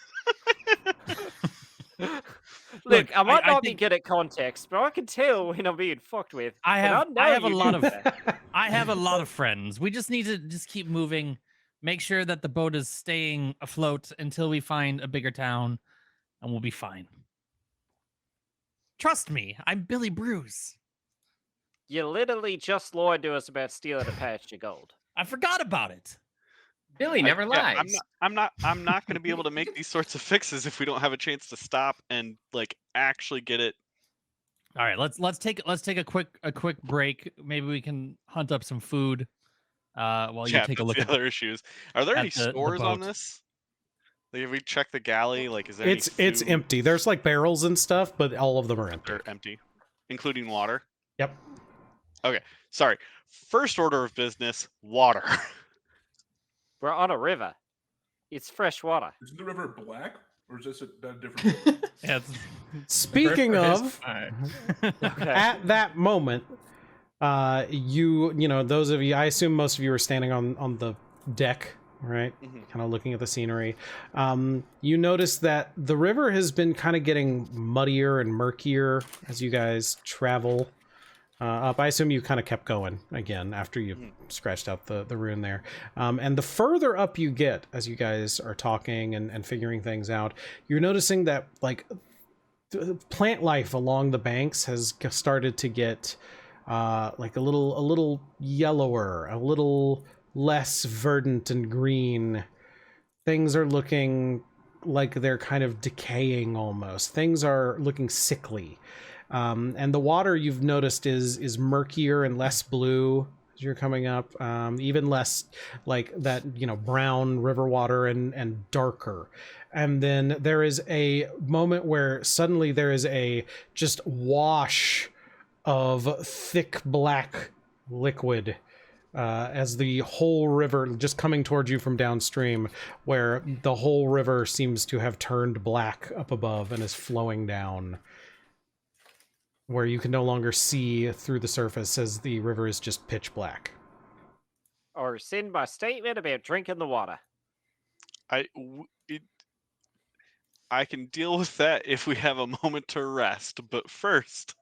Look, I might not be good at context, but I can tell when I'm being fucked with. I and have know I have a you lot do of that. I have a lot of friends. We just need to just keep moving, make sure that the boat is staying afloat until we find a bigger town, and we'll be fine. Trust me, I'm Billy Brews. You literally just lied to us about stealing a patch of gold. I forgot about it. Billy never lies. I'm not going to be able to make these sorts of fixes if we don't have a chance to stop and like actually get it. All right, let's take a quick break. Maybe we can hunt up some food while you take a look the at other issues. Are there any the stores on boat. this? Like, if we check the galley, like, is there It's any food? empty. There's like barrels and stuff, but all of them are empty. They're empty, including water. Yep. Okay, sorry. First order of business: water. We're on a river. It's fresh water. Is the river black, or is this a different river? Yeah, it's- Speaking of, Okay. at that moment, you know, those of you, I assume most of you are standing on the deck, right? Mhm. Kind of looking at the scenery. You notice that the river has been kind of getting muddier and murkier as you guys travel up. I assume you kind of kept going again after you scratched out the rune there. And the further up you get as you guys are talking and figuring things out, you're noticing that like plant life along the banks has started to get like a little yellower, a little less verdant and green. Things are looking like they're kind of decaying almost. Things are looking sickly. And the water you've noticed is murkier and less blue as you're coming up, even less like that, you know, brown river water and darker. And then there is a moment where suddenly there is a just wash of thick black liquid as the whole river just coming towards you from downstream, where the whole river seems to have turned black up above and is flowing down, where you can no longer see through the surface as the river is just pitch black. Or rescind my statement about drinking the water. I can deal with that if we have a moment to rest, but first,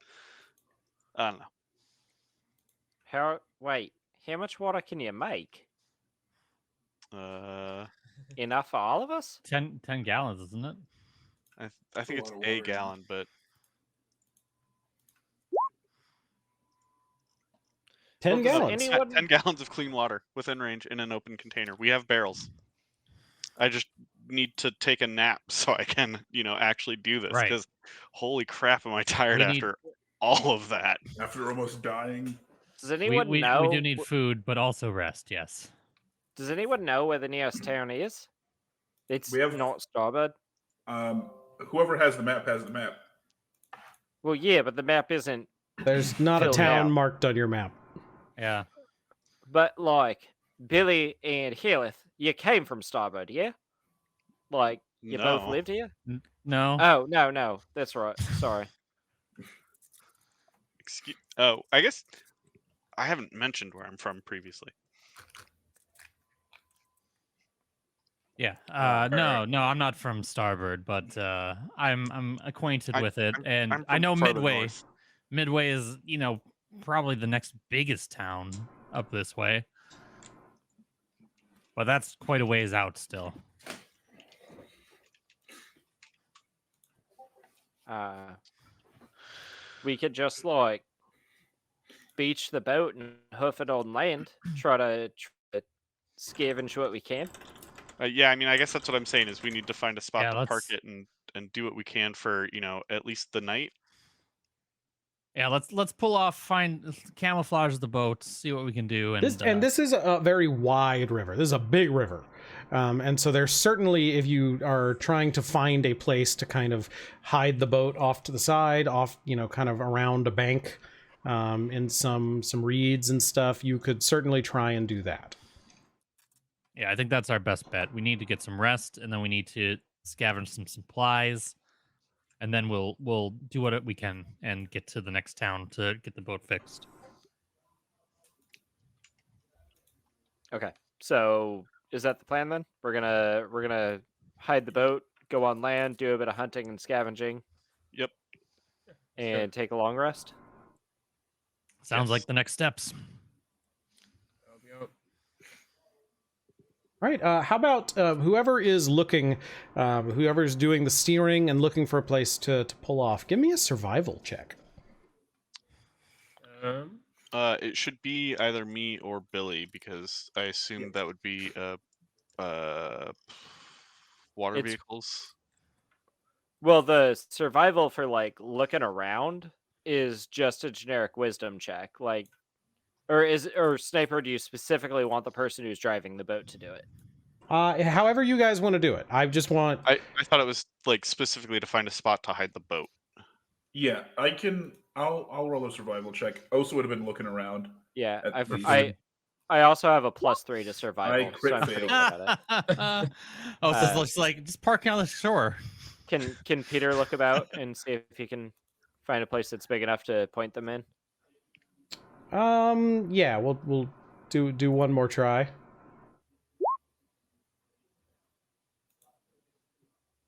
I don't know. Wait, how much water can you make? Uh, Enough for all of us? 10 gallons, isn't it? I think it's lot of a water. gallon, but 10 gallons. 10 gallons of clean water within range in an open container. We have barrels. I just need to take a nap so I can, you know, actually do this. Right. Because holy crap, am I tired We need- after all of that? After almost dying. Does anyone We know? do need food, but also rest. Yes. Does anyone know where the nearest town is? It's We have- not Starboard. Whoever has the map has the map. Well, yeah, but the map isn't. There's not a Filled town out. marked on your map. Yeah. But like Billy and Hellyth, you came from Starboard, yeah? Like you both No. lived here? No. Oh no, that's right. Sorry. I guess I haven't mentioned where I'm from previously. Yeah. No, I'm not from Starboard, but I'm acquainted with it, and I'm I from know farther Midway. north. Midway is, you know, probably the next biggest town up this way. But that's quite a ways out still. We could just like beach the boat and hoof it on land. Try to scavenge what we can. Yeah, I mean, I guess that's what I'm saying is we need to find a spot Yeah, to park let's- it and do what we can for, you know, at least the night. Yeah, let's pull off, find camouflage the boat, see what we can do, and This is a very wide river. This is a big river. And so there's certainly, if you are trying to find a place to kind of hide the boat off to the side, off, you know, kind of around a bank, in some reeds and stuff, you could certainly try and do that. yeah, I think that's our best bet. We need to get some rest, and then we need to scavenge some supplies, and then we'll do what we can and get to the next town to get the boat fixed. Okay. So is that the plan then? We're gonna hide the boat, go on land, do a bit of hunting and scavenging. Yep. And take a long rest. Sounds like the next steps. All right. How about whoever is looking, whoever's doing the steering and looking for a place to pull off? Give me a survival check. It should be either me or Billy because I assume that would be water vehicles. Well, the survival for like looking around is just a generic wisdom check. Like, or Sniper, do you specifically want the person who's driving the boat to do it? However you guys want to do it. I just want. I thought it was like specifically to find a spot to hide the boat. Yeah, I can. I'll roll a survival check. Osa would have been looking around. Yeah, at least. I also have a +3 to survival. I crit so I'm pretty failed. good at it. Oh, so it looks like just parking on the shore. Can Peter look about and see if he can find a place that's big enough to point them in? Yeah, we'll do one more try.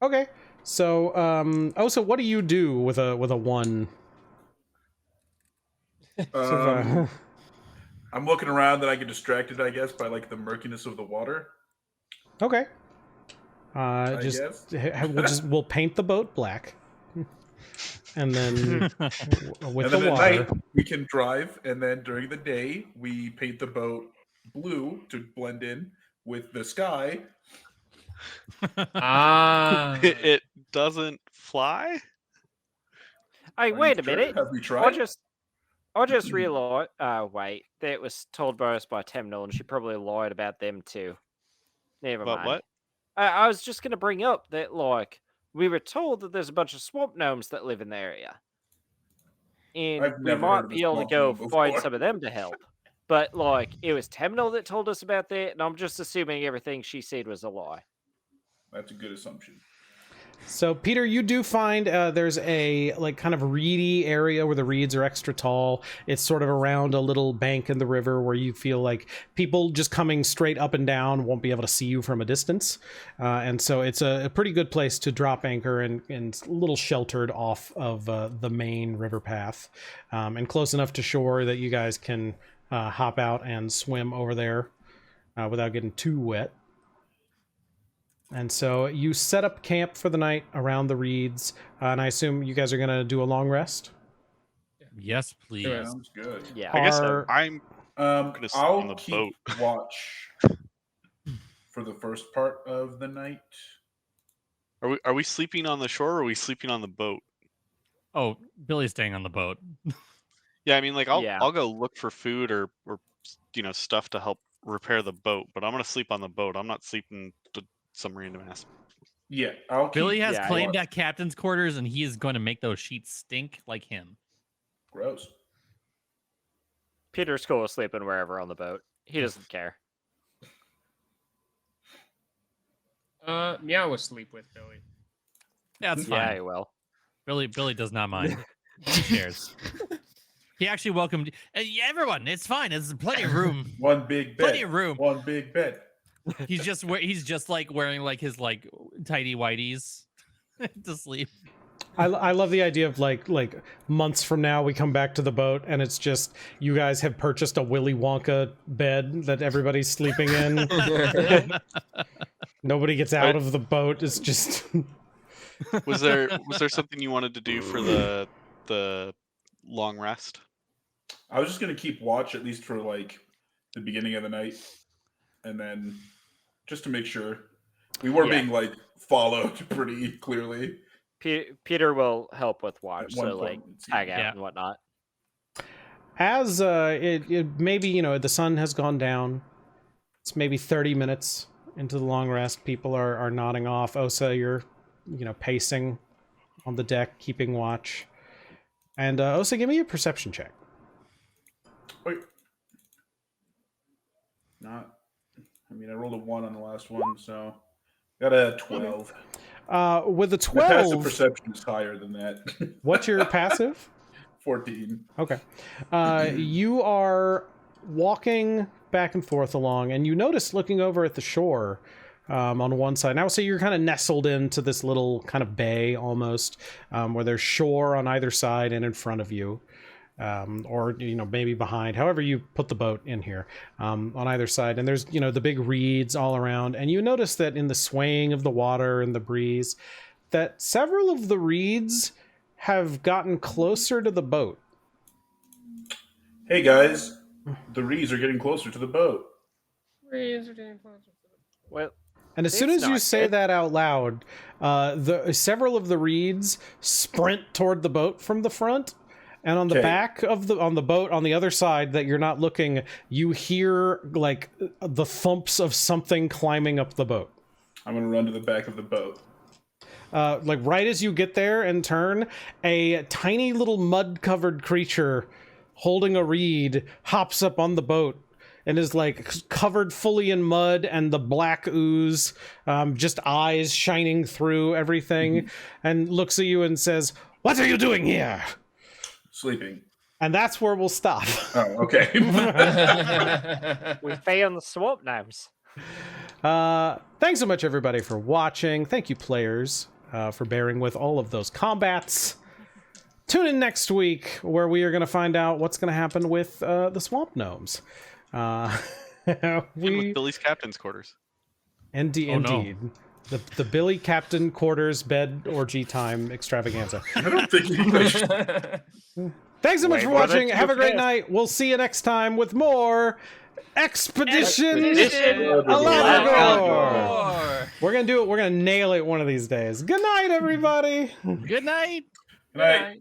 Okay. So, so what do you do with a 1? I'm looking around, then I get distracted, I guess, by like the murkiness of the water. Okay. I guess. We'll paint the boat black, and then with And then the at water. night we can drive, and then during the day we paint the boat blue to blend in with the sky. It doesn't fly. Hey, Are wait you a sure? minute. Have we tried? I just realized. Wait, that was told us by Temnil, and she probably lied about them too. Never But mind. what? I was just going to bring up that, like, we were told that there's a bunch of swamp gnomes that live in the area. And I've we never heard might of a be able to swamp go gnome find before. some of them to help. But, like, it was Temnil that told us about that, and I'm just assuming everything she said was a lie. That's a good assumption. So, Peter, you do find there's a like kind of reedy area where the reeds are extra tall. It's sort of around a little bank in the river where you feel like people just coming straight up and down won't be able to see you from a distance. And so it's a pretty good place to drop anchor and a little sheltered off of the main river path, and close enough to shore that you guys can hop out and swim over there without getting too wet. And so you set up camp for the night around the reeds, and I assume you guys are going to do a long rest? Yes, please. Sounds good. Yeah. I guess Are- I'm gonna sleep on I'll the keep boat. watch for the first part of the night. Are we sleeping on the shore or are we sleeping on the boat? Oh, Billy's staying on the boat. Yeah, I mean, like Yeah. I'll go look for food or stuff to help repair the boat, but I'm gonna sleep on the boat. I'm not sleeping to some random ass. Yeah, I'll Billy keep has yeah, claimed watch. that captain's quarters, and he is going to make those sheets stink like him. Gross. Peter's cool with sleeping wherever on the boat. He doesn't care. Meow will sleep with Billy. Yeah, that's fine. Yeah, he will. Billy does not mind. He shares. He actually welcomed everyone. It's fine. There's plenty of room. One big bed. Plenty of room. One big bed. He's just like wearing like his like tidy whities to sleep. I love the idea of like months from now we come back to the boat and it's just you guys have purchased a Willy Wonka bed that everybody's sleeping in. Nobody gets out of the boat. It's just Was there something you wanted to do for the long rest? I was just gonna keep watch at least for like the beginning of the night, and then just to make sure we were Yeah. being like followed pretty clearly. Peter will help with watch, At one so like point, it tag out Yeah. and whatnot. as it maybe the sun has gone down. It's maybe 30 minutes into the long rest. People are nodding off. Osa, you're pacing on the deck, keeping watch. And Osa, give me a perception check. Wait. I rolled a 1 on the last one, so got a 12. With the My passive 12, perception is higher than that. what's your passive? 14. Okay. You are walking back and forth along, and you notice looking over at the shore on one side. Now, so you're kind of nestled into this little kind of bay almost, where there's shore on either side and in front of you. Or, you know, maybe behind, however you put the boat in here, on either side. And there's, you know, the big reeds all around. And you notice that in the swaying of the water and the breeze, that several of the reeds have gotten closer to the boat. Hey guys, the reeds are getting closer to the boat. Reeds are getting closer. Well, And as soon as you not say good. that out loud, several of the reeds sprint toward the boat from the front. And on the Okay. back of on the boat on the other side that you're not looking, you hear like the thumps of something climbing up the boat. I'm gonna run to the back of the boat. Like right as you get there and turn, a tiny little mud-covered creature holding a reed hops up on the boat and is like covered fully in mud and the black ooze, just eyes shining through everything, and looks at you and says, "What are you doing here?" Sleeping. And that's where we'll stop. Oh, okay. We found the swamp gnomes. Thanks so much, everybody, for watching. Thank you, players, for bearing with all of those combats. Tune in next week, where we are going to find out what's going to happen with the swamp gnomes. And with Billy's captain's quarters. Indeed. Oh, no. Indeed. The Billy Captain Quarters Bed Orgy Time Extravaganza. I don't think English. Thanks so much Way for more than watching. Have a great fast. night. We'll see you next time with more Expedition Aladragor. Aladragor. We're gonna do it. We're gonna nail it one of these days. Good night, everybody. Good night. Right.